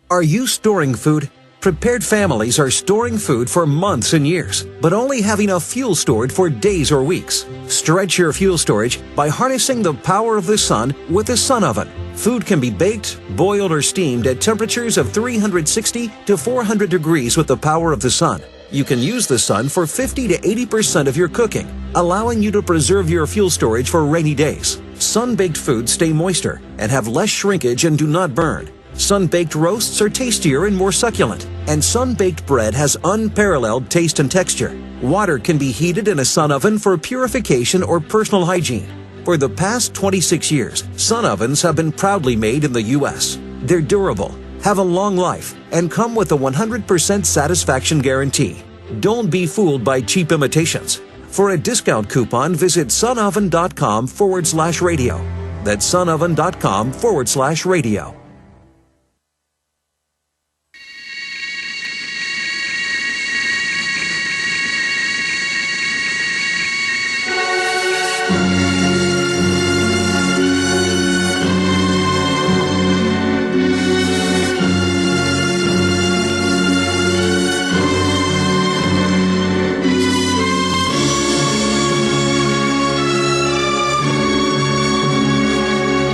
Are you storing food? Prepared families are storing food for months and years, but only have enough fuel stored for days or weeks. Stretch your fuel storage by harnessing the power of the sun with a sun oven. Food can be baked, boiled, or steamed at temperatures of 360 to 400 degrees with the power of the sun. You can use the sun for 50 to 80% of your cooking, allowing you to preserve your fuel storage for rainy days. Sun-baked foods stay moister and have less shrinkage and do not burn. Sun-baked roasts are tastier and more succulent, and sun-baked bread has unparalleled taste and texture. Water can be heated in a sun oven for purification or personal hygiene. For the past 26 years, sun ovens have been proudly made in the U.S. They're durable, have a long life, and come with a 100% satisfaction guarantee. Don't be fooled by cheap imitations. For a discount coupon, visit sunoven.com/radio. That's sunoven.com/radio.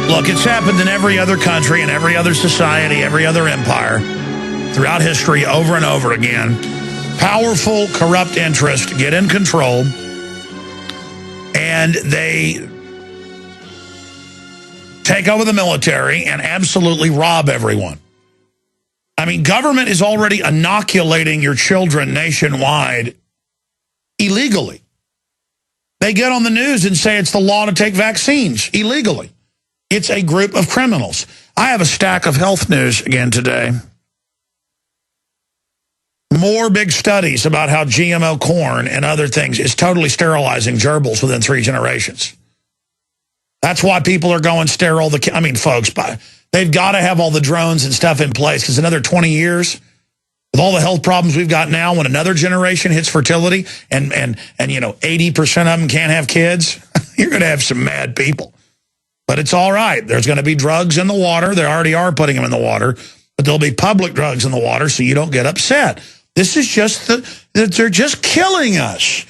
Look, it's happened in every other country, in every other society, every other empire, throughout history, over and over again. Powerful, corrupt interests get in control, and they take over the military and absolutely rob everyone. I mean, government is already inoculating your children nationwide illegally. They get on the news and say it's the law to take vaccines illegally. It's a group of criminals. I have a stack of health news again today. More big studies about how GMO corn and other things is totally sterilizing gerbils within 3 generations. That's why people are going sterile. Folks, they've got to have all the drones and stuff in place, because another 20 years, with all the health problems we've got now, when another generation hits fertility and 80% of them can't have kids, you're going to have some mad people. But it's all right. There's going to be drugs in the water. They already are putting them in the water. But there'll be public drugs in the water so you don't get upset. This is just that they're just killing us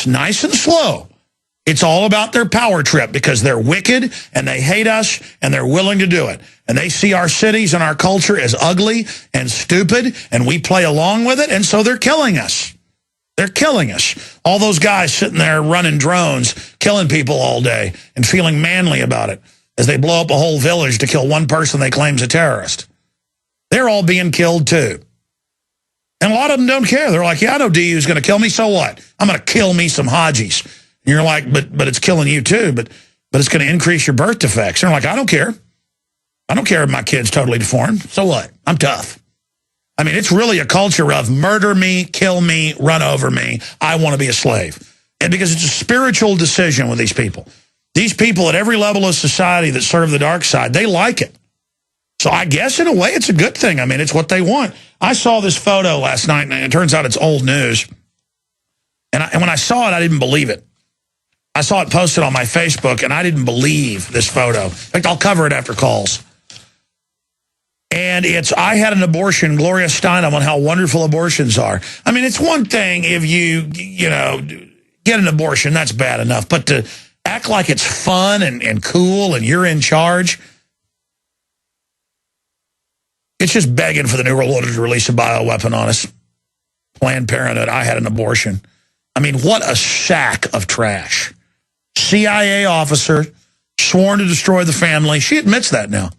nice and slow. It's all about their power trip, because they're wicked and they hate us and they're willing to do it. And they see our cities and our culture as ugly and stupid, and we play along with it, and so they're killing us. They're killing us. All those guys sitting there running drones, killing people all day and feeling manly about it as they blow up a whole village to kill one person they claim's a terrorist. They're all being killed too. And a lot of them don't care. They're like, yeah, I know DU's going to kill me, so what? I'm going to kill me some Hajis. And you're like, but it's killing you too, but it's going to increase your birth defects. And they're like, I don't care. I don't care if my kid's totally deformed. So what? I'm tough. I mean, it's really a culture of murder me, kill me, run over me. I want to be a slave. And because it's a spiritual decision with these people. These people at every level of society that serve the dark side, they like it. So I guess in a way it's a good thing. I mean, it's what they want. I saw this photo last night, and it turns out it's old news. And when I saw it, I didn't believe it. I saw it posted on my Facebook, and I didn't believe this photo. In fact, I'll cover it after calls. And it's, I had an abortion, Gloria Steinem, on how wonderful abortions are. I mean, it's one thing if you know, get an abortion, that's bad enough. But to act like it's fun and cool and you're in charge, it's just begging for the New World Order to release a bioweapon on us. Planned Parenthood, I had an abortion. I mean, what a sack of trash. CIA officer, sworn to destroy the family. She admits that now.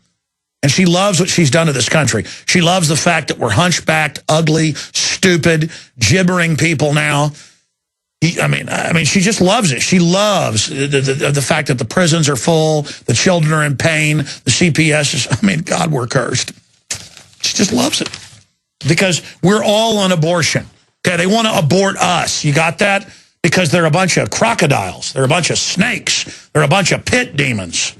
And she loves what she's done to this country. She loves the fact that we're hunchbacked, ugly, stupid, gibbering people now. I mean, she just loves it. She loves the fact that the prisons are full, the children are in pain, the CPS is, I mean, God, we're cursed. She just loves it. Because we're all on abortion. Okay, they want to abort us. You got that? Because they're a bunch of crocodiles. They're a bunch of snakes. They're a bunch of pit demons.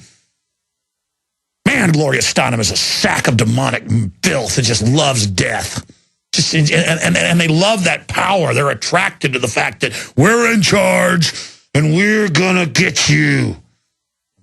Man, Gloria Steinem is a sack of demonic filth that just loves death. And they love that power. They're attracted to the fact that we're in charge and we're going to get you.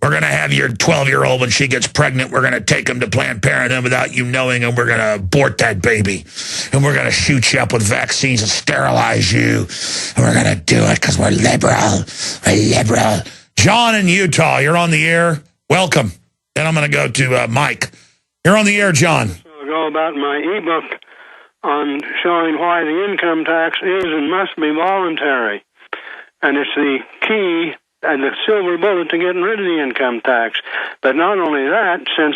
We're going to have your 12-year-old when she gets pregnant. We're going to take him to Planned Parenthood without you knowing, and we're going to abort that baby. And we're going to shoot you up with vaccines and sterilize you. And we're going to do it because we're liberal. We're liberal. John in Utah, you're on the air. Welcome. Then I'm going to go to Mike. You're on the air, John. I'll go about my ebook on showing why the income tax is and must be voluntary. And it's the key and the silver bullet to getting rid of the income tax. But not only that, since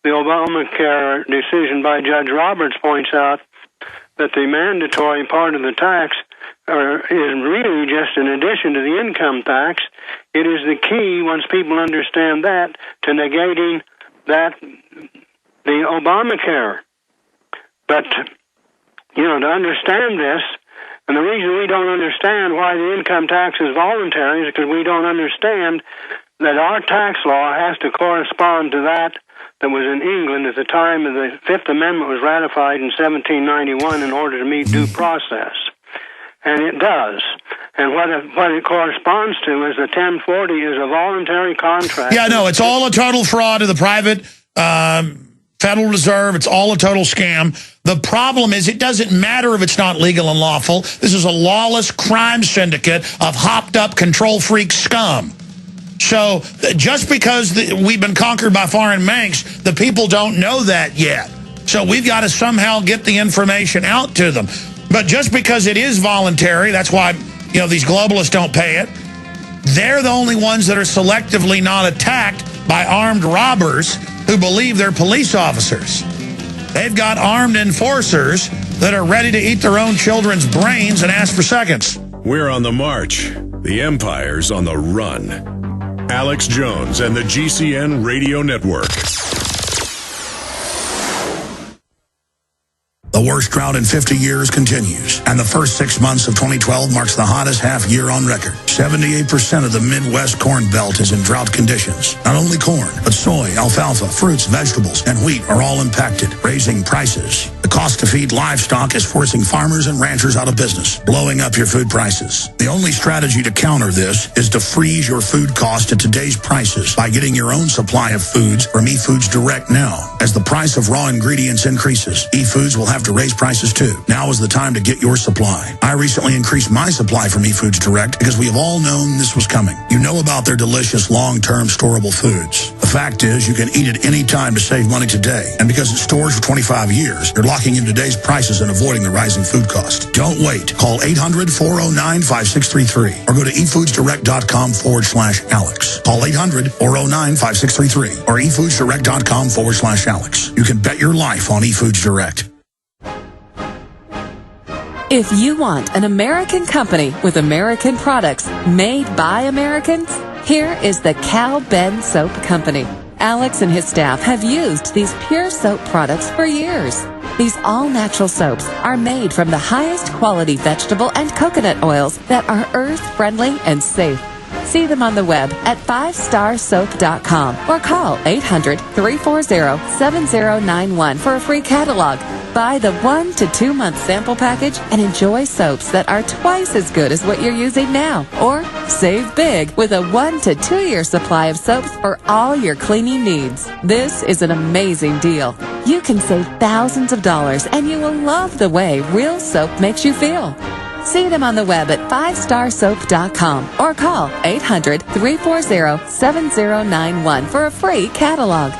the Obamacare decision by Judge Roberts points out that the mandatory part of the tax is really just an addition to the income tax, it is the key, once people understand that, to negating that, the Obamacare. But, you know, to understand this, and the reason we don't understand why the income tax is voluntary is because we don't understand that our tax law has to correspond to that was in England at the time of the Fifth Amendment was ratified in 1791 in order to meet due process. And it does. And what it corresponds to is the 1040 is a voluntary contract. Yeah, no, it's all a total fraud to the private Federal Reserve. It's all a total scam. The problem is it doesn't matter if it's not legal and lawful. This is a lawless crime syndicate of hopped-up control freak scum. So just because we've been conquered by foreign banks, the people don't know that yet. So we've got to somehow get the information out to them. But just because it is voluntary, that's why, you know, these globalists don't pay it. They're the only ones that are selectively not attacked by armed robbers who believe they're police officers. They've got armed enforcers that are ready to eat their own children's brains and ask for seconds. We're on the march. The empire's on the run. Alex Jones and the GCN Radio Network. The worst drought in 50 years continues, and the first 6 months of 2012 marks the hottest half year on record. 78% of the Midwest Corn Belt is in drought conditions. Not only corn, but soy, alfalfa, fruits, vegetables, and wheat are all impacted, raising prices. The cost to feed livestock is forcing farmers and ranchers out of business, blowing up your food prices. The only strategy to counter this is to freeze your food cost at today's prices by getting your own supply of foods from eFoods Direct now. As the price of raw ingredients increases, eFoods will have to raise prices too. Now is the time to get your supply. I recently increased my supply from eFoods Direct because we have all known this was coming. You know about their delicious long-term storable foods. The fact is you can eat it any time to save money today. And because it stores for 25 years, you're locking in today's prices and avoiding the rising food cost. Don't wait. Call 800-409-5633 or go to efoodsdirect.com/Alex. Call 800-409-5633 or efoodsdirect.com/Alex. You can bet your life on eFoods Direct. If you want an American company with American products made by Americans, here is the Cal Ben Soap Company. Alex and his staff have used these pure soap products for years. These all-natural soaps are made from the highest quality vegetable and coconut oils that are earth-friendly and safe. See them on the web at 5starsoap.com or call 800-340-7091 for a free catalog. Buy the 1 to 2 month sample package and enjoy soaps that are twice as good as what you're using now. Or save big with a 1 to 2 year supply of soaps for all your cleaning needs. This is an amazing deal. You can save thousands of dollars and you will love the way real soap makes you feel. See them on the web at 5starsoap.com or call 800-340-7091 for a free catalog.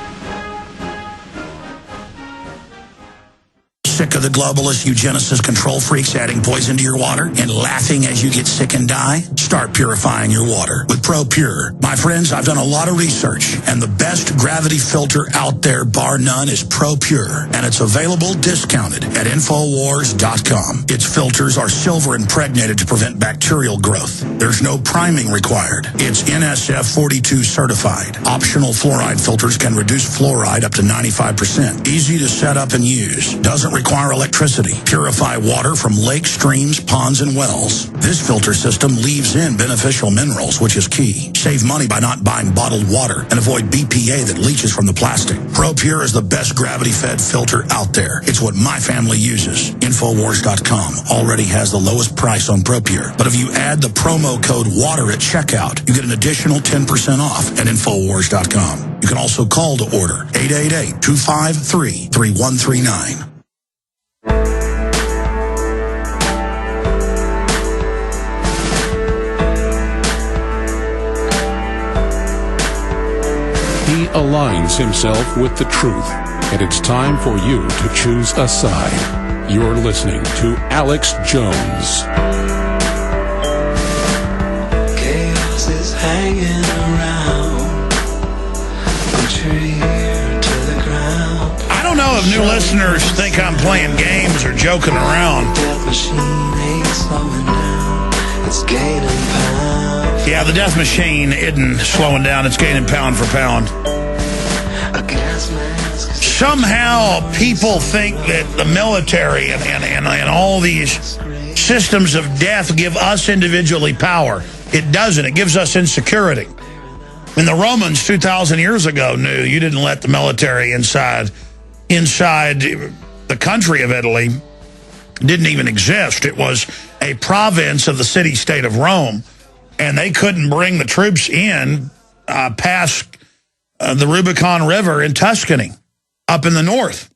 Sick of the globalist eugenicist control freaks adding poison to your water and laughing as you get sick and die? Start purifying your water with ProPure. My friends, I've done a lot of research, and the best gravity filter out there, bar none, is ProPure, and it's available discounted at Infowars.com. Its filters are silver impregnated to prevent bacterial growth. There's no priming required. It's NSF 42 certified. Optional fluoride filters can reduce fluoride up to 95%. Easy to set up and use. Doesn't require electricity. Purify water from lakes, streams, ponds, and wells. This filter system leaves in beneficial minerals, which is key. Save money by not buying bottled water and avoid BPA that leaches from the plastic. ProPure is the best gravity-fed filter out there. It's what my family uses. Infowars.com already has the lowest price on ProPure. But if you add the promo code WATER at checkout, you get an additional 10% off at Infowars.com. You can also call to order 888-253-3139. He aligns himself with the truth, and it's time for you to choose a side. You're listening to Alex Jones. Chaos is hanging around. Put your ear to the ground. I don't know if new listeners think I'm playing games or joking around. Death machine ain't slowing down. It's gaining pound. Yeah, the death machine isn't slowing down. It's gaining pound for pound. Somehow people think that the military and all these systems of death give us individually power. It doesn't. It gives us insecurity. When the Romans 2,000 years ago knew you didn't let the military inside the country of Italy, didn't even exist. It was a province of the city-state of Rome. And they couldn't bring the troops in past the Rubicon River in Tuscany, up in the north.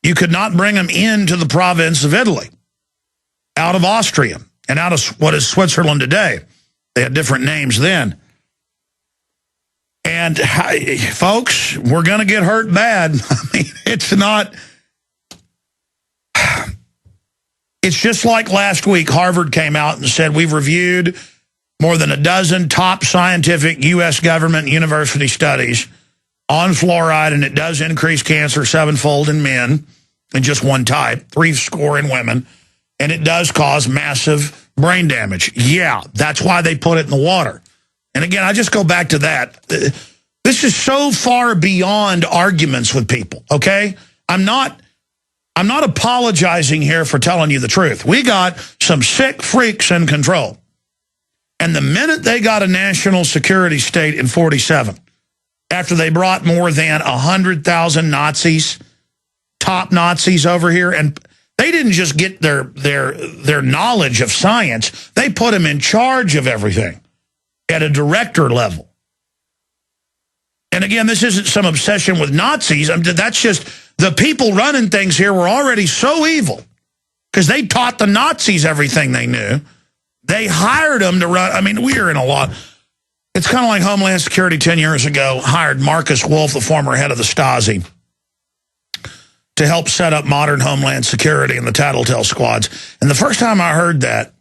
You could not bring them into the province of Italy, out of Austria, and out of what is Switzerland today. They had different names then. And, folks, we're going to get hurt bad. I mean, it's not... It's just like last week, Harvard came out and said, we've reviewed more than a dozen top scientific U.S. government university studies on fluoride, and it does increase cancer 7-fold in men, in just one type, 70 in women, and it does cause massive brain damage. Yeah, that's why they put it in the water. And again, I just go back to that. This is so far beyond arguments with people, okay? I'm not apologizing here for telling you the truth. We got some sick freaks in control. And the minute they got a national security state in 47, after they brought more than 100,000 Nazis, top Nazis over here, and they didn't just get their knowledge of science, they put them in charge of everything at a director level. And again, this isn't some obsession with Nazis. That's just the people running things here were already so evil because they taught the Nazis everything they knew. They hired them to run. I mean, we are in a lot. It's kind of like Homeland Security 10 years ago hired Marcus Wolf, the former head of the Stasi, to help set up modern Homeland Security and the Tattletale squads. And the first time I heard that,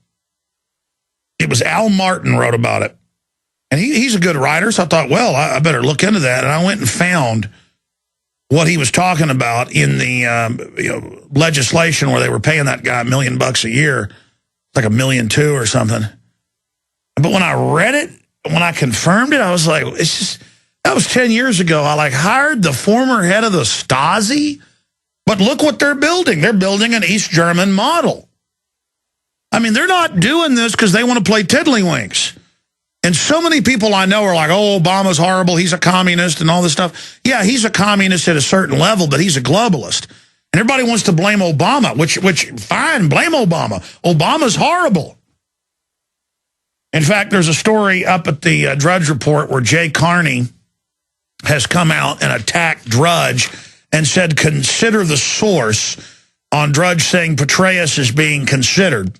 it was Al Martin wrote about it. And he's a good writer, so I thought, well, I better look into that. And I went and found what he was talking about in the legislation where they were paying that guy $1 million a year, like $1.2 million or something. But when I read it, when I confirmed it, I was like, that was 10 years ago. I hired the former head of the Stasi, but look what they're building. They're building an East German model. I mean, they're not doing this because they want to play tiddlywinks. And so many people I know are like, oh, Obama's horrible, he's a communist and all this stuff. Yeah, he's a communist at a certain level, but he's a globalist. And everybody wants to blame Obama, which fine, blame Obama. Obama's horrible. In fact, there's a story up at the Drudge Report where Jay Carney has come out and attacked Drudge and said, consider the source on Drudge saying Petraeus is being considered.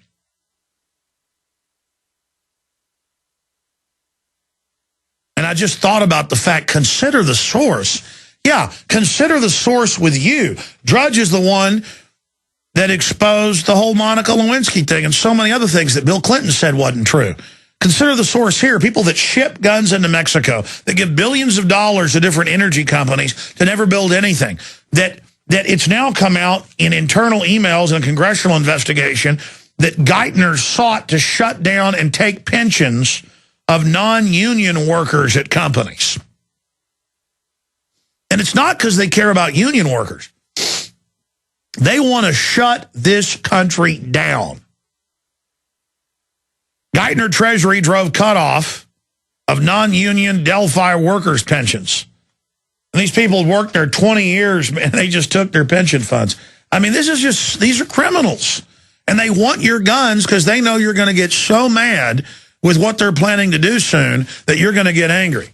And I just thought about the fact, consider the source. Yeah, consider the source with you. Drudge is the one that exposed the whole Monica Lewinsky thing and so many other things that Bill Clinton said wasn't true. Consider the source here. People that ship guns into Mexico, that give billions of dollars to different energy companies to never build anything. That it's now come out in internal emails and a congressional investigation that Geithner sought to shut down and take pensions of non-union workers at companies. And it's not because they care about union workers. They want to shut this country down. Geithner Treasury drove cutoff of non-union Delphi workers' pensions. And these people worked there 20 years, and they just took their pension funds. I mean, these are criminals. And they want your guns because they know you're going to get so mad with what they're planning to do soon that you're going to get angry.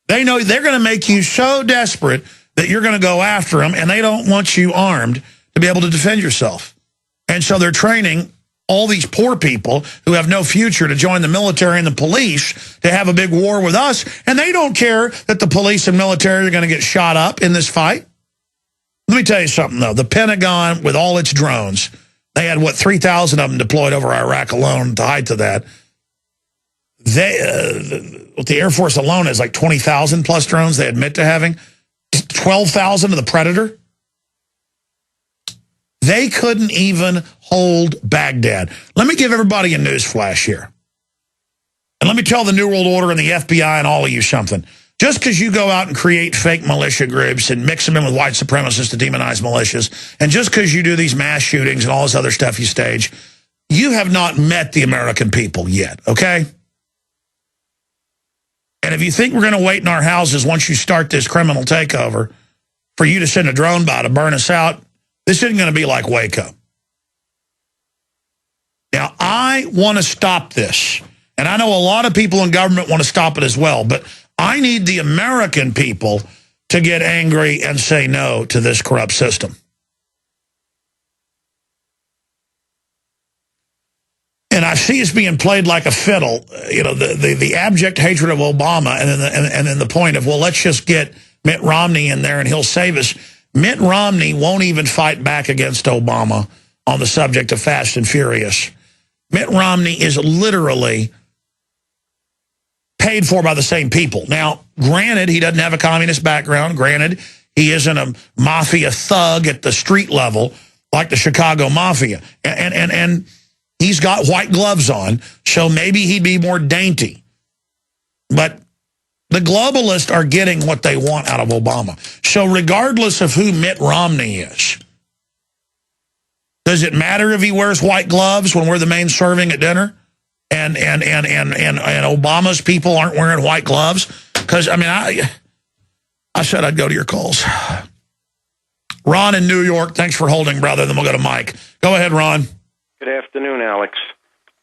They know they're going to make you so desperate that you're going to go after them, and they don't want you armed to be able to defend yourself. And so they're training all these poor people who have no future to join the military and the police to have a big war with us, and they don't care that the police and military are going to get shot up in this fight. Let me tell you something, though. The Pentagon, with all its drones, they had, 3,000 of them deployed over Iraq alone, the height of that. The Air Force alone has like 20,000 plus drones they admit to having. 12,000 of the Predator. They couldn't even hold Baghdad. Let me give everybody a news flash here. And let me tell the New World Order and the FBI and all of you something. Just because you go out and create fake militia groups and mix them in with white supremacists to demonize militias, and just because you do these mass shootings and all this other stuff you stage, you have not met the American people yet, okay? And if you think we're going to wait in our houses once you start this criminal takeover for you to send a drone by to burn us out, this isn't going to be like Waco. Now, I want to stop this. And I know a lot of people in government want to stop it as well, but I need the American people to get angry and say no to this corrupt system. And I see it's being played like a fiddle, you know, the abject hatred of Obama, and then the point of, well, let's just get Mitt Romney in there and he'll save us. Mitt Romney won't even fight back against Obama on the subject of Fast and Furious. Mitt Romney is literally paid for by the same people. Now, granted, he doesn't have a communist background. Granted, he isn't a mafia thug at the street level like the Chicago Mafia. And he's got white gloves on, so maybe he'd be more dainty. But the globalists are getting what they want out of Obama. So regardless of who Mitt Romney is, does it matter if he wears white gloves when we're the main serving at dinner? And Obama's people aren't wearing white gloves? Because, I mean, I said I'd go to your calls. Ron in New York, thanks for holding, brother. Then we'll go to Mike. Go ahead, Ron. Good afternoon, Alex.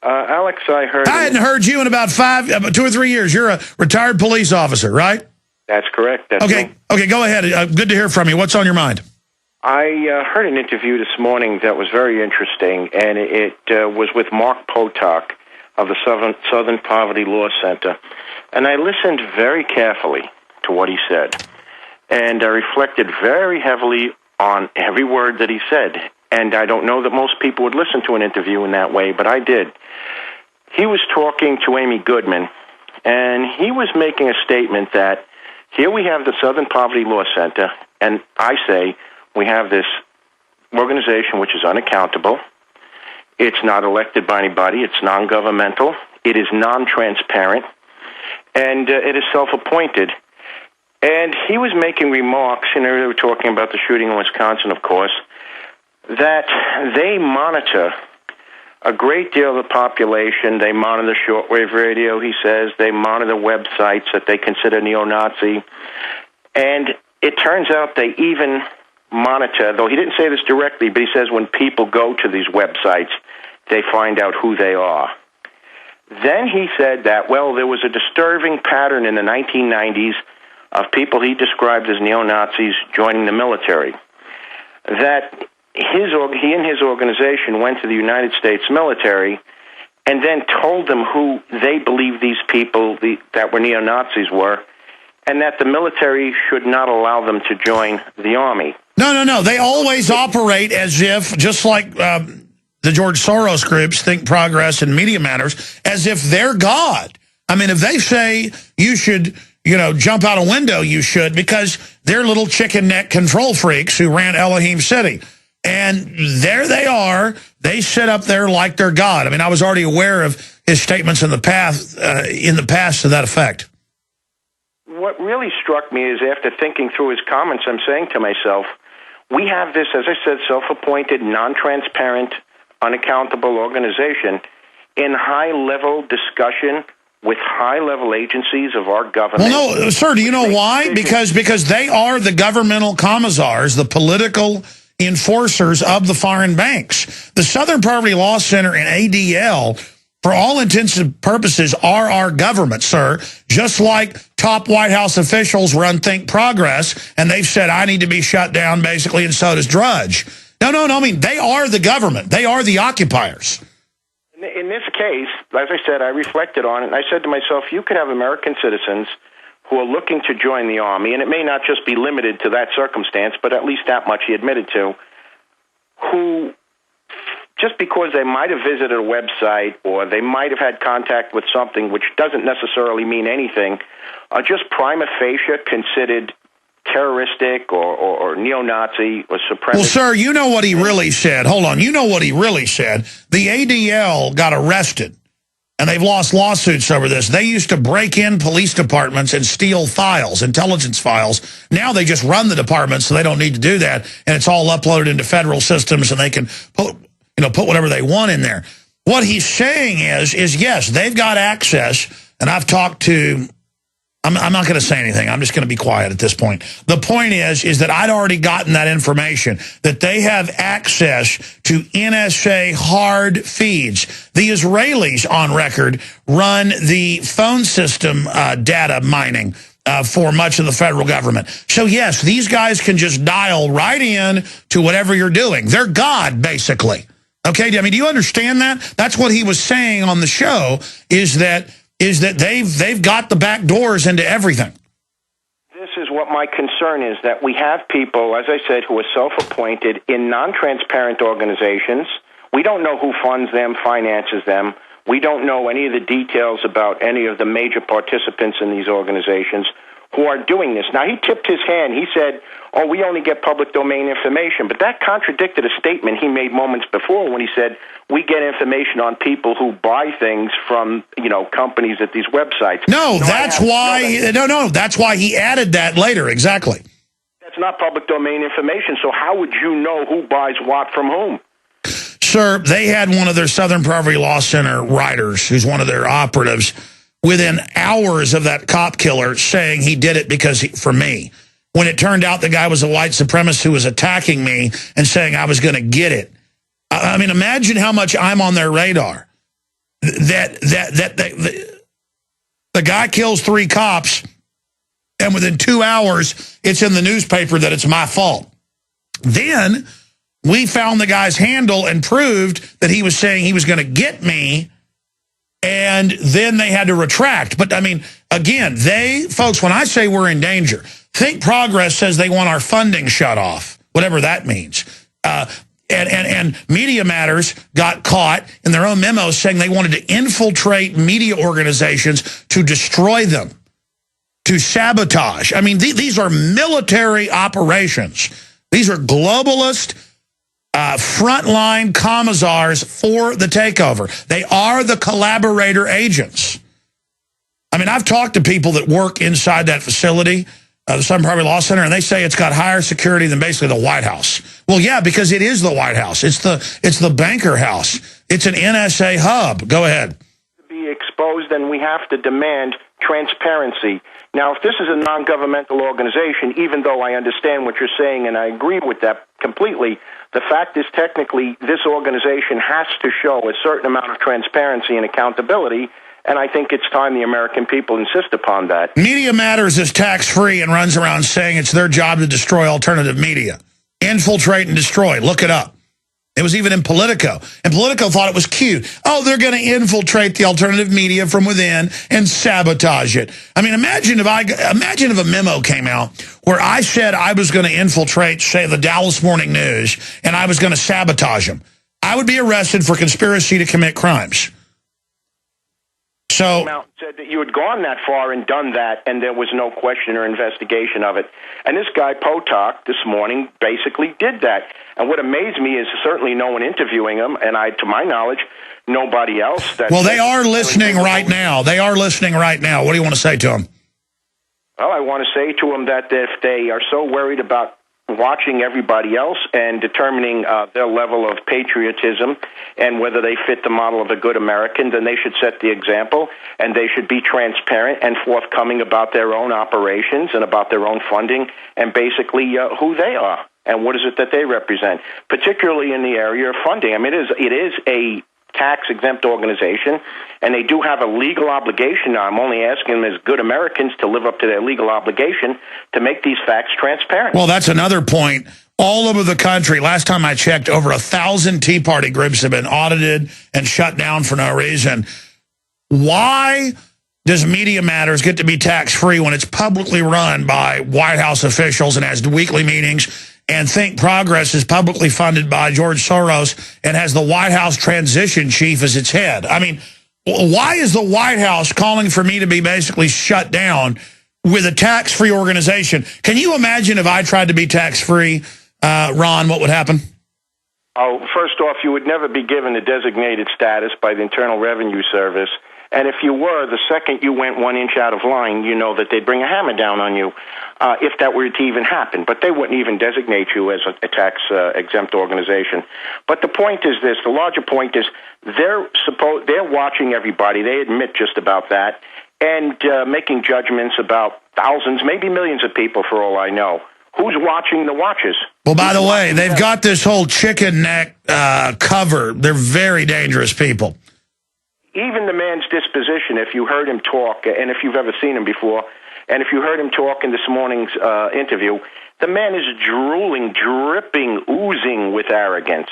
Alex, I hadn't heard you in about 2 or 3 years. You're a retired police officer, right? That's correct. That's okay. me. Okay, go ahead. Good to hear from you. What's on your mind? I heard an interview this morning that was very interesting, and it was with Mark Potok of the Southern Poverty Law Center. And I listened very carefully to what he said. And I reflected very heavily on every word that he said. And I don't know that most people would listen to an interview in that way, but I did. He was talking to Amy Goodman, and he was making a statement that here we have the Southern Poverty Law Center, and I say we have this organization which is unaccountable. It's not elected by anybody. It's non-governmental. It is non-transparent, and it is self-appointed. And he was making remarks, and they were talking about the shooting in Wisconsin, of course, that they monitor a great deal of the population, they monitor shortwave radio, he says. They monitor websites that they consider neo-Nazi. And it turns out they even monitor, though he didn't say this directly, but he says when people go to these websites, they find out who they are. Then he said that, well, there was a disturbing pattern in the 1990s of people he described as neo-Nazis joining the military. That he and his organization went to the United States military and then told them who they believed these people that were neo-Nazis were, and that the military should not allow them to join the army. No. They always operate as if, just like the George Soros groups, Think Progress and Media Matters, as if they're God. I mean, if they say you should, jump out a window, you should, because they're little chicken neck control freaks who ran Elohim City. And there they are. They sit up there like they're God. I mean, I was already aware of his statements in the past to that effect. What really struck me is after thinking through his comments, I'm saying to myself, we have this, as I said, self-appointed, non-transparent, unaccountable organization in high-level discussion with high-level agencies of our government. Well, no, sir, do you know why? Because they are the governmental commissars, the political enforcers of the foreign banks. The Southern Poverty Law Center and ADL, for all intents and purposes, are our government, sir. Just like top White House officials run Think Progress, and they've said, I need to be shut down, basically, and so does Drudge. No, I mean, they are the government. They are the occupiers. In this case, as I said, I reflected on it, and I said to myself, you could have American citizens who are looking to join the Army, and it may not just be limited to that circumstance, but at least that much he admitted to, who, just because they might have visited a website or they might have had contact with something which doesn't necessarily mean anything, are just prima facie considered terroristic or neo-Nazi or supremacist. Well, sir, you know what he really said. Hold on. You know what he really said. The ADL got arrested, and they've lost lawsuits over this. They used to break in police departments and steal files, intelligence files. Now they just run the departments, so they don't need to do that, and it's all uploaded into federal systems, and they can put whatever they want in there. What he's saying is yes, they've got access, and I've talked to... I'm not going to say anything. I'm just going to be quiet at this point. The point is that I'd already gotten that information, that they have access to NSA hard feeds. The Israelis, on record, run the phone system data mining for much of the federal government. So, yes, these guys can just dial right in to whatever you're doing. They're God, basically. Okay, I mean, do you understand that? That's what he was saying on the show, is that they've got the back doors into everything. This is what my concern is, that we have people, as I said, who are self-appointed in non-transparent organizations. We don't know who funds them, finances them. We don't know any of the details about any of the major participants in these organizations who are doing this. Now, he tipped his hand. He said, we only get public domain information. But that contradicted a statement he made moments before when he said, we get information on people who buy things from, companies at these websites. No, that's why he added that later, exactly. That's not public domain information, so how would you know who buys what from whom? Sir, they had one of their Southern Poverty Law Center writers, who's one of their operatives, within hours of that cop killer saying he did it for me. When it turned out the guy was a white supremacist who was attacking me and saying I was going to get it. I mean, imagine how much I'm on their radar. The guy kills 3 cops, and within 2 hours, it's in the newspaper that it's my fault. Then we found the guy's handle and proved that he was saying he was going to get me, and then they had to retract. But, I mean, again, folks, when I say we're in danger, Think Progress says they want our funding shut off, whatever that means. And Media Matters got caught in their own memos saying they wanted to infiltrate media organizations to destroy them, to sabotage. I mean, these are military operations. These are globalist, frontline commissars for the takeover. They are the collaborator agents. I mean, I've talked to people that work inside that facility, the Southern Poverty Law Center, and they say it's got higher security than basically the White House. Well, yeah, because it is the White House. It's the banker house. It's an NSA hub. Go ahead. To be exposed, and we have to demand transparency. Now, if this is a non-governmental organization, even though I understand what you're saying and I agree with that completely, the fact is technically this organization has to show a certain amount of transparency and accountability, and I think it's time the American people insist upon that. Media Matters is tax-free and runs around saying it's their job to destroy alternative media. Infiltrate and destroy. Look it up. It was even in Politico. And Politico thought it was cute. Oh, they're going to infiltrate the alternative media from within and sabotage it. I mean, imagine if a memo came out where I said I was going to infiltrate, say, the Dallas Morning News, and I was going to sabotage them. I would be arrested for conspiracy to commit crimes. So said that you had gone that far and done that, and there was no question or investigation of it. And this guy, Potok, this morning, basically did that. And what amazed me is certainly no one interviewing him, and to my knowledge, nobody else. Well, they are listening right now. They are listening right now. What do you want to say to them? Well, I want to say to them that if they are so worried about watching everybody else and determining their level of patriotism and whether they fit the model of a good American, then they should set the example, and they should be transparent and forthcoming about their own operations and about their own funding and basically who they are and what is it that they represent, particularly in the area of funding. I mean, it is a tax-exempt organization, and they do have a legal obligation. Now, I'm only asking them as good Americans to live up to their legal obligation to make these facts transparent. Well, that's another point. All over the country, last time I checked, over 1,000 Tea Party groups have been audited and shut down for no reason. Why does Media Matters get to be tax-free when it's publicly run by White House officials and has weekly meetings, and Think Progress is publicly funded by George Soros and has the White House transition chief as its head? I mean, why is the White House calling for me to be basically shut down with a tax-free organization? Can you imagine if I tried to be tax-free, Ron, what would happen? Oh, first off, you would never be given a designated status by the Internal Revenue Service. And if you were, the second you went 1 inch out of line, you know that they'd bring a hammer down on you if that were to even happen. But they wouldn't even designate you as a tax-exempt organization. But the point is this, the larger point is they're watching everybody. They admit just about that and making judgments about thousands, maybe millions of people for all I know. Who's watching the watchers? Well, by the way, they've got this whole chicken neck covered. They're very dangerous people. Even the man's disposition, if you heard him talk, and if you've ever seen him before, and if you heard him talk in this morning's interview, the man is drooling, dripping, oozing with arrogance,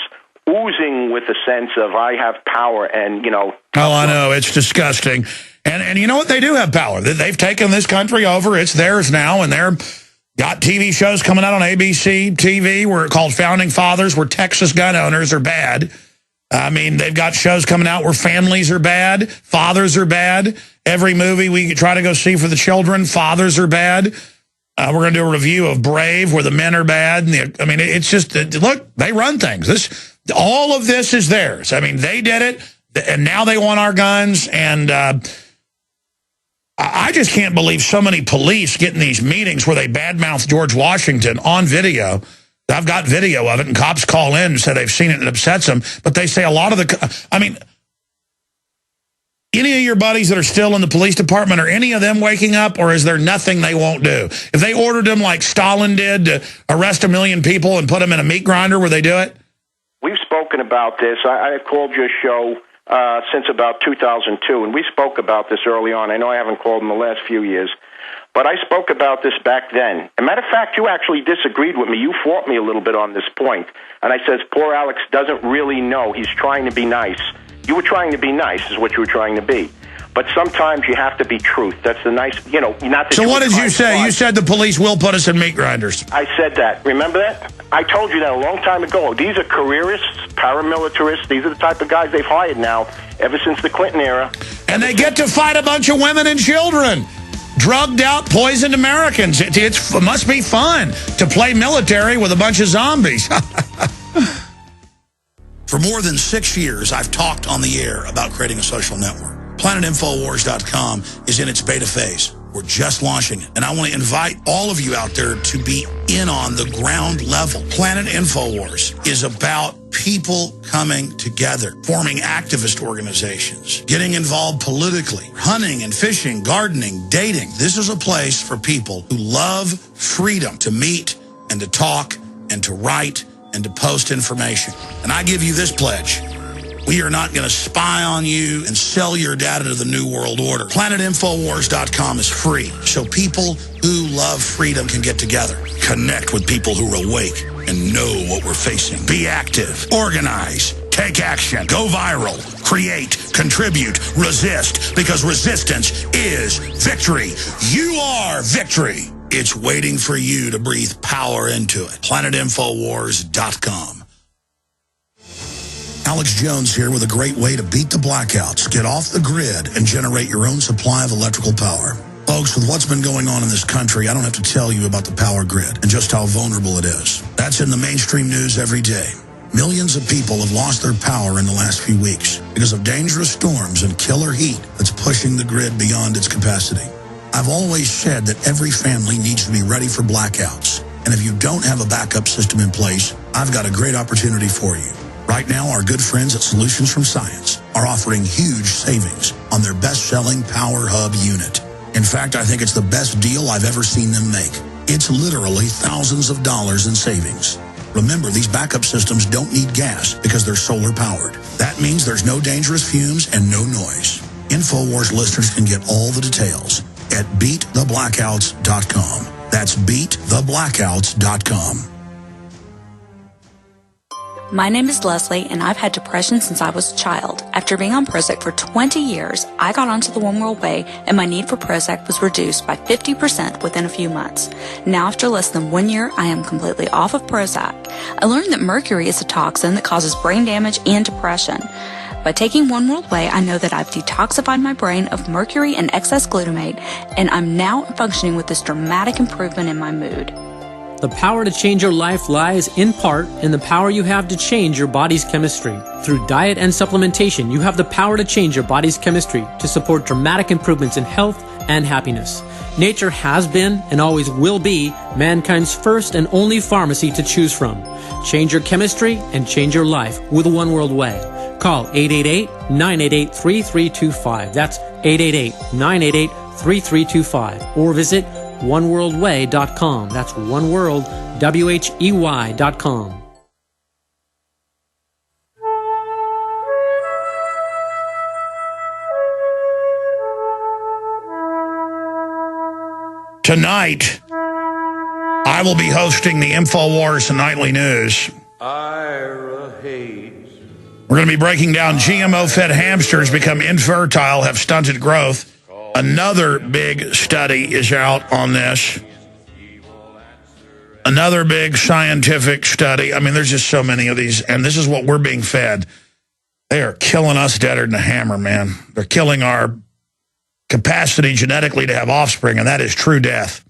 oozing with a sense of, I have power, and, you know. Oh, I know. It's disgusting. And you know what? They do have power. They've taken this country over. It's theirs now, and they're got TV shows coming out on ABC TV where called Founding Fathers, where Texas gun owners are bad. I mean, they've got shows coming out where families are bad, fathers are bad. Every movie we try to go see for the children, fathers are bad. We're going to do a review of Brave, where the men are bad. And I mean, it's just, look, they run things. All of this is theirs. I mean, they did it, and now they want our guns. And I just can't believe so many police get in these meetings where they badmouth George Washington on video. I've got video of it, and cops call in and say they've seen it and it upsets them. But they say a lot of I mean, any of your buddies that are still in the police department, are any of them waking up, or is there nothing they won't do? If they ordered them like Stalin did to arrest 1 million people and put them in a meat grinder, would they do it? We've spoken about this. I called your show since about 2002, and we spoke about this early on. I know I haven't called in the last few years. But I spoke about this back then. As a matter of fact, you actually disagreed with me. You fought me a little bit on this point. And I says, poor Alex doesn't really know. He's trying to be nice. You were trying to be nice is what you were trying to be. But sometimes you have to be truth. That's the nice, you know, not that. So what did you say? You said the police will put us in meat grinders. I said that. Remember that? I told you that a long time ago. These are careerists, paramilitarists. These are the type of guys they've hired now ever since the Clinton era. And they get to fight a bunch of women and children. Drugged out, poisoned Americans. It must be fun to play military with a bunch of zombies. For more than 6 years, I've talked on the air about creating a social network. PlanetInfoWars.com is in its beta phase. We're just launching it. And I want to invite all of you out there to be in on the ground level. Planet InfoWars is about people coming together, forming activist organizations, getting involved politically, hunting and fishing, gardening, dating. This is a place for people who love freedom to meet and to talk and to write and to post information. And I give you this pledge. We are not going to spy on you and sell your data to the New World Order. PlanetInfoWars.com is free, so people who love freedom can get together, connect with people who are awake and know what we're facing. Be active, organize, take action, go viral, create, contribute, resist, because resistance is victory. You are victory. It's waiting for you to breathe power into it. PlanetInfoWars.com. Alex Jones here with a great way to beat the blackouts, get off the grid, and generate your own supply of electrical power. Folks, with what's been going on in this country, I don't have to tell you about the power grid and just how vulnerable it is. That's in the mainstream news every day. Millions of people have lost their power in the last few weeks because of dangerous storms and killer heat that's pushing the grid beyond its capacity. I've always said that every family needs to be ready for blackouts. And if you don't have a backup system in place, I've got a great opportunity for you. Right now, our good friends at Solutions from Science are offering huge savings on their best-selling Power Hub unit. In fact, I think it's the best deal I've ever seen them make. It's literally thousands of dollars in savings. Remember, these backup systems don't need gas because they're solar-powered. That means there's no dangerous fumes and no noise. InfoWars listeners can get all the details at beattheblackouts.com. That's beattheblackouts.com. My name is Leslie, and I've had depression since I was a child. After being on Prozac for 20 years, I got onto the One World Way, and my need for Prozac was reduced by 50% within a few months. Now, after less than 1 year, I am completely off of Prozac. I learned that mercury is a toxin that causes brain damage and depression. By taking One World Way, I know that I've detoxified my brain of mercury and excess glutamate, and I'm now functioning with this dramatic improvement in my mood. The power to change your life lies, in part, in the power you have to change your body's chemistry. Through diet and supplementation, you have the power to change your body's chemistry to support dramatic improvements in health and happiness. Nature has been and always will be mankind's first and only pharmacy to choose from. Change your chemistry and change your life with One World Way. Call 888-988-3325. That's 888-988-3325. Or visit oneworldway.com. That's oneworldwhey.com. Tonight, I will be hosting the InfoWars Nightly News. We're going to be breaking down GMO-fed hamsters become infertile, have stunted growth. Another big study is out on this. Another big scientific study. I mean, there's just so many of these, and this is what we're being fed. They are killing us deader than a hammer, man. They're killing our capacity genetically to have offspring, and that is true death.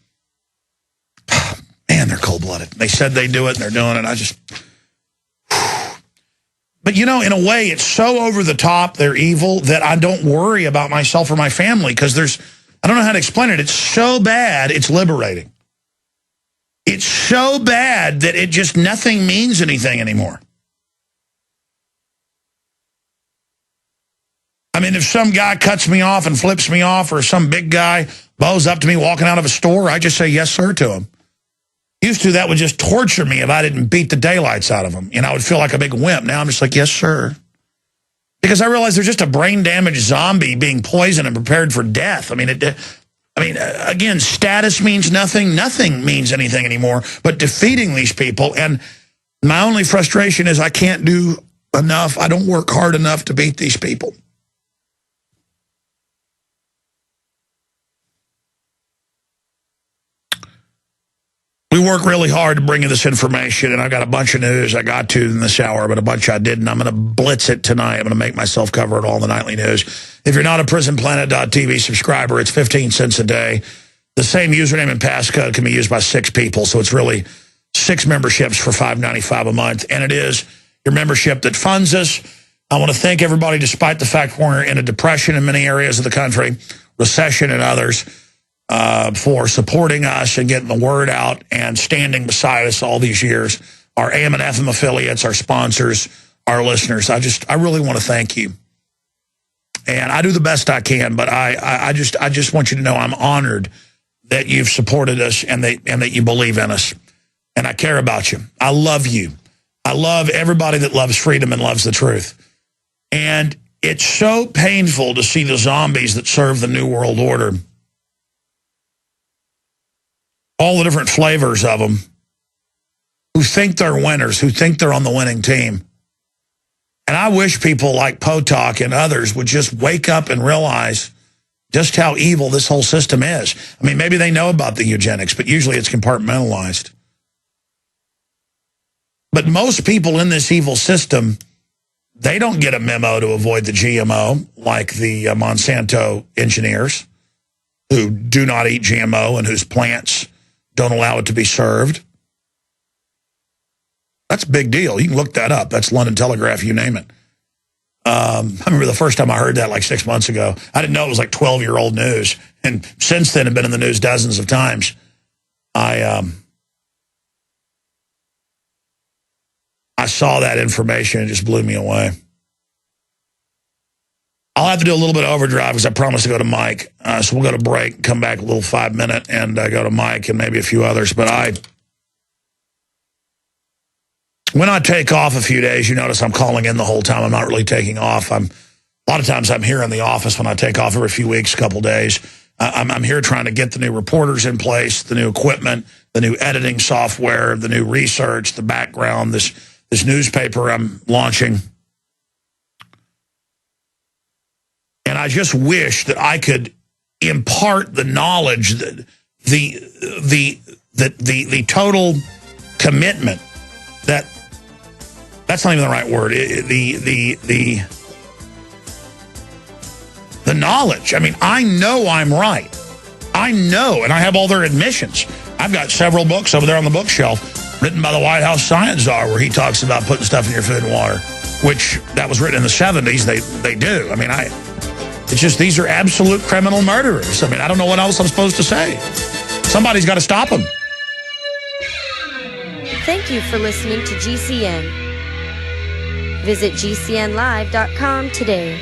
Man, they're cold-blooded. They said they'd do it, and they're doing it. I just... But, you know, in a way, it's so over the top, they're evil, that I don't worry about myself or my family, because I don't know how to explain it. It's so bad, it's liberating. It's so bad that it just, nothing means anything anymore. I mean, if some guy cuts me off and flips me off, or some big guy bows up to me walking out of a store, I just say yes, sir, to him. Used to, that would just torture me if I didn't beat the daylights out of them. I would feel like a big wimp. Now I'm just like, yes, sir. Because I realize they're just a brain-damaged zombie being poisoned and prepared for death. I mean, again, status means nothing. Nothing means anything anymore but defeating these people. And my only frustration is I can't do enough. I don't work hard enough to beat these people. We work really hard to bring you this information, and I got a bunch of news I got to in this hour, but a bunch I didn't. I'm going to blitz it tonight. I'm going to make myself cover it all in the nightly news. If you're not a PrisonPlanet.tv subscriber, it's 15 cents a day. The same username and passcode can be used by 6 people, so it's really 6 memberships for $5.95 a month, and it is your membership that funds us. I want to thank everybody, despite the fact we're in a depression in many areas of the country, recession in others. for supporting us and getting the word out and standing beside us all these years. Our AM and FM affiliates, our sponsors, our listeners. I really want to thank you. And I do the best I can, but I just want you to know I'm honored that you've supported us and that you believe in us. And I care about you. I love you. I love everybody that loves freedom and loves the truth. And it's so painful to see the zombies that serve the New World Order, all the different flavors of them, who think they're winners, who think they're on the winning team. And I wish people like Potok and others would just wake up and realize just how evil this whole system is. I mean, maybe they know about the eugenics, but usually it's compartmentalized. But most people in this evil system, they don't get a memo to avoid the GMO like the Monsanto engineers who do not eat GMO and whose plants don't allow it to be served. That's a big deal. You can look that up. That's London Telegraph, you name it. I remember the first time I heard that like 6 months ago. I didn't know it was like 12-year-old news. And since then, I've been in the news dozens of times. I saw that information and it just blew me away. I'll have to do a little bit of overdrive because I promised to go to Mike. So we'll go to break, come back a little 5-minute, and go to Mike and maybe a few others. But when I take off a few days, you notice I'm calling in the whole time. I'm not really taking off. A lot of times I'm here in the office when I take off every few weeks, a couple days. I'm here trying to get the new reporters in place, the new equipment, the new editing software, the new research, the background, this newspaper I'm launching. And I just wish that I could impart the knowledge, the total commitment that's not even the right word. The knowledge. I mean, I know I'm right. I know, and I have all their admissions. I've got several books over there on the bookshelf written by the White House science czar where he talks about putting stuff in your food and water, which that was written in the 70s. They do. I mean, it's just these are absolute criminal murderers. I mean, I don't know what else I'm supposed to say. Somebody's got to stop them. Thank you for listening to GCN. Visit GCNlive.com today.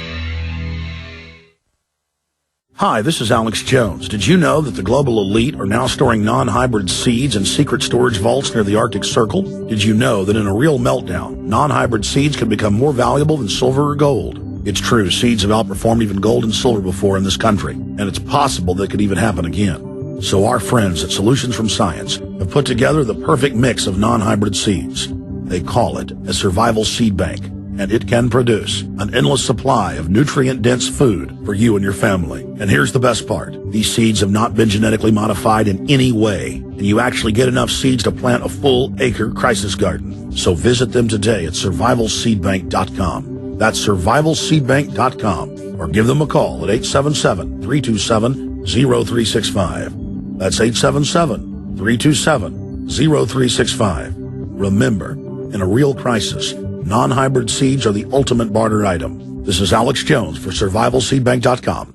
Hi, this is Alex Jones. Did you know that the global elite are now storing non-hybrid seeds in secret storage vaults near the Arctic Circle? Did you know that in a real meltdown, non-hybrid seeds can become more valuable than silver or gold? It's true, seeds have outperformed even gold and silver before in this country, and it's possible that could even happen again. So our friends at Solutions from Science have put together the perfect mix of non-hybrid seeds. They call it a survival seed bank, and it can produce an endless supply of nutrient-dense food for you and your family. And here's the best part. These seeds have not been genetically modified in any way, and you actually get enough seeds to plant a full-acre crisis garden. So visit them today at survivalseedbank.com. That's survivalseedbank.com, or give them a call at 877-327-0365. That's 877-327-0365. Remember, in a real crisis, non-hybrid seeds are the ultimate barter item. This is Alex Jones for survivalseedbank.com.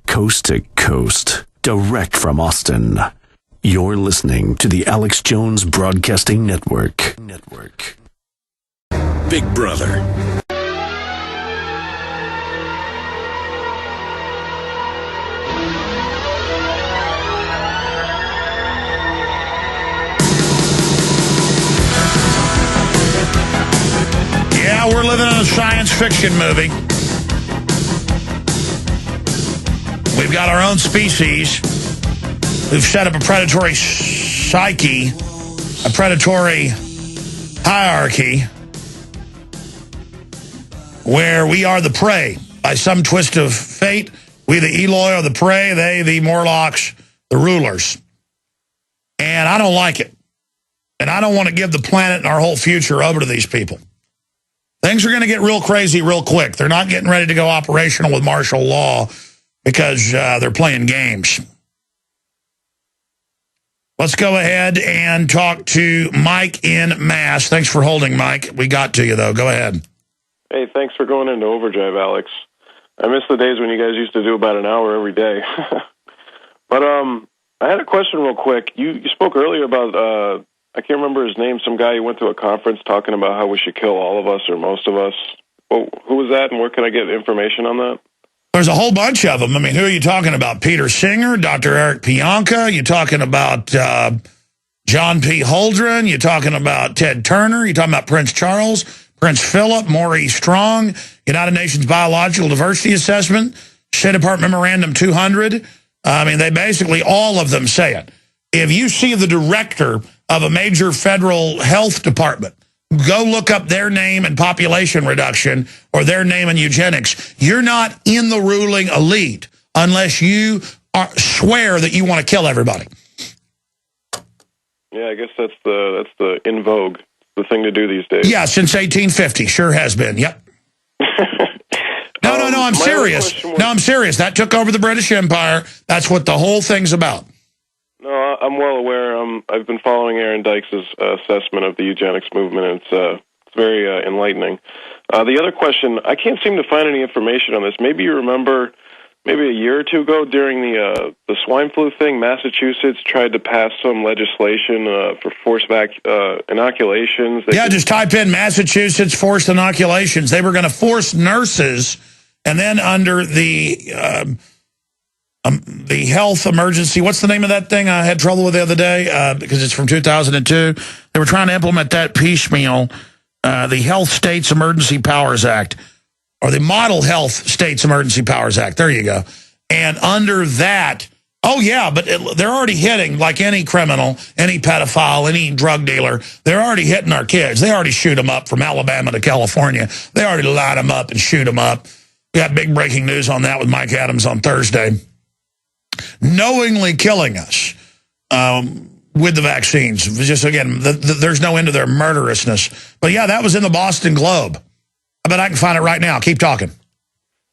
Coast to coast, direct from Austin. You're listening to the Alex Jones Broadcasting Network. Big Brother. Yeah, we're living in a science fiction movie. We've got our own species who've set up a predatory psyche, a predatory hierarchy, where we are the prey. By some twist of fate, we the Eloi are the prey, they the Morlocks, the rulers. And I don't like it. And I don't want to give the planet and our whole future over to these people. Things are going to get real crazy real quick. They're not getting ready to go operational with martial law because they're playing games. Let's go ahead and talk to Mike in Mass. Thanks for holding, Mike. We got to you, though. Go ahead. Hey, thanks for going into overdrive, Alex. I miss the days when you guys used to do about an hour every day. But I had a question real quick. You spoke earlier about, I can't remember his name, some guy who went to a conference talking about how we should kill all of us or most of us. Well, who was that, and where can I get information on that? There's a whole bunch of them. I mean, who are you talking about? Peter Singer, Dr. Eric Pianka? You're talking about John P. Holdren? You're talking about Ted Turner? You're talking about Prince Charles, Prince Philip, Maurice Strong, United Nations Biological Diversity Assessment, State Department Memorandum 200. I mean, they basically, all of them say it. If you see the director of a major federal health department, go look up their name and population reduction or their name and eugenics. You're not in the ruling elite unless you swear that you want to kill everybody. Yeah, I guess that's the in vogue, the thing to do these days. Yeah, since 1850, sure has been. Yep. No, I'm serious. I'm serious. That took over the British Empire. That's what the whole thing's about. No, I'm well aware. I've been following Aaron Dykes' assessment of the eugenics movement, and it's very enlightening. The other question, I can't seem to find any information on this. Maybe you remember, maybe a year or two ago during the swine flu thing, Massachusetts tried to pass some legislation for forced inoculations. Just type in Massachusetts forced inoculations. They were going to force nurses, and then under the health emergency, what's the name of that thing I had trouble with the other day because it's from 2002? They were trying to implement that piecemeal, the Health States Emergency Powers Act, or the Model Health States Emergency Powers Act. There you go. And under that, but they're already hitting, like any criminal, any pedophile, any drug dealer, they're already hitting our kids. They already shoot them up from Alabama to California. They already line them up and shoot them up. We got big breaking news on that with Mike Adams on Thursday. Knowingly killing us with the vaccines. Just, again, there's no end to their murderousness. But, yeah, that was in the Boston Globe. I bet I can find it right now. Keep talking.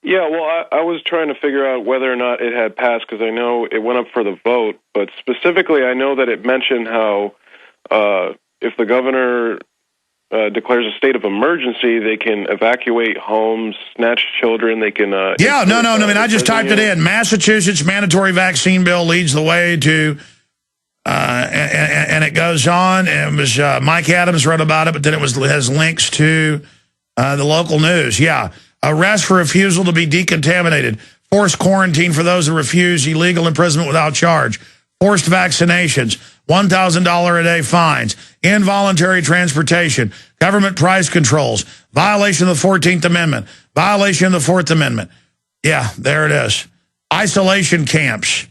Yeah, well, I was trying to figure out whether or not it had passed because I know it went up for the vote. But specifically, I know that it mentioned how if the governor declares a state of emergency, they can evacuate homes, snatch children, they can... I mean, I just typed it in. Massachusetts mandatory vaccine bill leads the way to... and it goes on. It was Mike Adams wrote about it, but then it has links to the local news. Yeah. Arrest for refusal to be decontaminated. Forced quarantine for those who refuse. Illegal imprisonment without charge. Forced vaccinations. $1,000 a day fines. Involuntary transportation. Government price controls. Violation of the 14th Amendment. Violation of the 4th Amendment. Yeah, there it is. Isolation camps.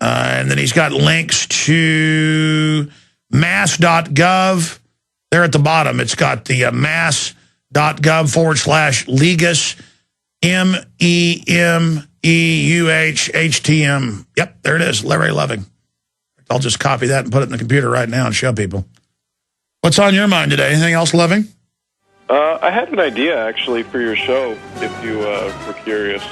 And then he's got links to mass.gov. There at the bottom, it's got the mass.gov/Legus, MEMEUHHTM. Yep, there it is, Larry Loving. I'll just copy that and put it in the computer right now and show people. What's on your mind today? Anything else, Loving? I had an idea, actually, for your show, if you were curious.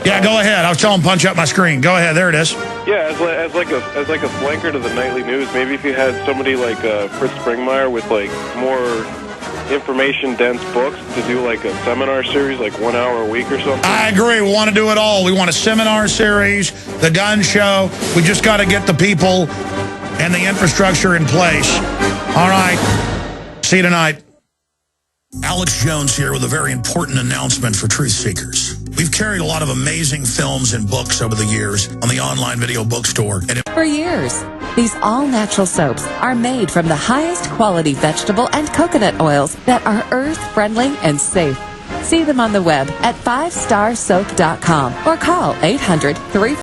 Yeah, go ahead. I was telling punch up my screen. Go ahead. There it is. Yeah, as like a flanker to the nightly news, maybe if you had somebody like Fritz Springmeier with like more information-dense books to do like a seminar series, like 1 hour a week or something. I agree. We want to do it all. We want a seminar series, the gun show. We just got to get the people and the infrastructure in place. All right. See you tonight. Alex Jones here with a very important announcement for truth seekers. We've carried a lot of amazing films and books over the years on the online video bookstore. For years, these all-natural soaps are made from the highest quality vegetable and coconut oils that are earth-friendly and safe. See them on the web at 5starsoap.com or call 800-3